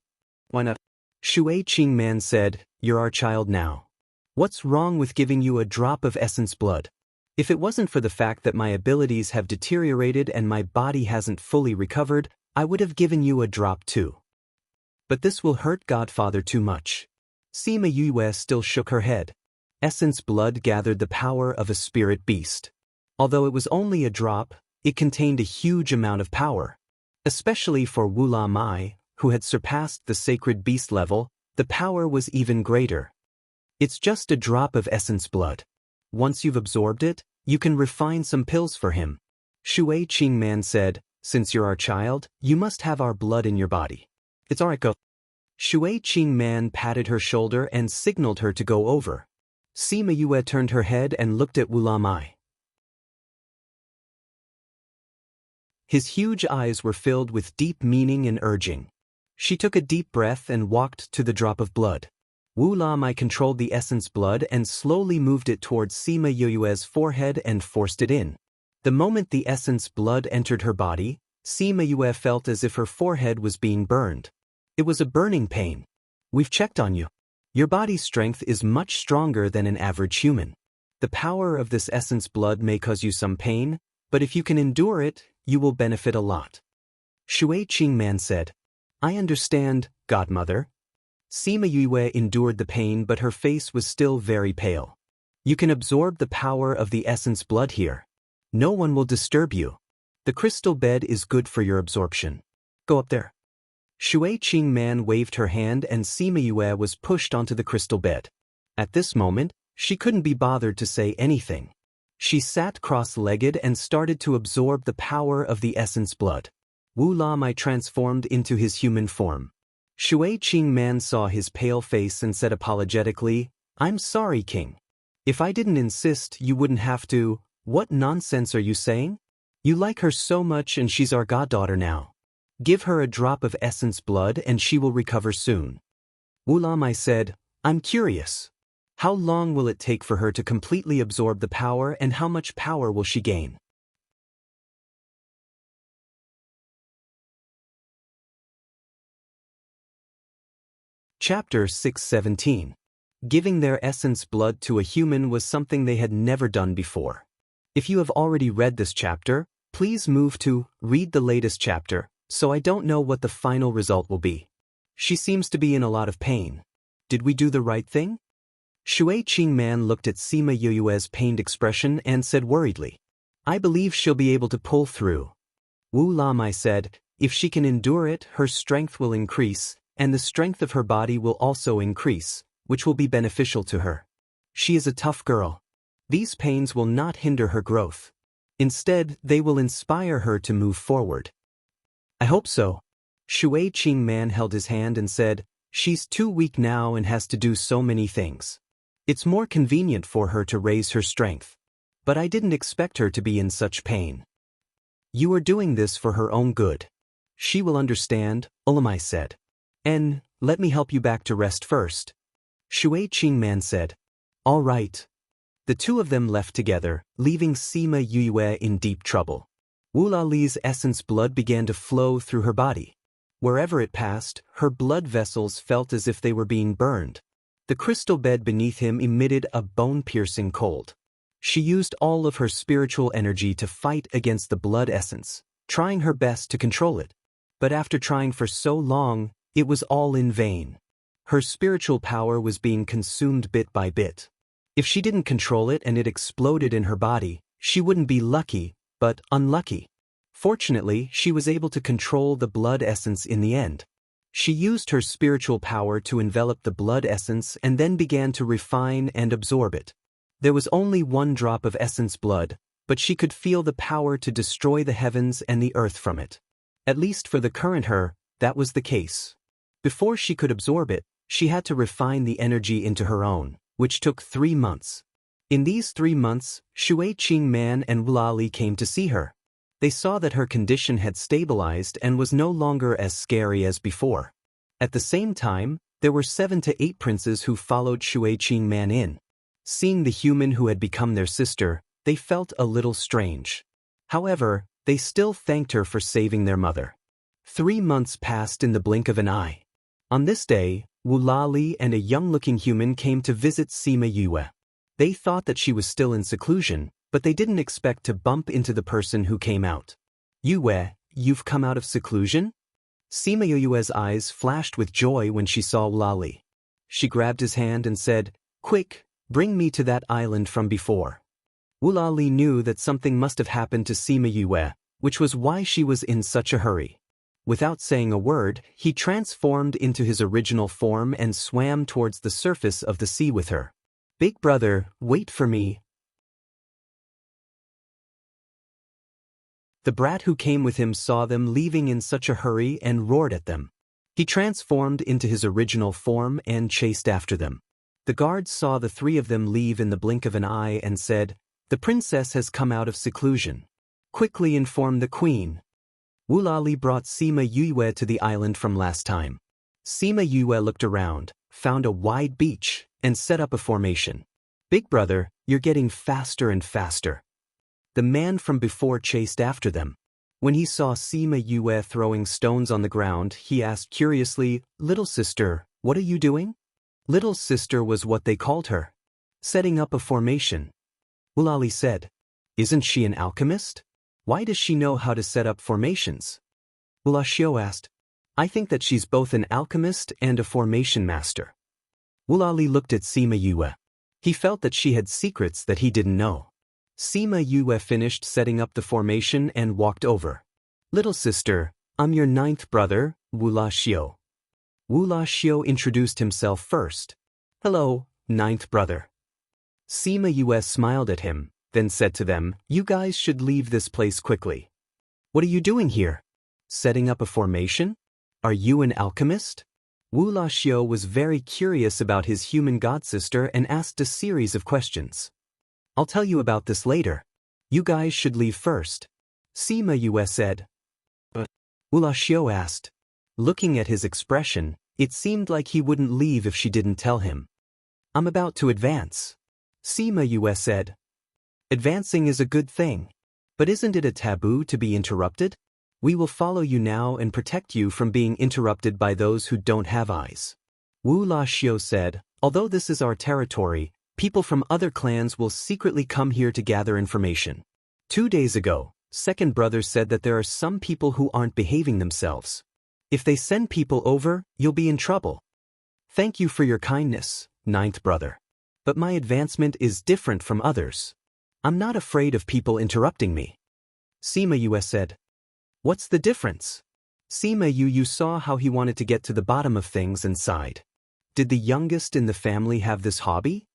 A: Why not? Shui Qing Man said, you're our child now. What's wrong with giving you a drop of essence blood? If it wasn't for the fact that my abilities have deteriorated and my body hasn't fully recovered, I would have given you a drop too. But this will hurt Godfather too much. Sima Yue still shook her head. Essence blood gathered the power of a spirit beast. Although it was only a drop, it contained a huge amount of power. Especially for Wu La Mai, who had surpassed the sacred beast level, the power was even greater. It's just a drop of essence blood. Once you've absorbed it, you can refine some pills for him. Shui Qing Man said, since you're our child, you must have our blood in your body. It's alright, go. Shui Qing Man patted her shoulder and signaled her to go over. Sima Yue turned her head and looked at Wu La Mai. His huge eyes were filled with deep meaning and urging. She took a deep breath and walked to the drop of blood. Wu La Mai controlled the essence blood and slowly moved it towards Sima Yue's forehead and forced it in. The moment the essence blood entered her body, Sima Yue felt as if her forehead was being burned. It was a burning pain. We've checked on you. Your body's strength is much stronger than an average human. The power of this essence blood may cause you some pain, but if you can endure it, you will benefit a lot. Shui Qing Man said, I understand, Godmother. Sima Yue endured the pain, but her face was still very pale. You can absorb the power of the essence blood here. No one will disturb you. The crystal bed is good for your absorption. Go up there. Shui Qing Man waved her hand and Sima Yue was pushed onto the crystal bed. At this moment, she couldn't be bothered to say anything. She sat cross-legged and started to absorb the power of the essence blood. Wu La Mai transformed into his human form. Shui Qing Man saw his pale face and said apologetically, I'm sorry, King. If I didn't insist, you wouldn't have to. What nonsense are you saying? You like her so much and she's our goddaughter now. Give her a drop of essence blood and she will recover soon. Wu La Mai said, I'm curious. How long will it take for her to completely absorb the power and how much power will she gain? Chapter 617. Giving their essence blood to a human was something they had never done before. If you have already read this chapter, please move to read the latest chapter, so I don't know what the final result will be. She seems to be in a lot of pain. Did we do the right thing? Shui Qing Man looked at Sima Yue's pained expression and said worriedly, I believe she'll be able to pull through. Wu La Mai said, if she can endure it, her strength will increase, and the strength of her body will also increase, which will be beneficial to her. She is a tough girl. These pains will not hinder her growth. Instead, they will inspire her to move forward. I hope so. Shui Qing Man held his hand and said, she's too weak now and has to do so many things. It's more convenient for her to raise her strength. But I didn't expect her to be in such pain. You are doing this for her own good. She will understand, Ulamai said. And, let me help you back to rest first. Shui Qing Man said. All right. The two of them left together, leaving Sima Yue in deep trouble. Wu Lali's essence blood began to flow through her body. Wherever it passed, her blood vessels felt as if they were being burned. The crystal bed beneath him emitted a bone-piercing cold. She used all of her spiritual energy to fight against the blood essence, trying her best to control it. But after trying for so long, it was all in vain. Her spiritual power was being consumed bit by bit. If she didn't control it and it exploded in her body, she wouldn't be lucky, but unlucky. Fortunately, she was able to control the blood essence in the end. She used her spiritual power to envelop the blood essence and then began to refine and absorb it. There was only one drop of essence blood, but she could feel the power to destroy the heavens and the earth from it. At least for the current her, that was the case. Before she could absorb it, she had to refine the energy into her own, which took 3 months. In these 3 months, Shui Qing Man and Wulali came to see her. They saw that her condition had stabilized and was no longer as scary as before. At the same time, there were 7 to 8 princes who followed Shui Qing Man in. Seeing the human who had become their sister, they felt a little strange. However, they still thanked her for saving their mother. 3 months passed in the blink of an eye. On this day, Wulali and a young-looking human came to visit Sima Yue. They thought that she was still in seclusion, but they didn't expect to bump into the person who came out. Yue, you've come out of seclusion? Sima Yue's eyes flashed with joy when she saw Wulali. She grabbed his hand and said, "Quick, bring me to that island from before." Wulali knew that something must have happened to Sima Yue, which was why she was in such a hurry. Without saying a word, he transformed into his original form and swam towards the surface of the sea with her. "Big brother, wait for me." The brat who came with him saw them leaving in such a hurry and roared at them. He transformed into his original form and chased after them. The guards saw the 3 of them leave in the blink of an eye and said, "The princess has come out of seclusion. Quickly inform the queen." Wulali brought Sima Yue to the island from last time. Sima Yue looked around, found a wide beach, and set up a formation. "Big brother, you're getting faster and faster." The man from before chased after them. When he saw Sima Yue throwing stones on the ground, he asked curiously, "Little sister, what are you doing?" Little sister was what they called her. "Setting up a formation." Wulali said, "Isn't she an alchemist? Why does she know how to set up formations?" Wulashio asked, "I think that she's both an alchemist and a formation master." Wulali looked at Sima Yue. He felt that she had secrets that he didn't know. Sima Yue finished setting up the formation and walked over. "Little sister, I'm your 9th brother, Wulashio." Wulashio introduced himself first. "Hello, 9th brother." Sima Yue smiled at him, then said to them, "You guys should leave this place quickly." "What are you doing here? Setting up a formation? Are you an alchemist?" Wulashio was very curious about his human godsister and asked a series of questions. "I'll tell you about this later. You guys should leave first," Sima Yue said. "But," Wulashio asked. Looking at his expression, it seemed like he wouldn't leave if she didn't tell him. "I'm about to advance," Sima Yue said. "Advancing is a good thing. But isn't it a taboo to be interrupted? We will follow you now and protect you from being interrupted by those who don't have eyes." Wulashio said, "Although this is our territory, people from other clans will secretly come here to gather information. 2 days ago, 2nd brother said that there are some people who aren't behaving themselves. If they send people over, you'll be in trouble. Thank you for your kindness, 9th brother. But my advancement is different from others. I'm not afraid of people interrupting me." Sima Yue said, "What's the difference?" Sima Yue saw how he wanted to get to the bottom of things and sighed. Did the youngest in the family have this hobby?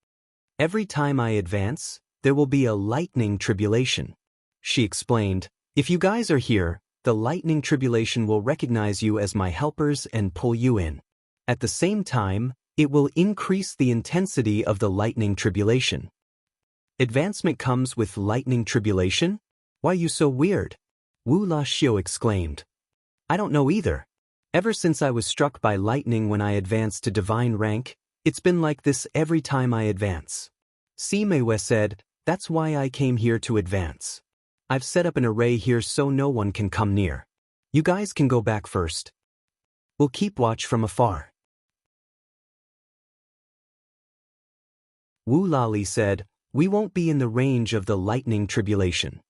A: "Every time I advance, there will be a lightning tribulation." She explained, "If you guys are here, the lightning tribulation will recognize you as my helpers and pull you in. At the same time, it will increase the intensity of the lightning tribulation." "Advancement comes with lightning tribulation? Why are you so weird?" Wulashio exclaimed. "I don't know either. Ever since I was struck by lightning when I advanced to divine rank, it's been like this every time I advance." Sima Yue said, "That's why I came here to advance. I've set up an array here so no one can come near. You guys can go back first. We'll keep watch from afar." Wulali said, "We won't be in the range of the lightning tribulation."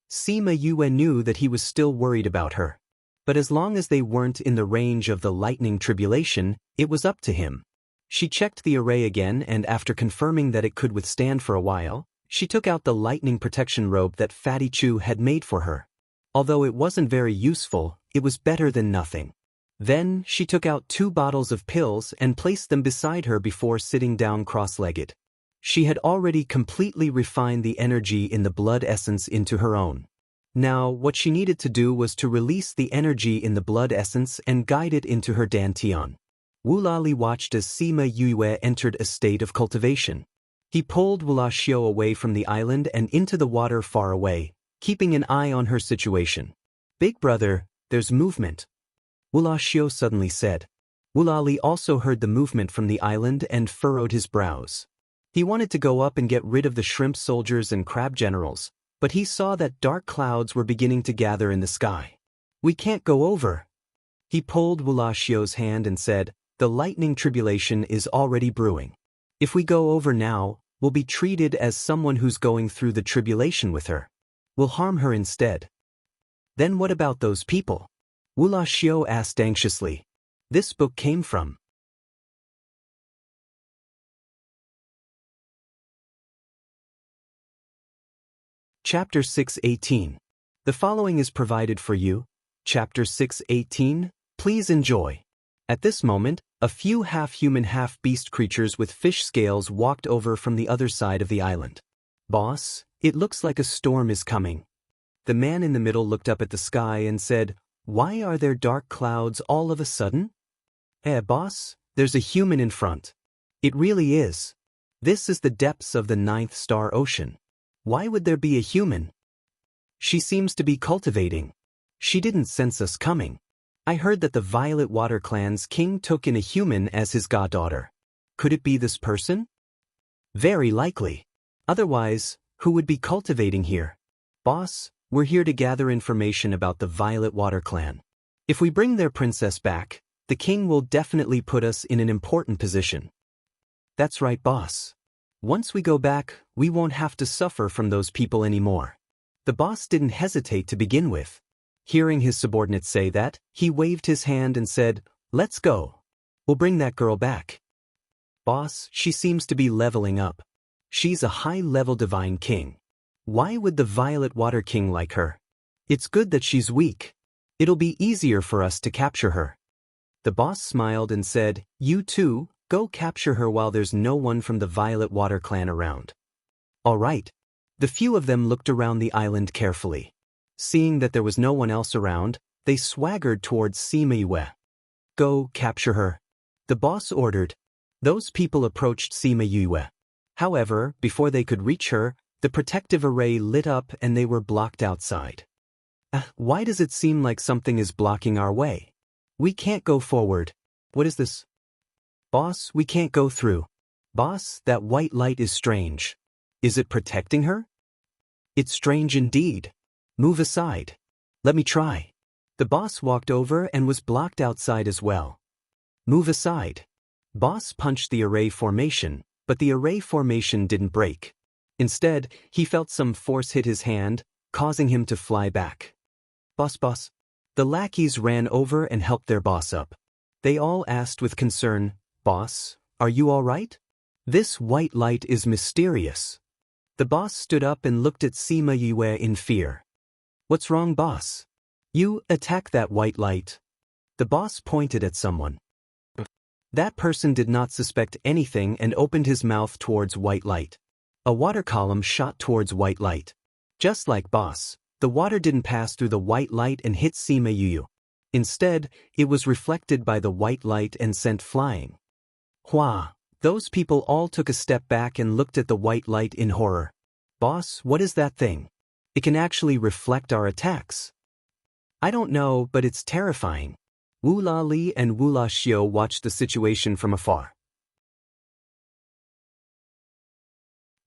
A: Sima Yue knew that he was still worried about her. But as long as they weren't in the range of the lightning tribulation, it was up to him. She checked the array again, and after confirming that it could withstand for a while, she took out the lightning protection robe that Fatty Chu had made for her. Although it wasn't very useful, it was better than nothing. Then, she took out 2 bottles of pills and placed them beside her before sitting down cross-legged. She had already completely refined the energy in the blood essence into her own. Now, what she needed to do was to release the energy in the blood essence and guide it into her dantian. Wulali watched as Sima Yue entered a state of cultivation. He pulled Wula Xiu away from the island and into the water far away, keeping an eye on her situation. "Big brother, there's movement," Wula Xiu suddenly said. Wulali also heard the movement from the island and furrowed his brows. He wanted to go up and get rid of the shrimp soldiers and crab generals, but he saw that dark clouds were beginning to gather in the sky. "We can't go over." He pulled Wula Xiu's hand and said, "The lightning tribulation is already brewing. If we go over now, we'll be treated as someone who's going through the tribulation with her. We'll harm her instead." "Then what about those people?" Wula Xiu asked anxiously. This book came from Chapter 618. The following is provided for you. Chapter 618. Please enjoy. At this moment, a few half-human half-beast creatures with fish scales walked over from the other side of the island. "Boss, it looks like a storm is coming." The man in the middle looked up at the sky and said, "Why are there dark clouds all of a sudden?" Boss, there's a human in front." "It really is. This is the depths of the 9th star ocean. Why would there be a human?" "She seems to be cultivating. She didn't sense us coming. I heard that the Violet Water Clan's king took in a human as his goddaughter. Could it be this person?" "Very likely. Otherwise, who would be cultivating here?" "Boss, we're here to gather information about the Violet Water Clan. If we bring their princess back, the king will definitely put us in an important position." "That's right, boss. Once we go back, we won't have to suffer from those people anymore." The boss didn't hesitate to begin with. Hearing his subordinate say that, he waved his hand and said, "Let's go. We'll bring that girl back." "Boss, she seems to be leveling up. She's a high-level divine king. Why would the Violet Water King like her? It's good that she's weak. It'll be easier for us to capture her." The boss smiled and said, "You too, go capture her while there's no one from the Violet Water Clan around." "All right." The few of them looked around the island carefully. Seeing that there was no one else around, they swaggered towards Sima Yue. "Go capture her," the boss ordered. Those people approached Sima Yue. However, before they could reach her, the protective array lit up and they were blocked outside. Why does it seem like something is blocking our way? We can't go forward. What is this?" "Boss, we can't go through." "Boss, that white light is strange. Is it protecting her?" "It's strange indeed. Move aside. Let me try." The boss walked over and was blocked outside as well. "Move aside." Boss punched the array formation, but the array formation didn't break. Instead, he felt some force hit his hand, causing him to fly back. Boss. The lackeys ran over and helped their boss up. They all asked with concern, "Boss, are you all right? This white light is mysterious." The boss stood up and looked at Sima Yue in fear. "What's wrong, boss?" "You attack that white light." The boss pointed at someone. That person did not suspect anything and opened his mouth towards white light. A water column shot towards white light. Just like boss, the water didn't pass through the white light and hit Sima Yue. Instead, it was reflected by the white light and sent flying. Hua! Those people all took a step back and looked at the white light in horror. "Boss, what is that thing? It can actually reflect our attacks." "I don't know, but it's terrifying." Wula Li and Wula Xiu watched the situation from afar.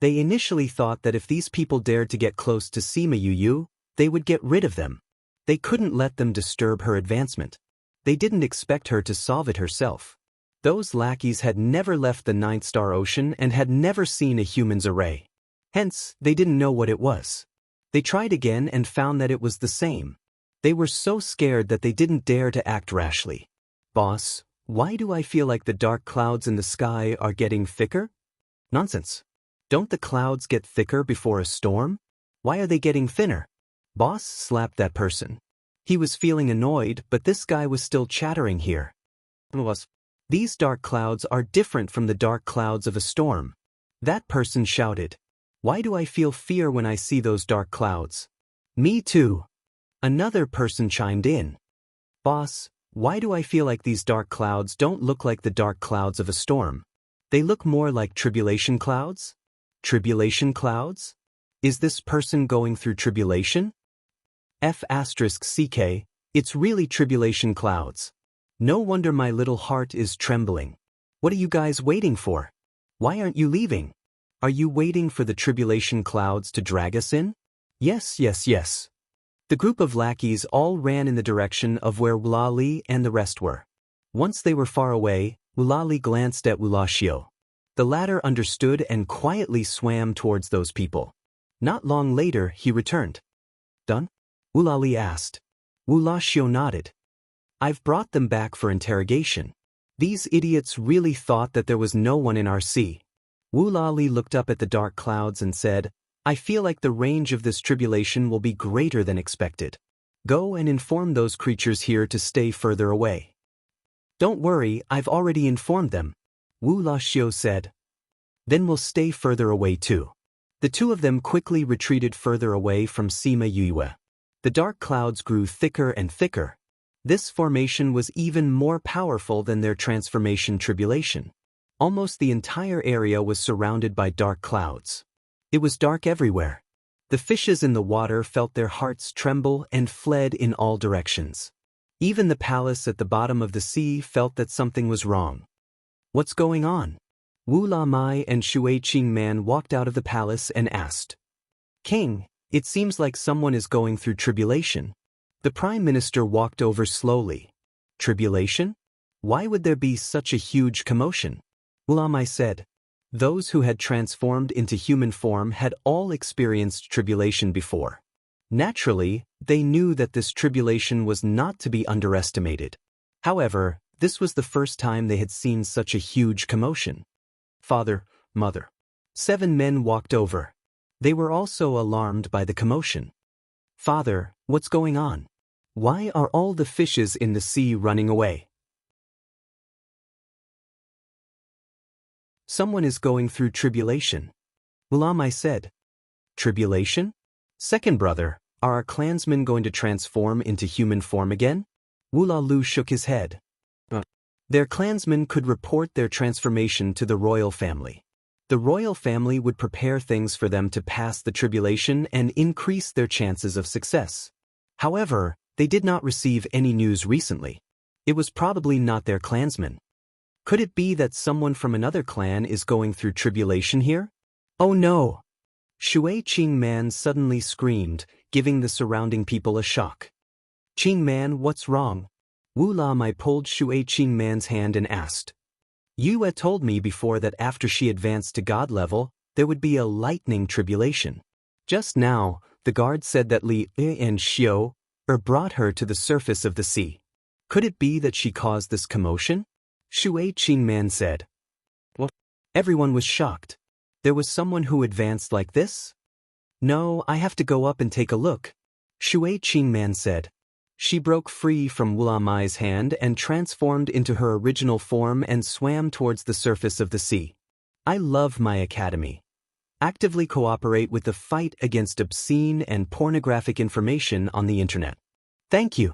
A: They initially thought that if these people dared to get close to Sima Yue, they would get rid of them. They couldn't let them disturb her advancement. They didn't expect her to solve it herself. Those lackeys had never left the 9th star ocean and had never seen a human's array. Hence, they didn't know what it was. They tried again and found that it was the same. They were so scared that they didn't dare to act rashly. "Boss, Why do I feel like the dark clouds in the sky are getting thicker? Nonsense. Don't the clouds get thicker before a storm? Why are they getting thinner? Boss slapped that person. He was feeling annoyed, but this guy was still chattering here. These dark clouds are different from the dark clouds of a storm. That person shouted. Why do I feel fear when I see those dark clouds? Me too. Another person chimed in. Boss, why do I feel like these dark clouds don't look like the dark clouds of a storm? They look more like tribulation clouds? Tribulation clouds? Is this person going through tribulation? F***CK, it's really tribulation clouds. No wonder my little heart is trembling. What are you guys waiting for? Why aren't you leaving? Are you waiting for the tribulation clouds to drag us in? Yes, yes, yes. The group of lackeys all ran in the direction of where Wulali and the rest were. Once they were far away, Wulali glanced at Wulashio. The latter understood and quietly swam towards those people. Not long later, he returned. Done? Wulali asked. Wulashio nodded. I've brought them back for interrogation. These idiots really thought that there was no one in our sea. Wulali looked up at the dark clouds and said, I feel like the range of this tribulation will be greater than expected. Go and inform those creatures here to stay further away. Don't worry, I've already informed them, Wulashio said. Then we'll stay further away too. The two of them quickly retreated further away from Sima Yue. The dark clouds grew thicker and thicker. This formation was even more powerful than their transformation tribulation. Almost the entire area was surrounded by dark clouds. It was dark everywhere. The fishes in the water felt their hearts tremble and fled in all directions. Even the palace at the bottom of the sea felt that something was wrong. What's going on? Wu La Mai and Shui Qingman walked out of the palace and asked. King, it seems like someone is going through tribulation. The Prime Minister walked over slowly. Tribulation? Why would there be such a huge commotion? Wu La Mai said. Those who had transformed into human form had all experienced tribulation before. Naturally, they knew that this tribulation was not to be underestimated. However, this was the first time they had seen such a huge commotion. Father, mother. 7 men walked over. They were also alarmed by the commotion. Father, what's going on? Why are all the fishes in the sea running away? Someone is going through tribulation. Wu La Mai said. Tribulation? Second brother, are our clansmen going to transform into human form again? Wu La Lu shook his head. Their clansmen could report their transformation to the royal family. The royal family would prepare things for them to pass the tribulation and increase their chances of success. However, they did not receive any news recently. It was probably not their clansmen. Could it be that someone from another clan is going through tribulation here? Oh no! Shui Qingman suddenly screamed, giving the surrounding people a shock. Qingman, what's wrong? Wu La Mai pulled Shui Qingman's hand and asked. Yue told me before that after she advanced to God level, there would be a lightning tribulation. Just now, the guard said that Li and Xiu brought her to the surface of the sea. Could it be that she caused this commotion? Shui Qingman said. What? Everyone was shocked. There was someone who advanced like this? No, I have to go up and take a look. Shui Qingman said. She broke free from Wu La Mai's hand and transformed into her original form and swam towards the surface of the sea. I love my academy. Actively cooperate with the fight against obscene and pornographic information on the internet. Thank you.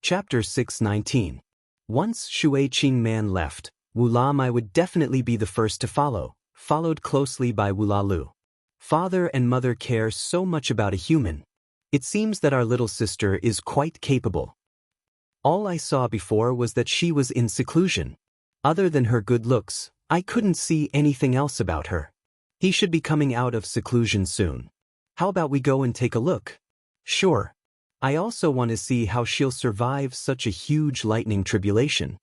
A: Chapter 619. Once Shui Qingman left, Wu La Mai would definitely be the first to follow, followed closely by Wu La Lu. Father and mother care so much about a human. It seems that our little sister is quite capable. All I saw before was that she was in seclusion. Other than her good looks, I couldn't see anything else about her. He should be coming out of seclusion soon. How about we go and take a look? Sure. I also want to see how she'll survive such a huge lightning tribulation.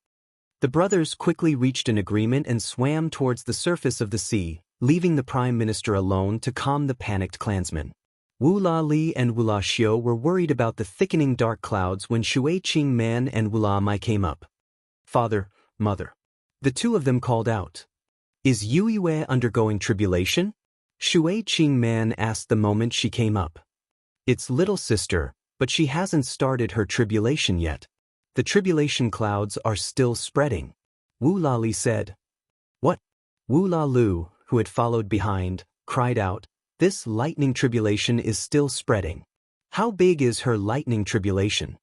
A: The brothers quickly reached an agreement and swam towards the surface of the sea, leaving the Prime Minister alone to calm the panicked clansmen. Wu La Li and Wu La Xiu were worried about the thickening dark clouds when Shui Qing Man and Wu La Mai came up. Father, mother. The two of them called out. Is Yu Yue undergoing tribulation? Shui Qing Man asked the moment she came up. It's little sister, but she hasn't started her tribulation yet. The tribulation clouds are still spreading. Wu La Li said. What? Wu La Lu, who had followed behind, cried out, this lightning tribulation is still spreading. How big is her lightning tribulation?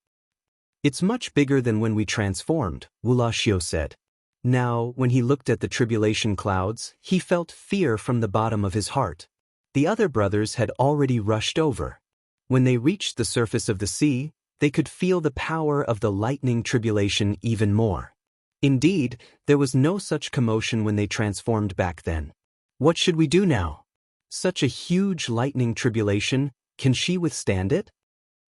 A: It's much bigger than when we transformed, Wu La Xiu said. Now, when he looked at the tribulation clouds, he felt fear from the bottom of his heart. The other brothers had already rushed over. When they reached the surface of the sea, they could feel the power of the lightning tribulation even more. Indeed, there was no such commotion when they transformed back then. What should we do now? Such a huge lightning tribulation, can she withstand it?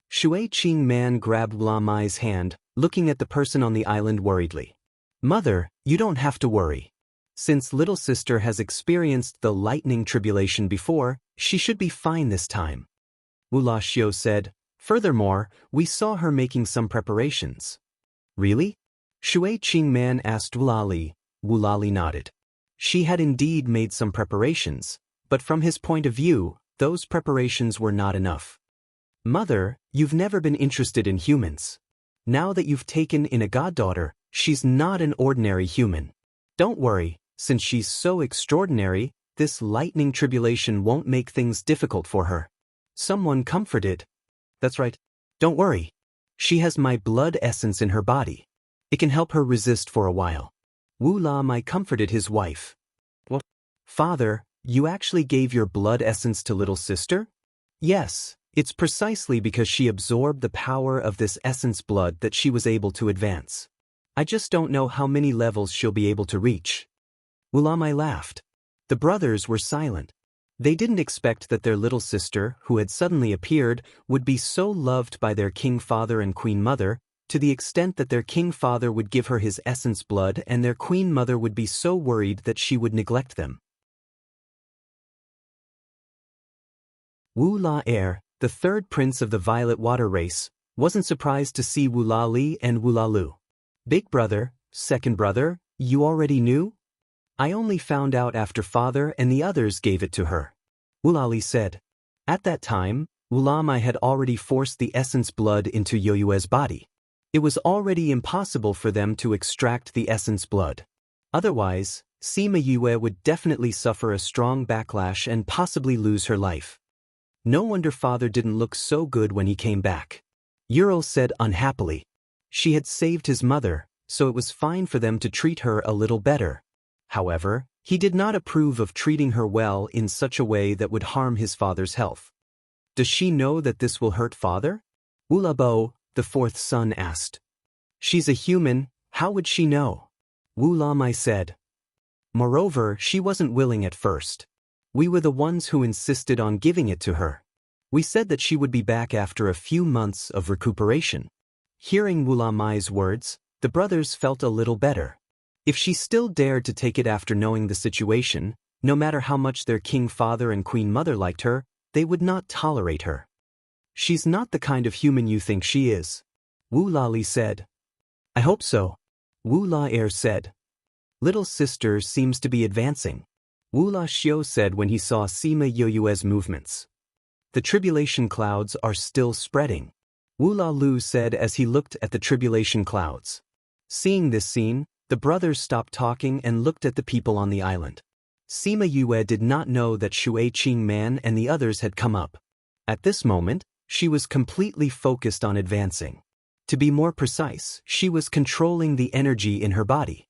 A: Shui Qing Man grabbed Wu La Mai's hand, looking at the person on the island worriedly. Mother, you don't have to worry. Since little sister has experienced the lightning tribulation before, she should be fine this time. Wu La Xiu said, furthermore, we saw her making some preparations. Really? Shui Qing Man asked Wu La Li. Wu La Li nodded. She had indeed made some preparations, but from his point of view, those preparations were not enough. Mother, you've never been interested in humans. Now that you've taken in a goddaughter, she's not an ordinary human. Don't worry, since she's so extraordinary, this lightning tribulation won't make things difficult for her. Someone comforted. That's right. Don't worry. She has my blood essence in her body. It can help her resist for a while. Wu La Mai comforted his wife. What? Father, you actually gave your blood essence to little sister? Yes, it's precisely because she absorbed the power of this essence blood that she was able to advance. I just don't know how many levels she'll be able to reach. Wu La Mai laughed. The brothers were silent. They didn't expect that their little sister, who had suddenly appeared, would be so loved by their king father and queen mother, to the extent that their king father would give her his essence blood and their queen mother would be so worried that she would neglect them. Wu La Er, the third prince of the Violet Water race, wasn't surprised to see Wu La Li and Wu La Lu. Big brother, second brother, you already knew? I only found out after father and the others gave it to her. Wu La Li said. At that time, Wu La Mai had already forced the essence blood into Yu Yue's body. It was already impossible for them to extract the essence blood. Otherwise, Sima Yue would definitely suffer a strong backlash and possibly lose her life. No wonder father didn't look so good when he came back. Ural said unhappily. She had saved his mother, so it was fine for them to treat her a little better. However, he did not approve of treating her well in such a way that would harm his father's health. Does she know that this will hurt father? Wu La Bo, the fourth son, asked. She's a human, how would she know? Wu La Mai said. Moreover, she wasn't willing at first. We were the ones who insisted on giving it to her. We said that she would be back after a few months of recuperation. Hearing Wu La Mai's words, the brothers felt a little better. If she still dared to take it after knowing the situation, no matter how much their king father and queen mother liked her, they would not tolerate her. She's not the kind of human you think she is. Wu La Li said. I hope so. Wu La Er said. Little sister seems to be advancing. Wu La Xiu said when he saw Sima Yue's movements. The tribulation clouds are still spreading. Wu La Lu said as he looked at the tribulation clouds. Seeing this scene, the brothers stopped talking and looked at the people on the island. Sima Yue did not know that Shui Qing Man and the others had come up. At this moment, she was completely focused on advancing. To be more precise, she was controlling the energy in her body.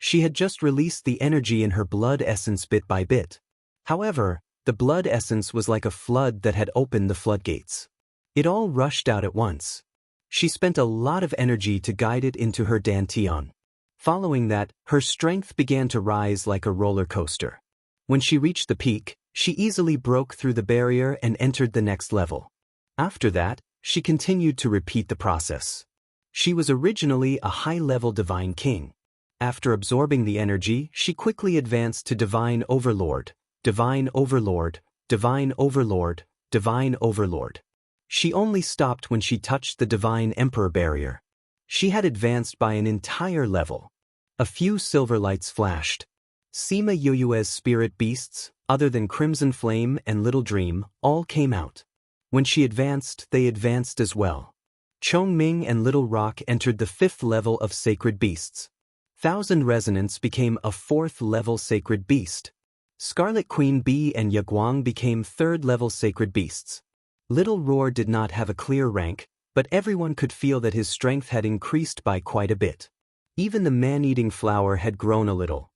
A: She had just released the energy in her blood essence bit by bit. However, the blood essence was like a flood that had opened the floodgates. It all rushed out at once. She spent a lot of energy to guide it into her dantian. Following that, her strength began to rise like a roller coaster. When she reached the peak, she easily broke through the barrier and entered the next level. After that, she continued to repeat the process. She was originally a high-level divine king. After absorbing the energy, she quickly advanced to divine overlord, divine overlord, divine overlord, Divine Overlord. She only stopped when she touched the Divine Emperor barrier. She had advanced by an entire level. A few silver lights flashed. Sima Yuyue's spirit beasts, other than Crimson Flame and Little Dream, all came out. When she advanced, they advanced as well. Chongming and Little Rock entered the 5th level of sacred beasts. Thousand Resonance became a 4th level sacred beast. Scarlet Queen Bee and Yaguang became 3rd level sacred beasts. Little Roar did not have a clear rank, but everyone could feel that his strength had increased by quite a bit. Even the man-eating flower had grown a little.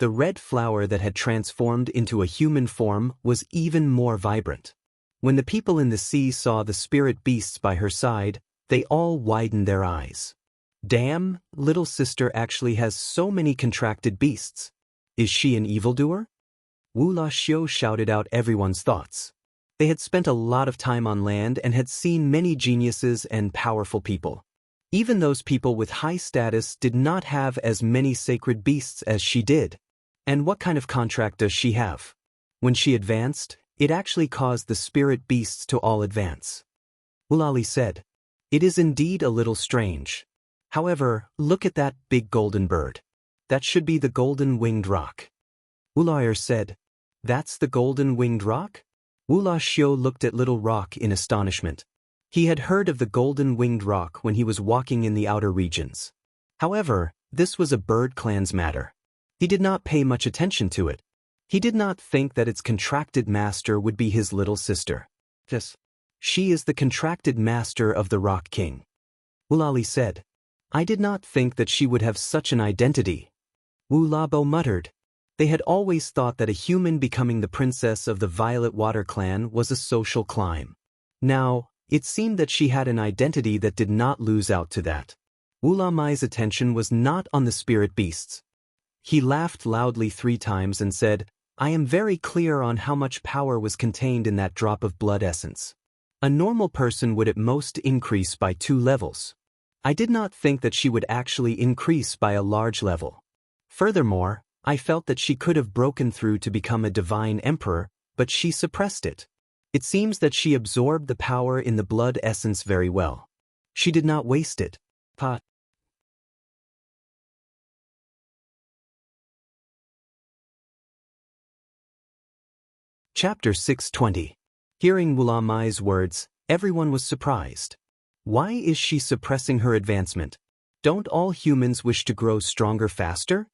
A: The red flower that had transformed into a human form was even more vibrant. When the people in the sea saw the spirit beasts by her side, they all widened their eyes. Damn, little sister actually has so many contracted beasts. Is she an evildoer? Wu La Xiu shouted out everyone's thoughts. They had spent a lot of time on land and had seen many geniuses and powerful people. Even those people with high status did not have as many sacred beasts as she did. And what kind of contract does she have? When she advanced, it actually caused the spirit beasts to all advance. Ulali said, "It is indeed a little strange. However, look at that big golden bird. That should be the golden-winged rock." Ulair said, "That's the golden-winged rock?" Wu La Xiu looked at Little Rock in astonishment. He had heard of the golden-winged rock when he was walking in the outer regions. However, this was a bird clan's matter. He did not pay much attention to it. He did not think that its contracted master would be his little sister. Yes. She is the contracted master of the Rock King. Ulali said, "I did not think that she would have such an identity." Wu Labo muttered. They had always thought that a human becoming the princess of the Violet Water clan was a social climb. Now, it seemed that she had an identity that did not lose out to that. Wu Lamai's attention was not on the spirit beasts. He laughed loudly 3 times and said, "I am very clear on how much power was contained in that drop of blood essence. A normal person would at most increase by 2 levels. I did not think that she would actually increase by a large level. Furthermore, I felt that she could have broken through to become a divine emperor, but she suppressed it. It seems that she absorbed the power in the blood essence very well. She did not waste it." Chapter 620. Hearing Wu Lamai's words, everyone was surprised. Why is she suppressing her advancement? Don't all humans wish to grow stronger faster?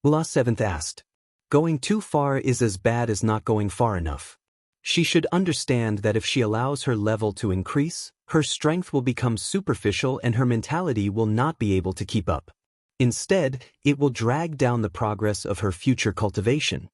A: Wu La 7th asked. Going too far is as bad as not going far enough. She should understand that if she allows her level to increase, her strength will become superficial and her mentality will not be able to keep up. Instead, it will drag down the progress of her future cultivation.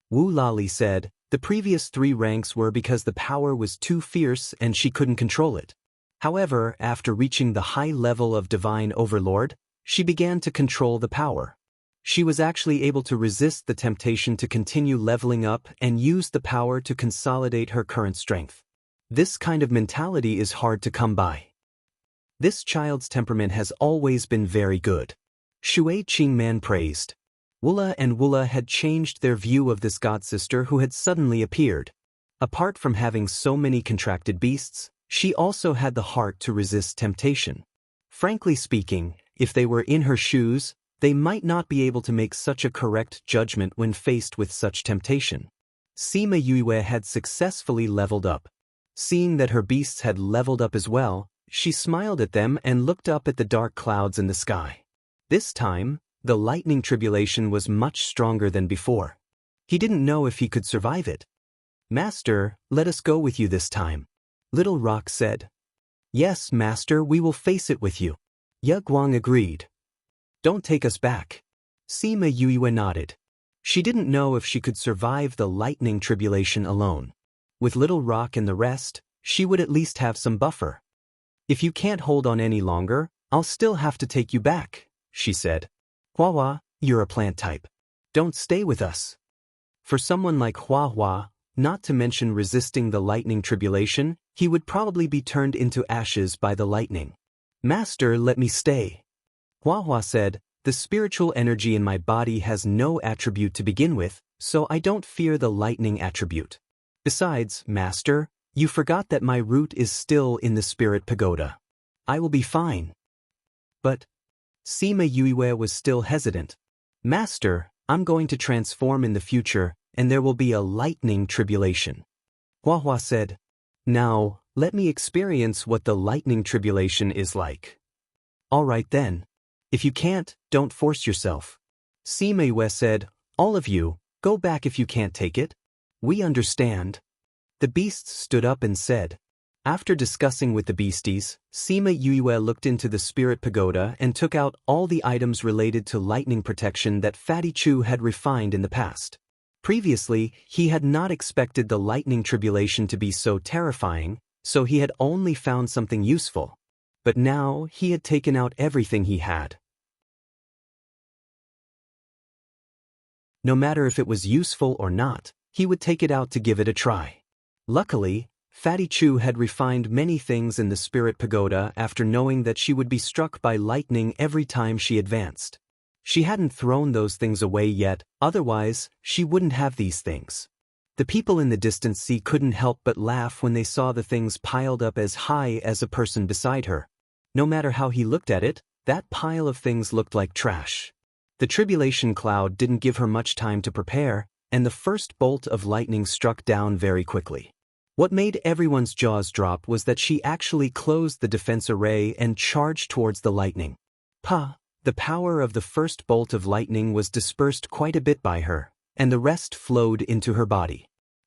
A: Wu Lali said, the previous 3 ranks were because the power was too fierce and she couldn't control it. However, after reaching the high level of Divine Overlord, she began to control the power. She was actually able to resist the temptation to continue leveling up and use the power to consolidate her current strength. This kind of mentality is hard to come by. This child's temperament has always been very good. Shui Qingman praised. Wula and Wula had changed their view of this godsister who had suddenly appeared. Apart from having so many contracted beasts, she also had the heart to resist temptation. Frankly speaking, if they were in her shoes, they might not be able to make such a correct judgment when faced with such temptation. Sima Yue had successfully leveled up. Seeing that her beasts had leveled up as well, she smiled at them and looked up at the dark clouds in the sky. This time, the lightning tribulation was much stronger than before. He didn't know if he could survive it. "Master, let us go with you this time," Little Rock said. "Yes, Master, we will face it with you." Ye Guang agreed. "Don't take us back." Sima Yue nodded. She didn't know if she could survive the lightning tribulation alone. With Little Rock and the rest, she would at least have some buffer. "If you can't hold on any longer, I'll still have to take you back," she said. "Hua, you're a plant type. Don't stay with us." For someone like Hua, not to mention resisting the lightning tribulation, he would probably be turned into ashes by the lightning. "Master, let me stay." Hua said, "The spiritual energy in my body has no attribute to begin with, so I don't fear the lightning attribute. Besides, Master, you forgot that my root is still in the spirit pagoda. I will be fine. But Sima Yue was still hesitant. Master, I'm going to transform in the future, and there will be a lightning tribulation. Hua said, Now, let me experience what the lightning tribulation is like. All right then. If you can't, don't force yourself. Sima Yue said, All of you, go back if you can't take it. We understand. The beasts stood up and said. After discussing with the beasties, Sima Yue looked into the spirit pagoda and took out all the items related to lightning protection that Fatty Chu had refined in the past. Previously, he had not expected the lightning tribulation to be so terrifying, so he had only found something useful. But now he had taken out everything he had. No matter if it was useful or not, he would take it out to give it a try. Luckily, Fatty Chu had refined many things in the spirit pagoda after knowing that she would be struck by lightning every time she advanced. She hadn't thrown those things away yet, otherwise, she wouldn't have these things. The people in the distant sea couldn't help but laugh when they saw the things piled up as high as a person beside her. No matter how he looked at it, that pile of things looked like trash. The tribulation cloud didn't give her much time to prepare, and the first bolt of lightning struck down very quickly. What made everyone's jaws drop was that she actually closed the defense array and charged towards the lightning. The power of the first bolt of lightning was dispersed quite a bit by her, and the rest flowed into her body.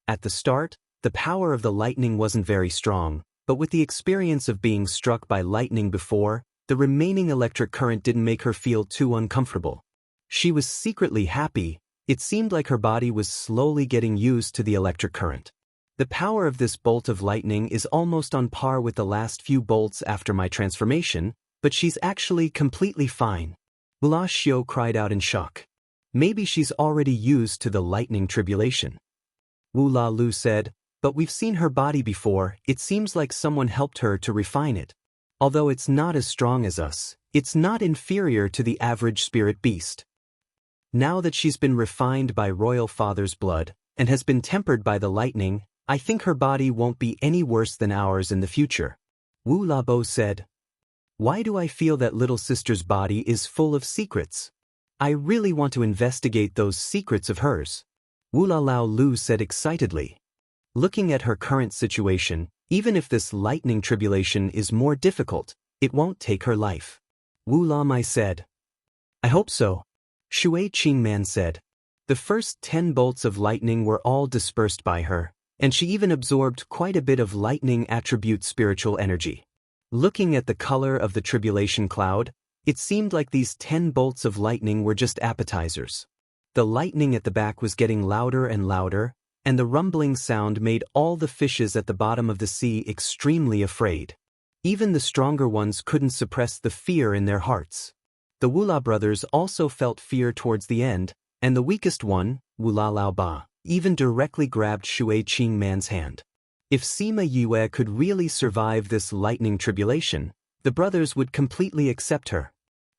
A: At the start, the power of the lightning wasn't very strong, but with the experience of being struck by lightning before, the remaining electric current didn't make her feel too uncomfortable. She was secretly happy. It seemed like her body was slowly getting used to the electric current. The power of this bolt of lightning is almost on par with the last few bolts after my transformation, but she's actually completely fine. La Xiao cried out in shock. Maybe she's already used to the lightning tribulation. Wu La Lu said, But we've seen her body before, it seems like someone helped her to refine it. Although it's not as strong as us, it's not inferior to the average spirit beast. Now that she's been refined by Royal Father's blood, and has been tempered by the lightning, I think her body won't be any worse than ours in the future. Wu Labo said, Why do I feel that little sister's body is full of secrets? I really want to investigate those secrets of hers. Wu La Lao Lu said excitedly. Looking at her current situation, even if this lightning tribulation is more difficult, it won't take her life. Wu La Mai said. I hope so. Shui Qingman said. The first 10 bolts of lightning were all dispersed by her, and she even absorbed quite a bit of lightning attribute spiritual energy. Looking at the color of the tribulation cloud, it seemed like these 10 bolts of lightning were just appetizers. The lightning at the back was getting louder and louder, and the rumbling sound made all the fishes at the bottom of the sea extremely afraid. Even the stronger ones couldn't suppress the fear in their hearts. The Wula brothers also felt fear towards the end, and the weakest one, Wula Lao Ba, even directly grabbed Shui Qingman's hand. If Sima Yue could really survive this lightning tribulation, the brothers would completely accept her.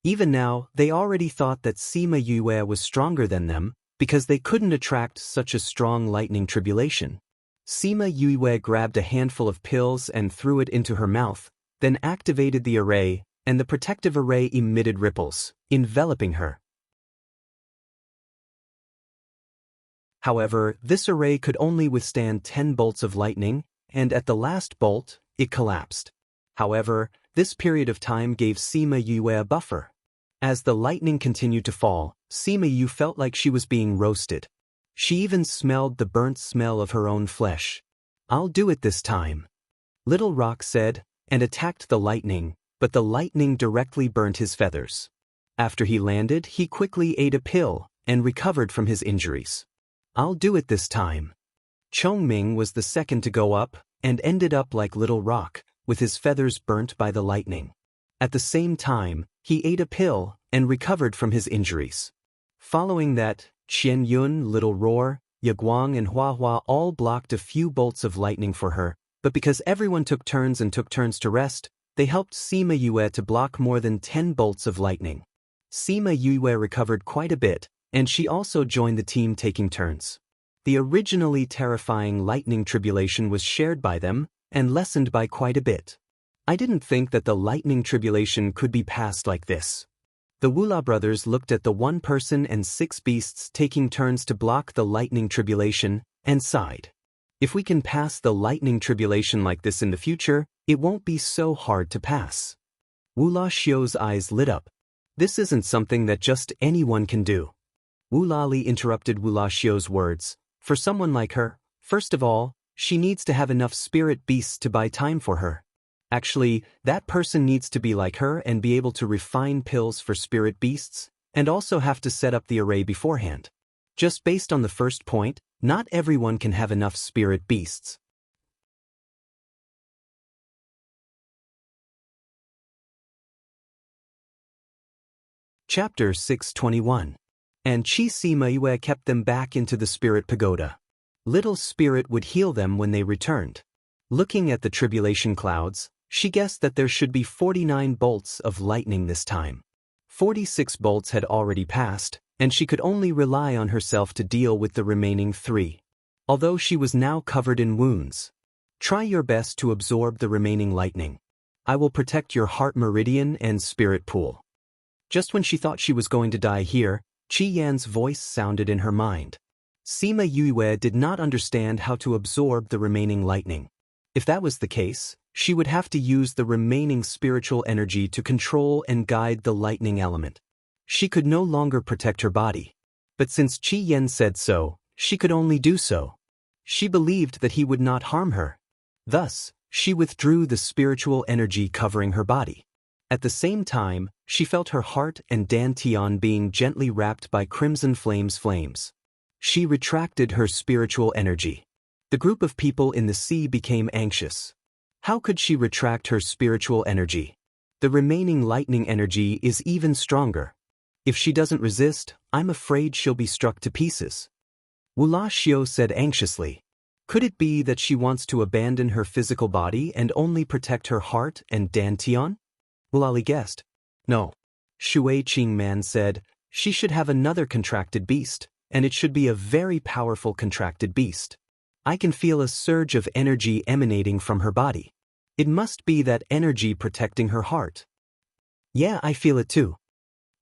A: Even now, they already thought that Sima Yue was stronger than them, because they couldn't attract such a strong lightning tribulation. Sima Yue grabbed a handful of pills and threw it into her mouth, then activated the array, and the protective array emitted ripples, enveloping her. However, this array could only withstand 10 bolts of lightning, and at the last bolt, it collapsed. However, this period of time gave Sima Yue a buffer. As the lightning continued to fall, Sima Yue felt like she was being roasted. She even smelled the burnt smell of her own flesh. I'll do it this time. Little Rock said, and attacked the lightning, but the lightning directly burnt his feathers. After he landed, he quickly ate a pill and recovered from his injuries. I'll do it this time. Chongming was the second to go up, and ended up like Little Rock, with his feathers burnt by the lightning. At the same time, he ate a pill and recovered from his injuries. Following that, Qian Yun, Little Roar, Yaguang and Hua Hua all blocked a few bolts of lightning for her, but because everyone took turns to rest, they helped Sima Yue to block more than 10 bolts of lightning. Sima Yue recovered quite a bit, and she also joined the team taking turns. The originally terrifying lightning tribulation was shared by them and lessened by quite a bit. I didn't think that the lightning tribulation could be passed like this. The Wula brothers looked at the 1 person and 6 beasts taking turns to block the lightning tribulation and sighed. If we can pass the lightning tribulation like this in the future, it won't be so hard to pass. Wula Xiu's eyes lit up. This isn't something that just anyone can do. Wulali interrupted Wula Xiu's words. For someone like her, first of all, she needs to have enough spirit beasts to buy time for her. Actually, that person needs to be like her and be able to refine pills for spirit beasts, and also have to set up the array beforehand. Just based on the first point, not everyone can have enough spirit beasts. Chapter 621. And Chi Sima Yue kept them back into the spirit pagoda. Little Spirit would heal them when they returned. Looking at the tribulation clouds, she guessed that there should be 49 bolts of lightning this time. 46 bolts had already passed, and she could only rely on herself to deal with the remaining 3. Although she was now covered in wounds. Try your best to absorb the remaining lightning. I will protect your heart meridian and spirit pool. Just when she thought she was going to die here, Qi Yan's voice sounded in her mind. Sima Yue did not understand how to absorb the remaining lightning. If that was the case, she would have to use the remaining spiritual energy to control and guide the lightning element. She could no longer protect her body. But since Qi Yan said so, she could only do so. She believed that he would not harm her. Thus, she withdrew the spiritual energy covering her body. At the same time, she felt her heart and dantian being gently wrapped by crimson flames. She retracted her spiritual energy. The group of people in the sea became anxious. How could she retract her spiritual energy? The remaining lightning energy is even stronger. If she doesn't resist, I'm afraid she'll be struck to pieces. Wula Xiu said anxiously. Could it be that she wants to abandon her physical body and only protect her heart and dantian? Wulali guessed. No. Shui Qingman said, she should have another contracted beast, and it should be a very powerful contracted beast. I can feel a surge of energy emanating from her body. It must be that energy protecting her heart. Yeah, I feel it too.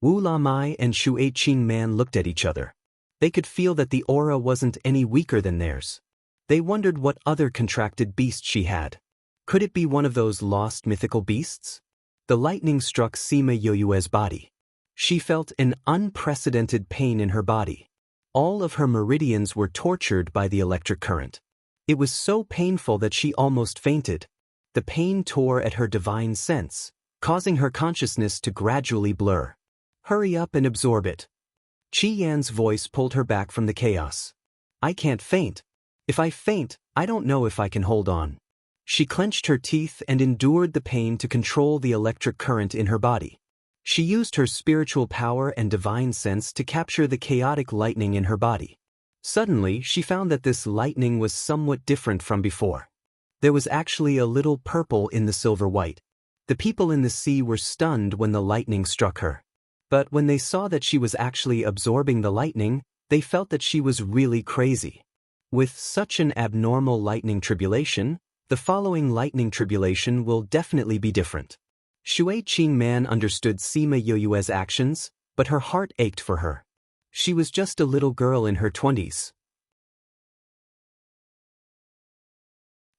A: Wu Lamai and Shui Qingman looked at each other. They could feel that the aura wasn't any weaker than theirs. They wondered what other contracted beast she had. Could it be one of those lost mythical beasts? The lightning struck Sima Yue's body. She felt an unprecedented pain in her body. All of her meridians were tortured by the electric current. It was so painful that she almost fainted. The pain tore at her divine sense, causing her consciousness to gradually blur. Hurry up and absorb it. Qi Yan's voice pulled her back from the chaos. I can't faint. If I faint, I don't know if I can hold on. She clenched her teeth and endured the pain to control the electric current in her body. She used her spiritual power and divine sense to capture the chaotic lightning in her body. Suddenly, she found that this lightning was somewhat different from before. There was actually a little purple in the silver white. The people in the sea were stunned when the lightning struck her. But when they saw that she was actually absorbing the lightning, they felt that she was really crazy. With such an abnormal lightning tribulation, the following lightning tribulation will definitely be different. Shui Qingman understood Sima Yue's actions, but her heart ached for her. She was just a little girl in her 20s.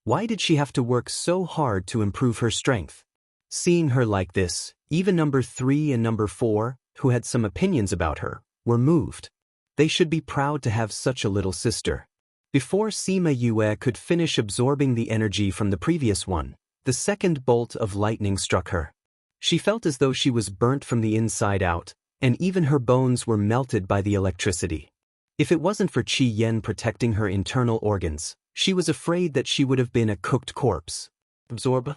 A: Why did she have to work so hard to improve her strength? Seeing her like this, even number 3 and number 4, who had some opinions about her, were moved. They should be proud to have such a little sister. Before Sima Yue could finish absorbing the energy from the previous one, the second bolt of lightning struck her. She felt as though she was burnt from the inside out, and even her bones were melted by the electricity. If it wasn't for Qi Yan protecting her internal organs, she was afraid that she would have been a cooked corpse. Absorb.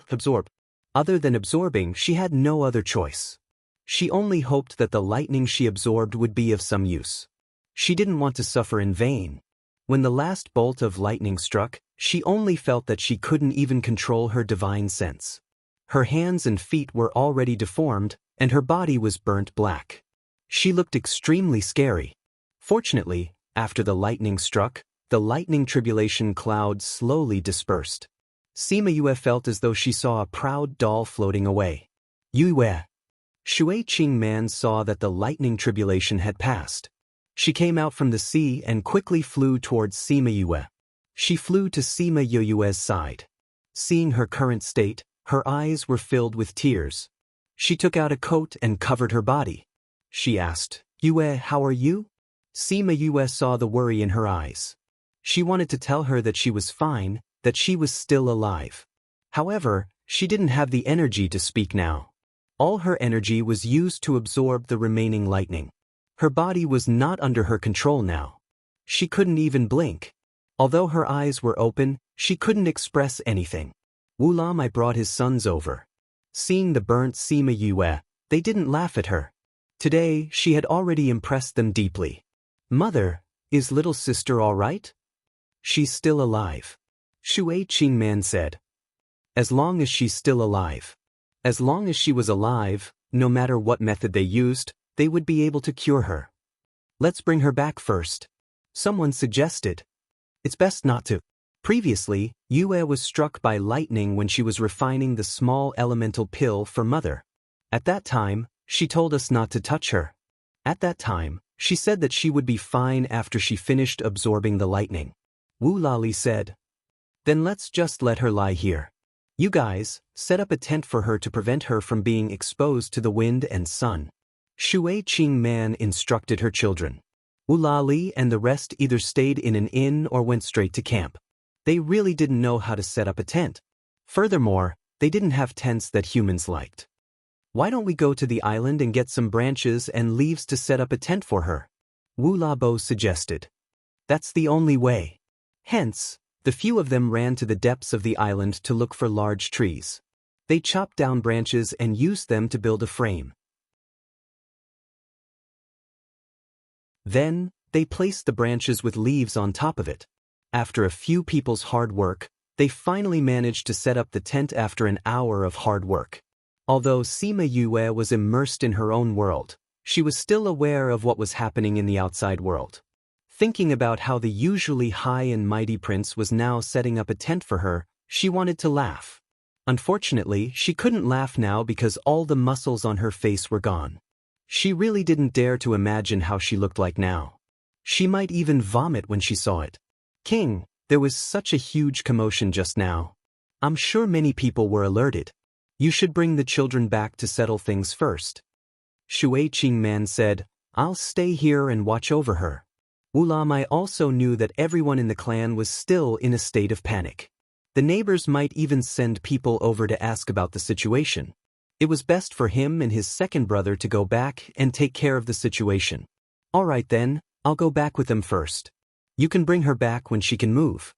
A: Other than absorbing, she had no other choice. She only hoped that the lightning she absorbed would be of some use. She didn't want to suffer in vain. When the last bolt of lightning struck, she only felt that she couldn't even control her divine sense. Her hands and feet were already deformed, and her body was burnt black. She looked extremely scary. Fortunately, after the lightning struck, the lightning tribulation cloud slowly dispersed. Sima Yue felt as though she saw a proud doll floating away. Yue. Shui Qingman saw that the lightning tribulation had passed. She came out from the sea and quickly flew towards Sima Yue. She flew to Sima Yue's side. Seeing her current state, her eyes were filled with tears. She took out a coat and covered her body. She asked, Yue, how are you? Sima Yue saw the worry in her eyes. She wanted to tell her that she was fine, that she was still alive. However, she didn't have the energy to speak now. All her energy was used to absorb the remaining lightning. Her body was not under her control now. She couldn't even blink. Although her eyes were open, she couldn't express anything. Wu Lamai brought his sons over. Seeing the burnt Sima Yue, they didn't laugh at her. Today, she had already impressed them deeply. Mother, is little sister all right? She's still alive. Shui Qingman said. As long as she's still alive. As long as she was alive, no matter what method they used, they would be able to cure her. Let's bring her back first. Someone suggested. It's best not to. Previously, Yue was struck by lightning when she was refining the small elemental pill for Mother. At that time, she told us not to touch her. At that time, she said that she would be fine after she finished absorbing the lightning. Wu Lali said. Then let's just let her lie here. You guys, set up a tent for her to prevent her from being exposed to the wind and sun. Shui Qingman instructed her children. Wu Lali and the rest either stayed in an inn or went straight to camp. They really didn't know how to set up a tent. Furthermore, they didn't have tents that humans liked. Why don't we go to the island and get some branches and leaves to set up a tent for her? Wu Labo suggested. That's the only way. Hence, the few of them ran to the depths of the island to look for large trees. They chopped down branches and used them to build a frame. Then, they placed the branches with leaves on top of it. After a few people's hard work, they finally managed to set up the tent after an hour of hard work. Although Sima Yue was immersed in her own world, she was still aware of what was happening in the outside world. Thinking about how the usually high and mighty prince was now setting up a tent for her, she wanted to laugh. Unfortunately, she couldn't laugh now because all the muscles on her face were gone. She really didn't dare to imagine how she looked like now. She might even vomit when she saw it. King, there was such a huge commotion just now. I'm sure many people were alerted. You should bring the children back to settle things first. Shui Qingman said, I'll stay here and watch over her. Wu Lamai also knew that everyone in the clan was still in a state of panic. The neighbors might even send people over to ask about the situation. It was best for him and his second brother to go back and take care of the situation. All right then, I'll go back with them first. You can bring her back when she can move.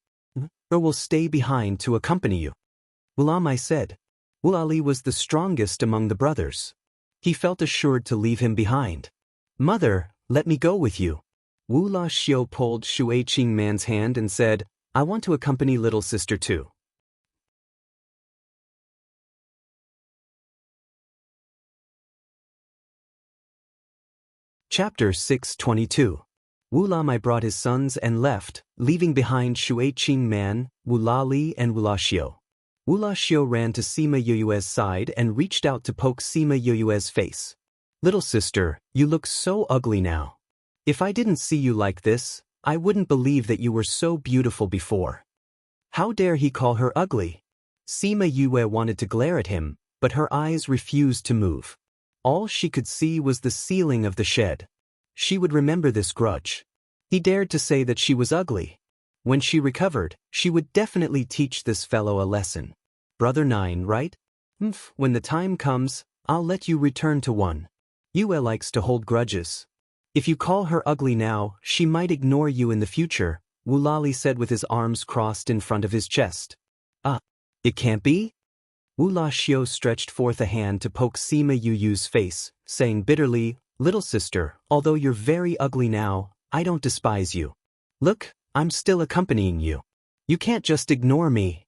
A: Or we'll stay behind to accompany you. Wu Lamai said. Wu Ali was the strongest among the brothers. He felt assured to leave him behind. Mother, let me go with you. Wu La Xiu pulled Shui Qingman's hand and said, I want to accompany little sister too. Chapter 622. Wu Lamai brought his sons and left, leaving behind Shui Qingman, Wu Lali and Wu La Xiu. Wu La Xiu ran to Sima Yue's side and reached out to poke Sima Yue's face. Little sister, you look so ugly now. If I didn't see you like this, I wouldn't believe that you were so beautiful before. How dare he call her ugly? Sima Yue wanted to glare at him, but her eyes refused to move. All she could see was the ceiling of the shed. She would remember this grudge. He dared to say that she was ugly. When she recovered, she would definitely teach this fellow a lesson. Brother 9, right? When the time comes, I'll let you return to one. Yue likes to hold grudges. If you call her ugly now, she might ignore you in the future, Wu Lali said with his arms crossed in front of his chest. It can't be? Wu La Xiu stretched forth a hand to poke Sima Yu's face, saying bitterly, Little sister, although you're very ugly now, I don't despise you. Look, I'm still accompanying you. You can't just ignore me.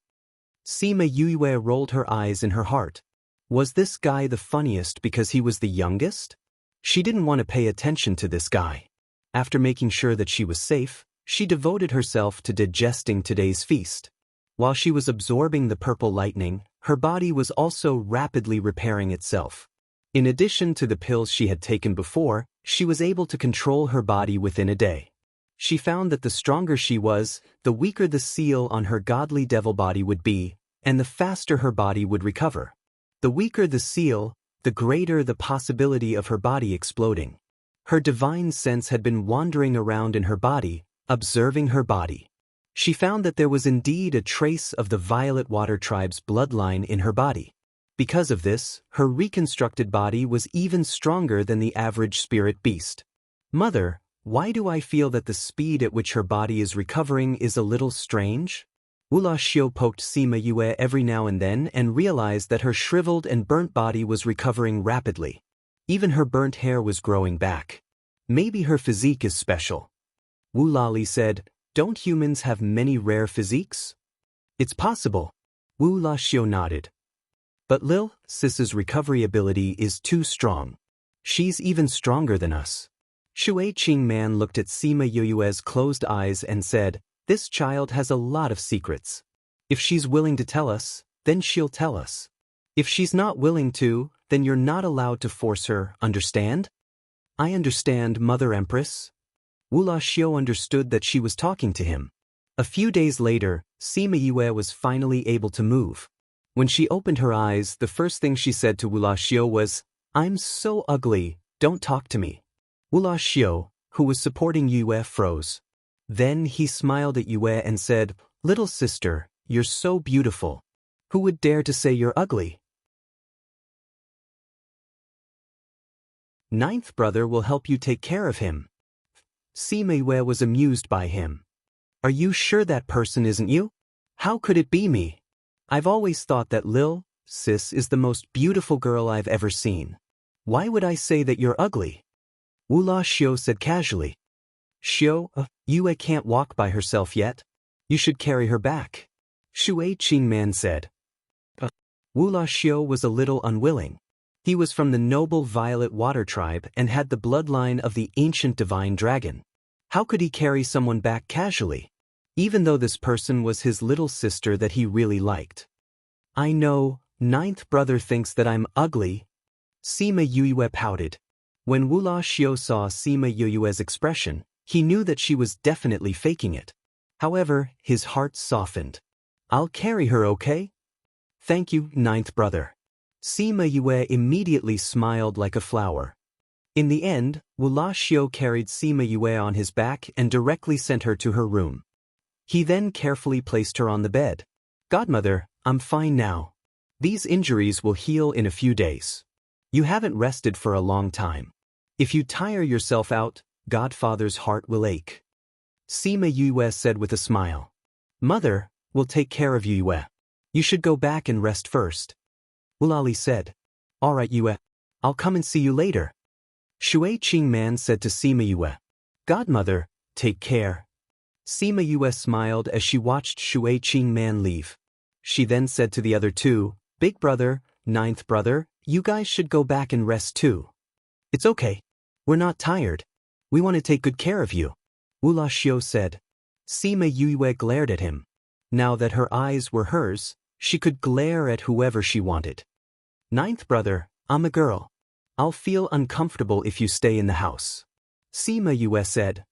A: Sima Yue rolled her eyes in her heart. Was this guy the funniest because he was the youngest? She didn't want to pay attention to this guy. After making sure that she was safe, she devoted herself to digesting today's feast. While she was absorbing the purple lightning, her body was also rapidly repairing itself. In addition to the pills she had taken before, she was able to control her body within a day. She found that the stronger she was, the weaker the seal on her godly devil body would be, and the faster her body would recover. The weaker the seal, the greater the possibility of her body exploding. Her divine sense had been wandering around in her body, observing her body. She found that there was indeed a trace of the Violet Water Tribe's bloodline in her body. Because of this, her reconstructed body was even stronger than the average spirit beast. Mother, why do I feel that the speed at which her body is recovering is a little strange? Wula Xiu poked Sima Yue every now and then and realized that her shriveled and burnt body was recovering rapidly. Even her burnt hair was growing back. Maybe her physique is special. Wu Lali said, "Don't humans have many rare physiques?" "It's possible." Wu La Xiu nodded. "But Lil Sis's recovery ability is too strong. She's even stronger than us." Shui Qingman looked at Sima Yue's closed eyes and said, "This child has a lot of secrets. If she's willing to tell us, then she'll tell us. If she's not willing to, then you're not allowed to force her, understand?" "I understand, Mother Empress." Wula Xiu understood that she was talking to him. A few days later, Sima Yue was finally able to move. When she opened her eyes, the first thing she said to Wula Xiu was, "I'm so ugly, don't talk to me." Wula Xiu, who was supporting Yue, froze. Then he smiled at Yue and said, "Little sister, you're so beautiful. Who would dare to say you're ugly?" Ninth brother will help you take care of him. Sima Yue was amused by him. "Are you sure that person isn't you? How could it be me? I've always thought that Lil Sis is the most beautiful girl I've ever seen. Why would I say that you're ugly?" Wula Xiu said casually. "Xiu, Yue can't walk by herself yet. You should carry her back," Shui Qingman said. Wula Xiu was a little unwilling. He was from the noble Violet Water Tribe and had the bloodline of the ancient divine dragon. How could he carry someone back casually? Even though this person was his little sister that he really liked. "I know, ninth brother thinks that I'm ugly." Sima Yue pouted. When Wula Xiu saw Sima Yue's expression, he knew that she was definitely faking it. However, his heart softened. "I'll carry her, okay?" "Thank you, ninth brother." Sima Yue immediately smiled like a flower. In the end, Wula Xiu carried Sima Yue on his back and directly sent her to her room. He then carefully placed her on the bed. "Godmother, I'm fine now. These injuries will heal in a few days. You haven't rested for a long time. If you tire yourself out, Godfather's heart will ache." Sima Yue said with a smile. "Mother, we'll take care of Yue. You should go back and rest first." Wulali said. "All right, Yue. I'll come and see you later." Shui Qingman said to Sima Yue. "Godmother, take care." Sima Yue smiled as she watched Shui Qingman leave. She then said to the other two, "Big brother, ninth brother, you guys should go back and rest too." "It's okay. We're not tired. We want to take good care of you," Wula Xiu said. Sima Yue glared at him. Now that her eyes were hers, she could glare at whoever she wanted. "Ninth brother, I'm a girl. I'll feel uncomfortable if you stay in the house," Sima Yue said.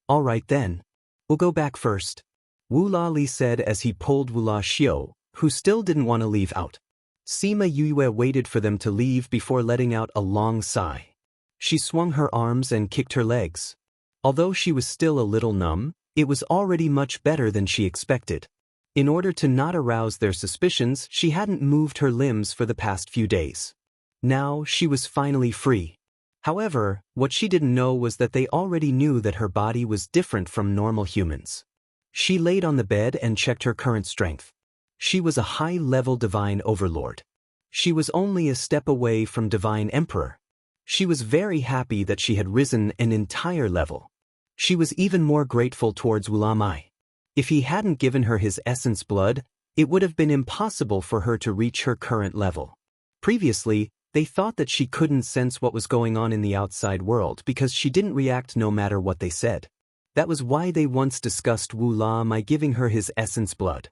A: "All right then. We'll go back first," Wula Li said as he pulled Wula Xiu, who still didn't want to leave, out. Sima Yue waited for them to leave before letting out a long sigh. She swung her arms and kicked her legs. Although she was still a little numb, it was already much better than she expected. In order to not arouse their suspicions, she hadn't moved her limbs for the past few days. Now she was finally free. However, what she didn't know was that they already knew that her body was different from normal humans. She laid on the bed and checked her current strength. She was a high-level divine overlord. She was only a step away from divine emperor. She was very happy that she had risen an entire level. She was even more grateful towards Wulamai. If he hadn't given her his essence blood, it would have been impossible for her to reach her current level. Previously, They thought that she couldn't sense what was going on in the outside world because she didn't react no matter what they said. That was why they once discussed Wu La Mai giving her his essence blood.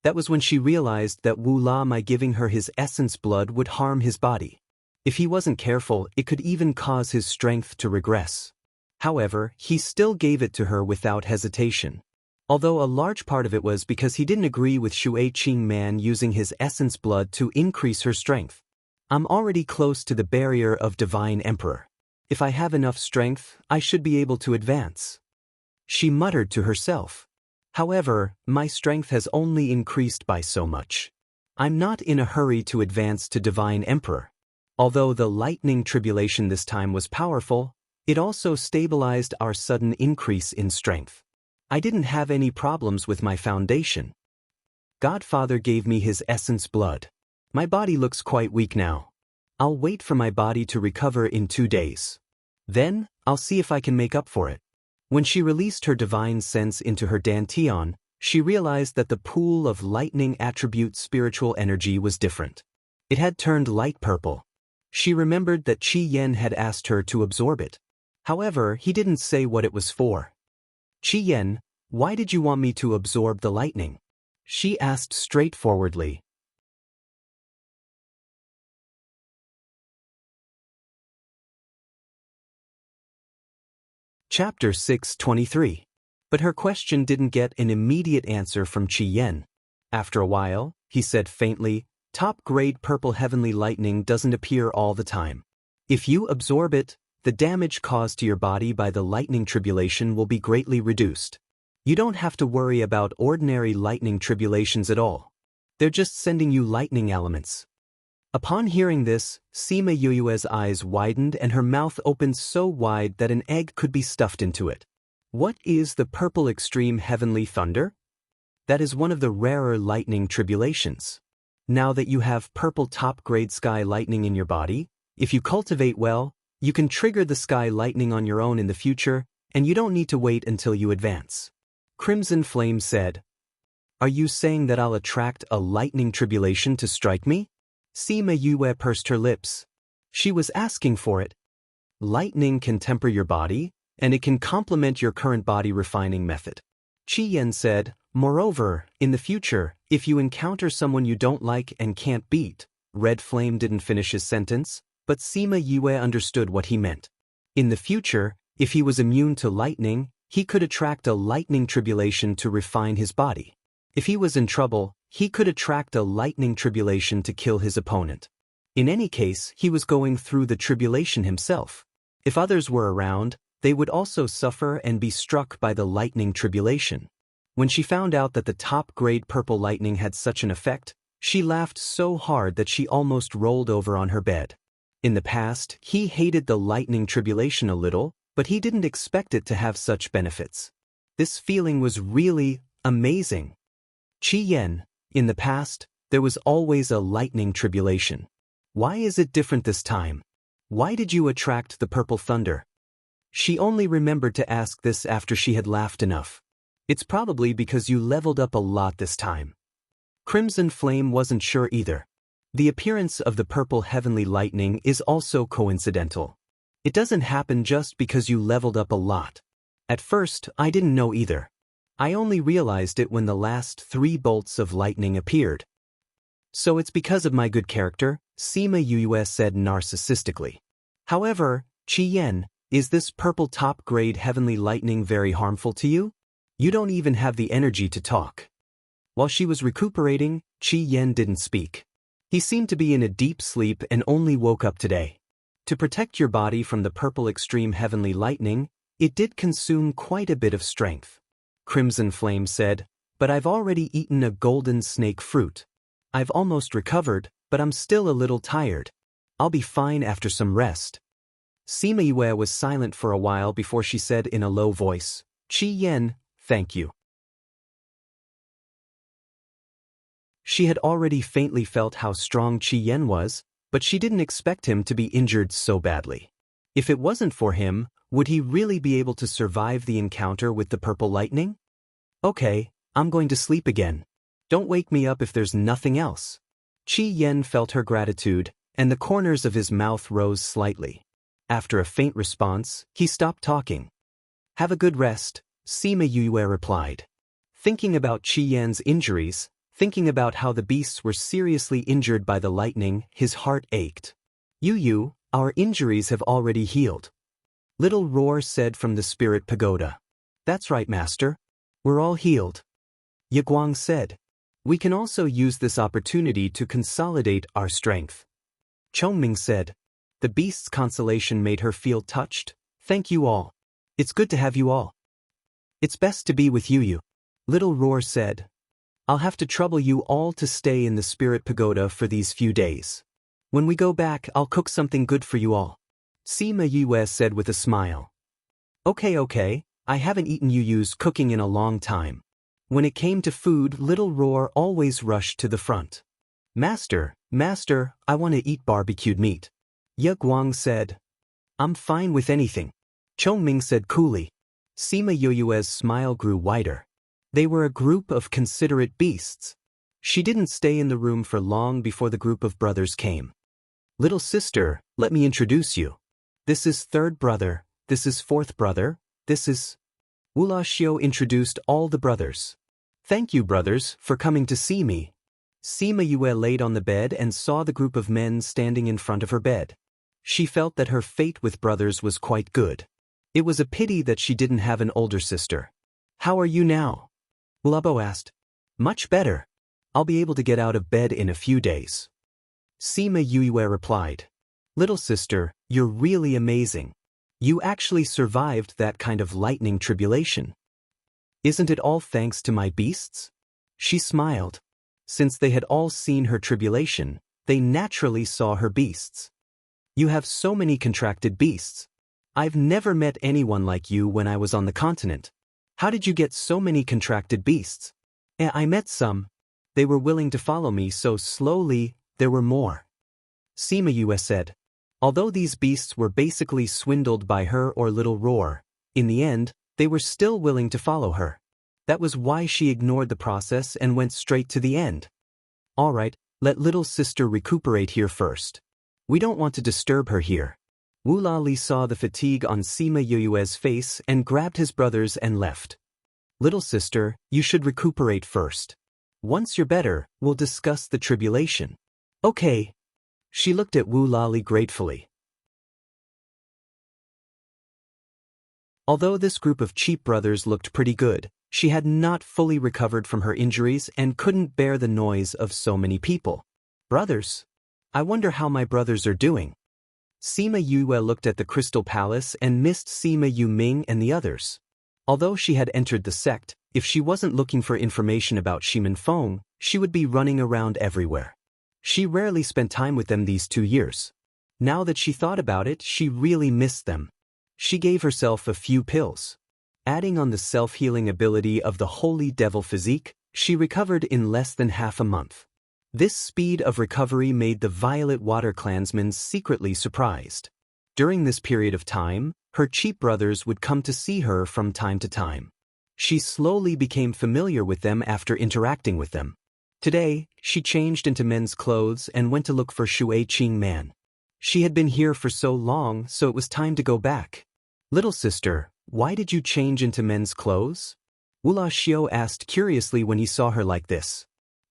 A: That was when she realized that Wu La Mai giving her his essence blood would harm his body. If he wasn't careful, it could even cause his strength to regress. However, he still gave it to her without hesitation. Although a large part of it was because he didn't agree with Shui Qing Man using his essence blood to increase her strength. I'm already close to the barrier of Divine Emperor. If I have enough strength, I should be able to advance. She muttered to herself. However, my strength has only increased by so much. I'm not in a hurry to advance to Divine Emperor. Although the lightning tribulation this time was powerful, it also stabilized our sudden increase in strength. I didn't have any problems with my foundation. Godfather gave me his essence blood. My body looks quite weak now. I'll wait for my body to recover in 2 days. Then, I'll see if I can make up for it. When she released her divine sense into her dantian, she realized that the pool of lightning attribute spiritual energy was different. It had turned light purple. She remembered that Qi Yen had asked her to absorb it. However, he didn't say what it was for. Qi Yen, why did you want me to absorb the lightning? She asked straightforwardly. Chapter 623. But her question didn't get an immediate answer from Qi Yen. After a while, he said faintly, top-grade purple heavenly lightning doesn't appear all the time. If you absorb it, the damage caused to your body by the lightning tribulation will be greatly reduced. You don't have to worry about ordinary lightning tribulations at all. They're just sending you lightning elements. Upon hearing this, Sima Yuyue's eyes widened and her mouth opened so wide that an egg could be stuffed into it. What is the purple extreme heavenly thunder? That is one of the rarer lightning tribulations. Now that you have purple top-grade sky lightning in your body, if you cultivate well, you can trigger the sky lightning on your own in the future, and you don't need to wait until you advance. Crimson Flame said, "Are you saying that I'll attract a lightning tribulation to strike me?" Sima Yue pursed her lips. She was asking for it. Lightning can temper your body, and it can complement your current body refining method. Qi Yen said, "Moreover, in the future, if you encounter someone you don't like and can't beat." Red Flame didn't finish his sentence, but Sima Yue understood what he meant. In the future, if he was immune to lightning, he could attract a lightning tribulation to refine his body. If he was in trouble, he could attract a lightning tribulation to kill his opponent. In any case, he was going through the tribulation himself. If others were around, they would also suffer and be struck by the lightning tribulation. When she found out that the top-grade purple lightning had such an effect, she laughed so hard that she almost rolled over on her bed. In the past, he hated the lightning tribulation a little, but he didn't expect it to have such benefits. This feeling was really amazing. Qi Yen, in the past, there was always a lightning tribulation. Why is it different this time? Why did you attract the purple thunder? She only remembered to ask this after she had laughed enough. It's probably because you leveled up a lot this time. Crimson Flame wasn't sure either. The appearance of the purple heavenly lightning is also coincidental. It doesn't happen just because you leveled up a lot. At first, I didn't know either. I only realized it when the last 3 bolts of lightning appeared. So it's because of my good character, Sima Yue said narcissistically. However, Qi Yen, is this purple top-grade heavenly lightning very harmful to you? You don't even have the energy to talk. While she was recuperating, Qi Yen didn't speak. He seemed to be in a deep sleep and only woke up today. To protect your body from the purple extreme heavenly lightning, it did consume quite a bit of strength. Crimson Flame said, "But I've already eaten a golden snake fruit. I've almost recovered, but I'm still a little tired. I'll be fine after some rest." Sima Yue was silent for a while before she said in a low voice, "Qi Yen, thank you." She had already faintly felt how strong Qi Yen was, but she didn't expect him to be injured so badly. If it wasn't for him, would he really be able to survive the encounter with the purple lightning? Okay, I'm going to sleep again. Don't wake me up if there's nothing else. Qi Yen felt her gratitude, and the corners of his mouth rose slightly. After a faint response, he stopped talking. Have a good rest, Sima Yue replied. Thinking about Qi Yan's injuries, thinking about how the beasts were seriously injured by the lightning, his heart ached. Yu, our injuries have already healed. Little Roar said from the spirit pagoda. That's right, master. We're all healed. Yaguang said. We can also use this opportunity to consolidate our strength. Chongming said. The beast's consolation made her feel touched. Thank you all. It's good to have you all. It's best to be with you. Little Roar said. I'll have to trouble you all to stay in the spirit pagoda for these few days. When we go back, I'll cook something good for you all. Sima Yue said with a smile. Okay, I haven't eaten Yu's cooking in a long time. When it came to food, Little Roar always rushed to the front. Master, I want to eat barbecued meat. Ye Guang said. I'm fine with anything. Chongming said coolly. Sima Yue's smile grew wider. They were a group of considerate beasts. She didn't stay in the room for long before the group of brothers came. Little sister, let me introduce you. This is third brother, this is fourth brother, this is... Wula Xiu introduced all the brothers. Thank you, brothers, for coming to see me. Sima Yue laid on the bed and saw the group of men standing in front of her bed. She felt that her fate with brothers was quite good. It was a pity that she didn't have an older sister. How are you now? Wulabo asked. Much better. I'll be able to get out of bed in a few days. Sima Yue replied. Little sister, you're really amazing. You actually survived that kind of lightning tribulation. Isn't it all thanks to my beasts? She smiled. Since they had all seen her tribulation, they naturally saw her beasts. You have so many contracted beasts. I've never met anyone like you when I was on the continent. How did you get so many contracted beasts? I met some. They were willing to follow me, so slowly, there were more. Sima Yue said. Although these beasts were basically swindled by her or Little Roar, in the end, they were still willing to follow her. That was why she ignored the process and went straight to the end. All right, let little sister recuperate here first. We don't want to disturb her here. Wu Lali saw the fatigue on Sima Yue's face and grabbed his brothers and left. Little sister, you should recuperate first. Once you're better, we'll discuss the tribulation. Okay. She looked at Wu Lali gratefully. Although this group of cheap brothers looked pretty good, she had not fully recovered from her injuries and couldn't bear the noise of so many people. Brothers? I wonder how my brothers are doing. Sima Yue looked at the Crystal Palace and missed Sima Yuming and the others. Although she had entered the sect, if she wasn't looking for information about Shimin Feng, she would be running around everywhere. She rarely spent time with them these 2 years. Now that she thought about it, she really missed them. She gave herself a few pills. Adding on the self-healing ability of the Holy Devil Physique, she recovered in less than half a month. This speed of recovery made the Violet Water Clansmen secretly surprised. During this period of time, her cheap brothers would come to see her from time to time. She slowly became familiar with them after interacting with them. Today, she changed into men's clothes and went to look for Shui Qing Man. She had been here for so long, so it was time to go back. Little sister, why did you change into men's clothes? Wula Xiu asked curiously when he saw her like this.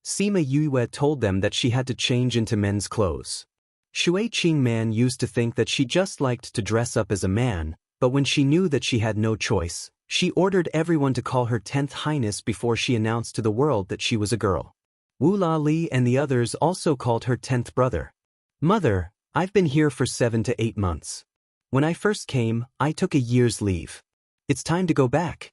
A: Sima Yue told them that she had to change into men's clothes. Shui Qing Man used to think that she just liked to dress up as a man, but when she knew that she had no choice, she ordered everyone to call her 10th Highness before she announced to the world that she was a girl. Wu Lali and the others also called her 10th brother. Mother, I've been here for 7 to 8 months. When I first came, I took a year's leave. It's time to go back.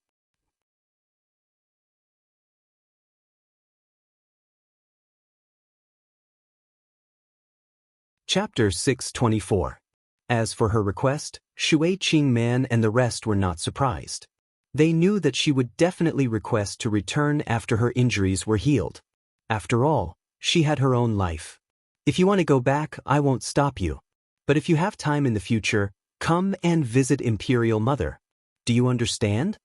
A: Chapter 624. As for her request, Shui Qing Man and the rest were not surprised. They knew that she would definitely request to return after her injuries were healed. After all, she had her own life. If you want to go back, I won't stop you. But if you have time in the future, come and visit Imperial Mother. Do you understand?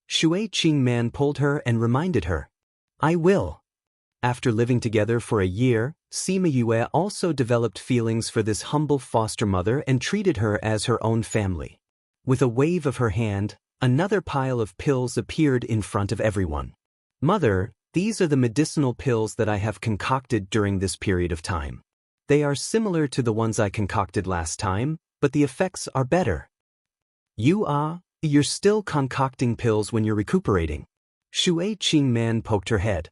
A: Shui Qing Man pulled her and reminded her. I will. After living together for a year, Sima Yue also developed feelings for this humble foster mother and treated her as her own family. With a wave of her hand, another pile of pills appeared in front of everyone. Mother, these are the medicinal pills that I have concocted during this period of time. They are similar to the ones I concocted last time, but the effects are better. You're still concocting pills when you're recuperating. Shui Qingman poked her head.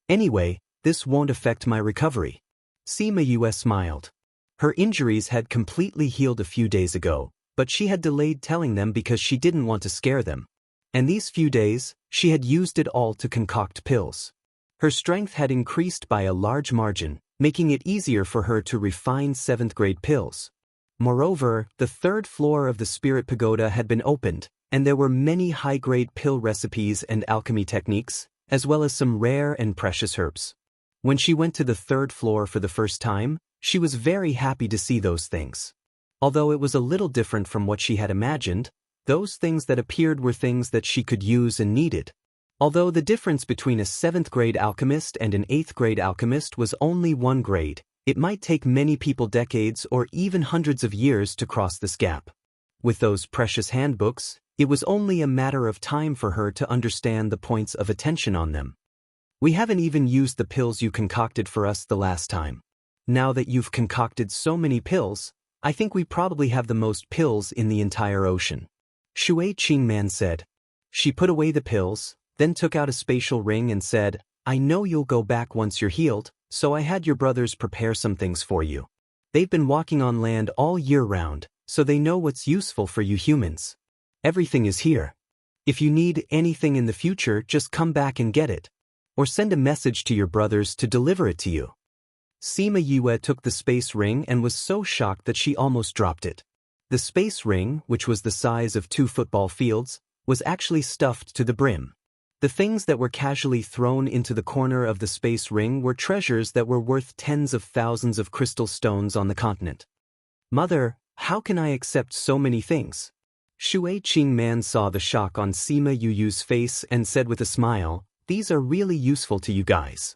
A: Anyway, this won't affect my recovery. Sima Yue smiled. Her injuries had completely healed a few days ago, but she had delayed telling them because she didn't want to scare them. And these few days, she had used it all to concoct pills. Her strength had increased by a large margin, making it easier for her to refine 7th-grade pills. Moreover, the 3rd floor of the Spirit Pagoda had been opened, and there were many high-grade pill recipes and alchemy techniques, as well as some rare and precious herbs. When she went to the 3rd floor for the first time, she was very happy to see those things. Although it was a little different from what she had imagined, those things that appeared were things that she could use and needed. Although the difference between a 7th-grade alchemist and an 8th-grade alchemist was only 1 grade, it might take many people decades or even hundreds of years to cross this gap. With those precious handbooks, it was only a matter of time for her to understand the points of attention on them. We haven't even used the pills you concocted for us the last time. Now that you've concocted so many pills, I think we probably have the most pills in the entire ocean. Shui Qingman said. She put away the pills, then took out a spatial ring and said, I know you'll go back once you're healed, so I had your brothers prepare some things for you. They've been walking on land all year round, so they know what's useful for you humans. Everything is here. If you need anything in the future, just come back and get it. Or send a message to your brothers to deliver it to you. Sima Yue took the space ring and was so shocked that she almost dropped it. The space ring, which was the size of 2 football fields, was actually stuffed to the brim. The things that were casually thrown into the corner of the space ring were treasures that were worth tens of thousands of crystal stones on the continent. Mother, how can I accept so many things? Shui Qingman saw the shock on Sima Yue's face and said with a smile, these are really useful to you guys.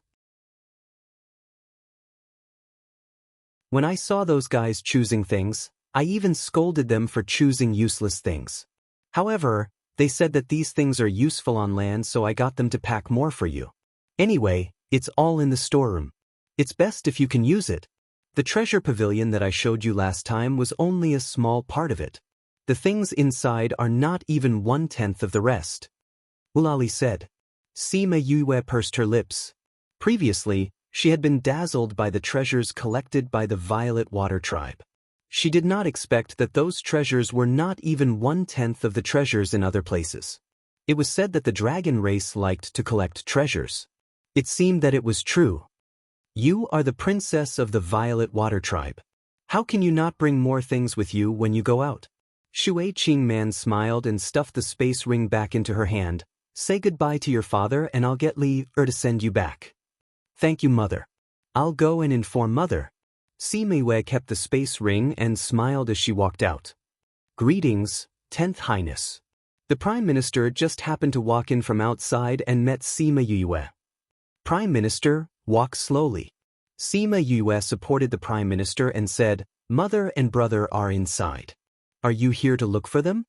A: When I saw those guys choosing things, I even scolded them for choosing useless things. However, they said that these things are useful on land, so I got them to pack more for you. Anyway, it's all in the storeroom. It's best if you can use it. The treasure pavilion that I showed you last time was only a small part of it. The things inside are not even 1/10 of the rest. Ulali said. Sima Yue pursed her lips. Previously, she had been dazzled by the treasures collected by the Violet Water Tribe. She did not expect that those treasures were not even 1/10 of the treasures in other places. It was said that the dragon race liked to collect treasures. It seemed that it was true. You are the princess of the Violet Water Tribe. How can you not bring more things with you when you go out? Shui Qingman smiled and stuffed the space ring back into her hand. Say goodbye to your father and I'll get Li to send you back. Thank you, Mother. I'll go and inform Mother. Sima Yue kept the space ring and smiled as she walked out. Greetings, 10th Highness. The Prime Minister just happened to walk in from outside and met Sima Yue. Prime Minister, walk slowly. Sima Yue supported the Prime Minister and said, Mother and brother are inside. Are you here to look for them?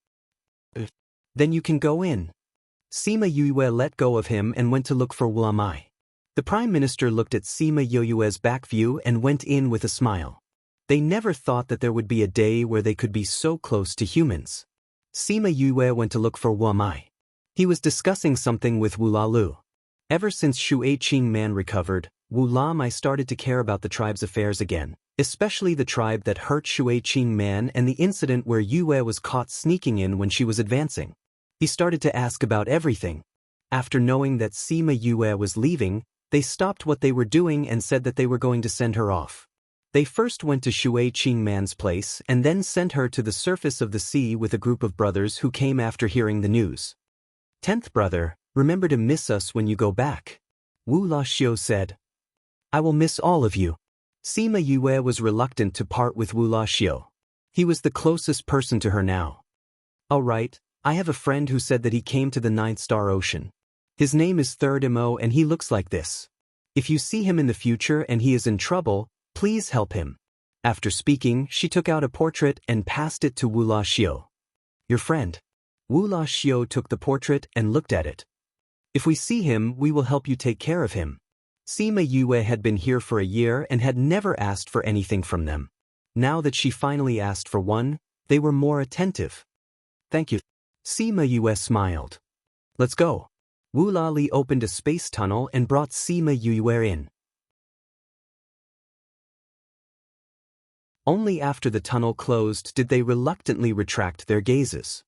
A: Then you can go in. Sima Yue let go of him and went to look for Wu Mai. The Prime Minister looked at Sima Yue's back view and went in with a smile. They never thought that there would be a day where they could be so close to humans. Sima Yue went to look for Wu Mai. He was discussing something with Wu Lalu. Ever since Shui Qingman recovered, Wu Mai started to care about the tribe's affairs again, especially the tribe that hurt Shui Qingman and the incident where Yue was caught sneaking in when she was advancing. He started to ask about everything. After knowing that Sima Yue was leaving, they stopped what they were doing and said that they were going to send her off. They first went to Shui Qingman's place and then sent her to the surface of the sea with a group of brothers who came after hearing the news. 10th brother, remember to miss us when you go back. Wu Laxiu said. I will miss all of you. Sima Yue was reluctant to part with Wu Laxiu. He was the closest person to her now. All right, I have a friend who said that he came to the 9th Star Ocean. His name is 3rd Mo and he looks like this. If you see him in the future and he is in trouble, please help him. After speaking, she took out a portrait and passed it to Wu La Xiu. Your friend. Wu La Xiu took the portrait and looked at it. If we see him, we will help you take care of him. Sima Yue had been here for a year and had never asked for anything from them. Now that she finally asked for one, they were more attentive. Thank you. Sima Yue smiled. Let's go. Wu Lali opened a space tunnel and brought Sima Yue in. Only after the tunnel closed did they reluctantly retract their gazes.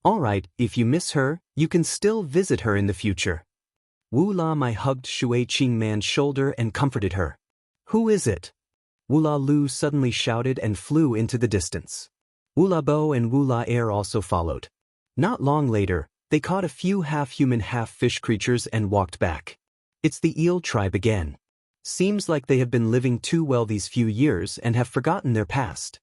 A: All right, if you miss her, you can still visit her in the future. Wu La Mai hugged Shui Qing Man's shoulder and comforted her. Who is it? Wu La Lu suddenly shouted and flew into the distance. Wu La Bo and Wu La Air also followed. Not long later, they caught a few half-human half-fish creatures and walked back. It's the eel tribe again. Seems like they have been living too well these few years and have forgotten their past.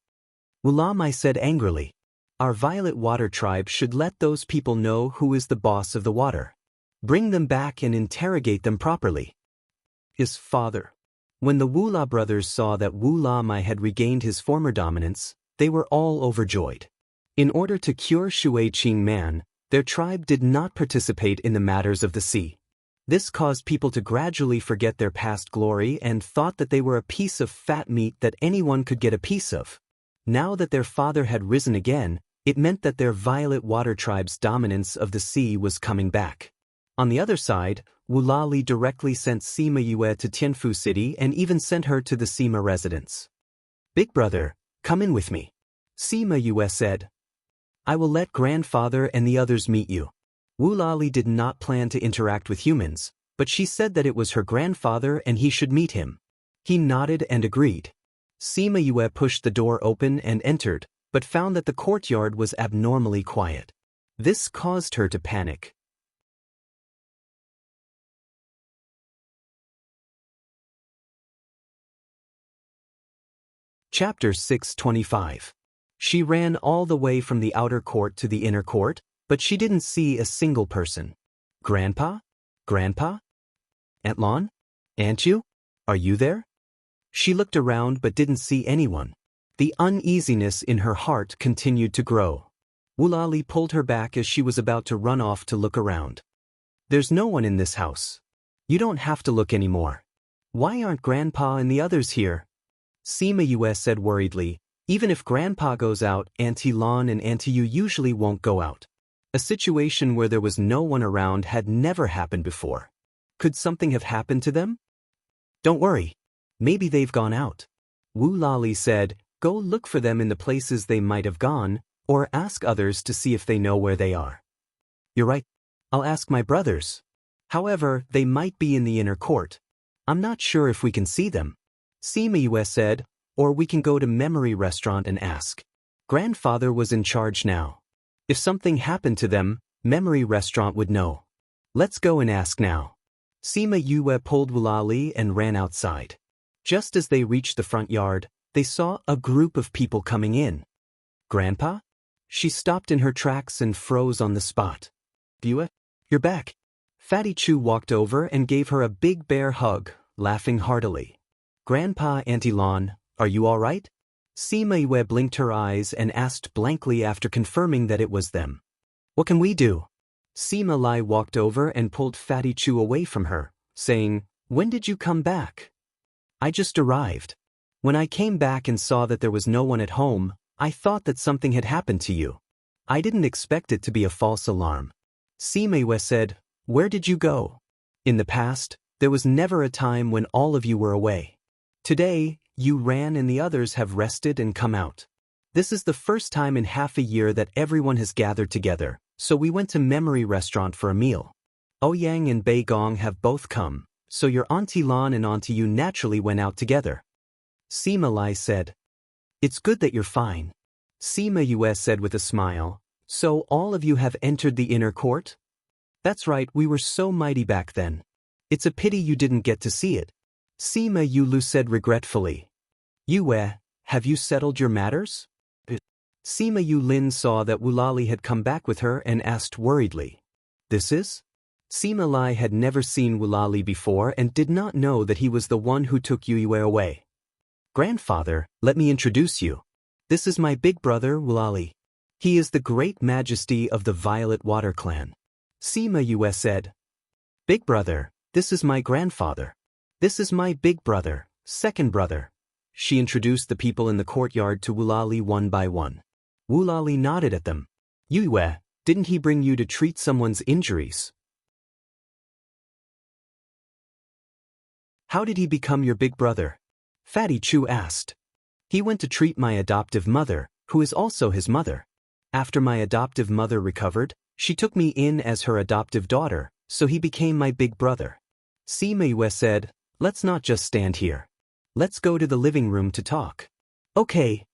A: Wu La Mai said angrily. Our violet water tribe should let those people know who is the boss of the water. Bring them back and interrogate them properly. His father. When the Wu La brothers saw that Wu La Mai had regained his former dominance, they were all overjoyed. In order to cure Shui Qing Man, their tribe did not participate in the matters of the sea. This caused people to gradually forget their past glory and thought that they were a piece of fat meat that anyone could get a piece of. Now that their father had risen again, it meant that their violet water tribe's dominance of the sea was coming back. On the other side, Wu Lali directly sent Sima Yue to Tianfu City and even sent her to the Sima residence. Big brother, come in with me. Sima Yue said. I will let grandfather and the others meet you. Wu Lali did not plan to interact with humans, but she said that it was her grandfather and he should meet him. He nodded and agreed. Sima Yue pushed the door open and entered, but found that the courtyard was abnormally quiet. This caused her to panic. Chapter 625. She ran all the way from the outer court to the inner court, but she didn't see a single person. Grandpa? Grandpa? Aunt Lon? Aunt Yu? Are you there? She looked around but didn't see anyone. The uneasiness in her heart continued to grow. Wu Lali pulled her back as she was about to run off to look around. There's no one in this house. You don't have to look anymore. Why aren't Grandpa and the others here? Sima Yue said worriedly. Even if Grandpa goes out, Auntie Lon and Auntie Yu usually won't go out. A situation where there was no one around had never happened before. Could something have happened to them? Don't worry. Maybe they've gone out. Wu Lali said, go look for them in the places they might have gone, or ask others to see if they know where they are. You're right. I'll ask my brothers. However, they might be in the inner court. I'm not sure if we can see them. Sima Yue said, or we can go to Memory Restaurant and ask. Grandfather was in charge now. If something happened to them, Memory Restaurant would know. Let's go and ask now. Sima Yue pulled Wu Lali and ran outside. Just as they reached the front yard, they saw a group of people coming in. Grandpa? She stopped in her tracks and froze on the spot. Yue, you're back. Fatty Chu walked over and gave her a big bear hug, laughing heartily. Grandpa, Auntie Lon, are you all right? Sima Yue blinked her eyes and asked blankly after confirming that it was them. What can we do? Sima Lai walked over and pulled Fatty Chu away from her, saying, when did you come back? I just arrived. When I came back and saw that there was no one at home, I thought that something had happened to you. I didn't expect it to be a false alarm. Sima Yue said, where did you go? In the past, there was never a time when all of you were away. Today, you ran and the others have rested and come out. This is the first time in half a year that everyone has gathered together, so we went to Memory Restaurant for a meal. Ouyang and Bei Gong have both come, so your Auntie Lon and Auntie Yu naturally went out together. Sima Lai said. It's good that you're fine. Sima Yue said with a smile. So all of you have entered the inner court? That's right, we were so mighty back then. It's a pity you didn't get to see it. Sima Yulu said regretfully. Yue, have you settled your matters? Sima Yulin saw that Wu Lali had come back with her and asked worriedly. This is? Sima Lai had never seen Wulali before and did not know that he was the one who took Yue away. Grandfather, let me introduce you. This is my big brother, Wulali. He is the great majesty of the Violet Water Clan. Sima Yue said. Big brother, this is my grandfather. This is my big brother, second brother. She introduced the people in the courtyard to Wulali one by one. Wulali nodded at them. Yue, didn't he bring you to treat someone's injuries? How did he become your big brother? Fatty Chu asked. He went to treat my adoptive mother, who is also his mother. After my adoptive mother recovered, she took me in as her adoptive daughter, so he became my big brother. Sima Yue said, let's not just stand here. Let's go to the living room to talk. Okay.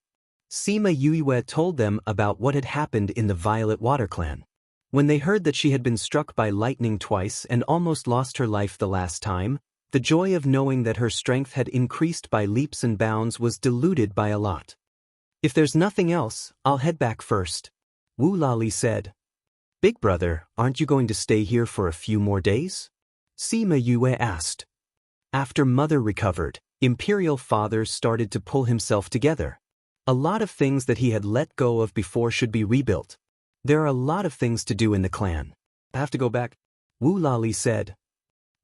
A: Sima Yue told them about what had happened in the Violet Water Clan. When they heard that she had been struck by lightning twice and almost lost her life the last time, the joy of knowing that her strength had increased by leaps and bounds was diluted by a lot. If there's nothing else, I'll head back first. Wulali said. Big brother, aren't you going to stay here for a few more days? Sima Yue asked. After mother recovered, Imperial Father started to pull himself together. A lot of things that he had let go of before should be rebuilt. There are a lot of things to do in the clan. I have to go back. Wulali said.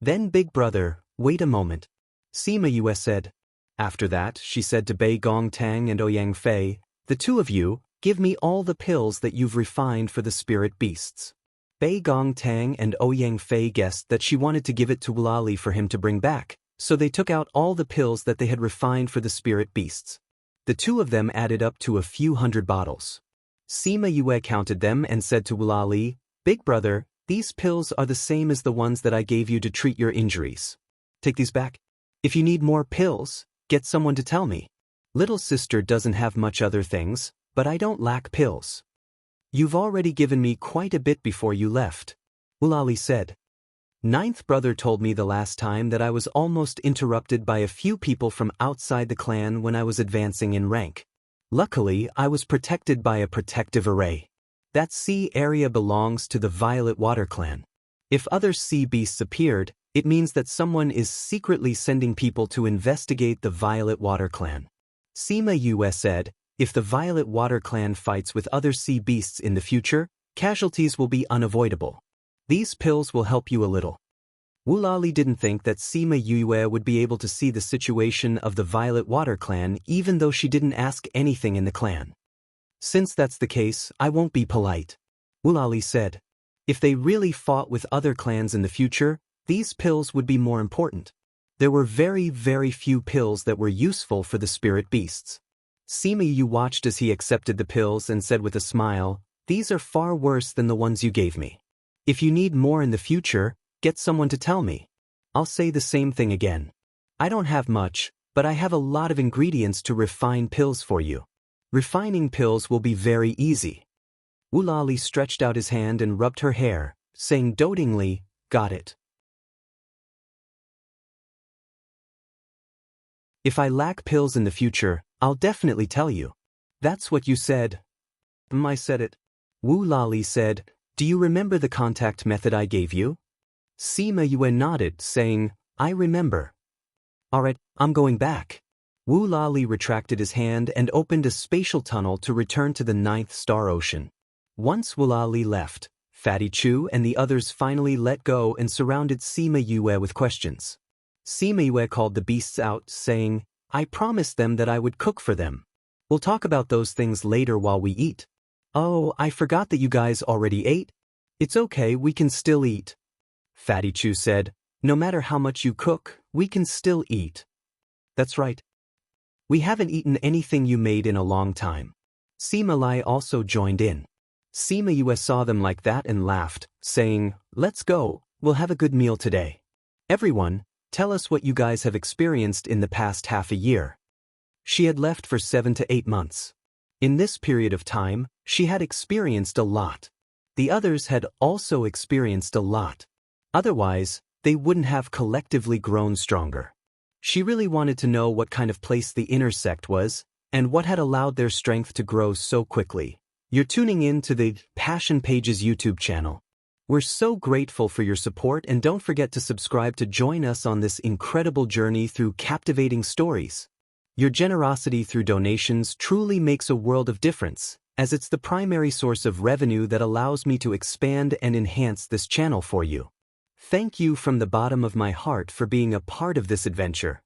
A: Then big brother, wait a moment. Sima Yue said. After that, she said to Bei Gong Tang and Ouyang Fei, the two of you, give me all the pills that you've refined for the spirit beasts. Bei Gong Tang and Ouyang Fei guessed that she wanted to give it to Wulali for him to bring back, so they took out all the pills that they had refined for the spirit beasts. The two of them added up to a few hundred bottles. Sima Yue counted them and said to Wulali, Big brother, these pills are the same as the ones that I gave you to treat your injuries. Take these back. If you need more pills, get someone to tell me. Little sister doesn't have much other things, but I don't lack pills. You've already given me quite a bit before you left. Wulali said. Ninth brother told me the last time that I was almost interrupted by a few people from outside the clan when I was advancing in rank. Luckily, I was protected by a protective array. That sea area belongs to the Violet Water Clan. If other sea beasts appeared, it means that someone is secretly sending people to investigate the Violet Water Clan. Sima Yue said, if the Violet Water Clan fights with other sea beasts in the future, casualties will be unavoidable. These pills will help you a little. Wulali didn't think that Sima Yue would be able to see the situation of the Violet Water Clan even though she didn't ask anything in the clan. Since that's the case, I won't be polite. Wulali said. If they really fought with other clans in the future, these pills would be more important. There were very, very few pills that were useful for the spirit beasts. Sima Yue watched as he accepted the pills and said with a smile, these are far worse than the ones you gave me. If you need more in the future, get someone to tell me. I'll say the same thing again. I don't have much, but I have a lot of ingredients to refine pills for you. Refining pills will be very easy. Wulali stretched out his hand and rubbed her hair, saying dotingly, got it. If I lack pills in the future, I'll definitely tell you. That's what you said. I said it. Wulali said, do you remember the contact method I gave you? Sima Yue nodded, saying, I remember. Alright, I'm going back. Wulali retracted his hand and opened a spatial tunnel to return to the 9th star ocean. Once Wulali left, Fatty Chu and the others finally let go and surrounded Sima Yue with questions. Sima Yue called the beasts out, saying, I promised them that I would cook for them. We'll talk about those things later while we eat. Oh, I forgot that you guys already ate. It's okay, we can still eat. Fatty Chu said, no matter how much you cook, we can still eat. That's right. We haven't eaten anything you made in a long time. Sima Lai also joined in. Sima Yue saw them like that and laughed, saying, let's go, we'll have a good meal today. Everyone, tell us what you guys have experienced in the past half a year. She had left for 7 to 8 months. In this period of time, she had experienced a lot. The others had also experienced a lot. Otherwise, they wouldn't have collectively grown stronger. She really wanted to know what kind of place the inner sect was, and what had allowed their strength to grow so quickly. You're tuning in to the Passion Pages YouTube channel. We're so grateful for your support, and don't forget to subscribe to join us on this incredible journey through captivating stories. Your generosity through donations truly makes a world of difference, as it's the primary source of revenue that allows me to expand and enhance this channel for you. Thank you from the bottom of my heart for being a part of this adventure.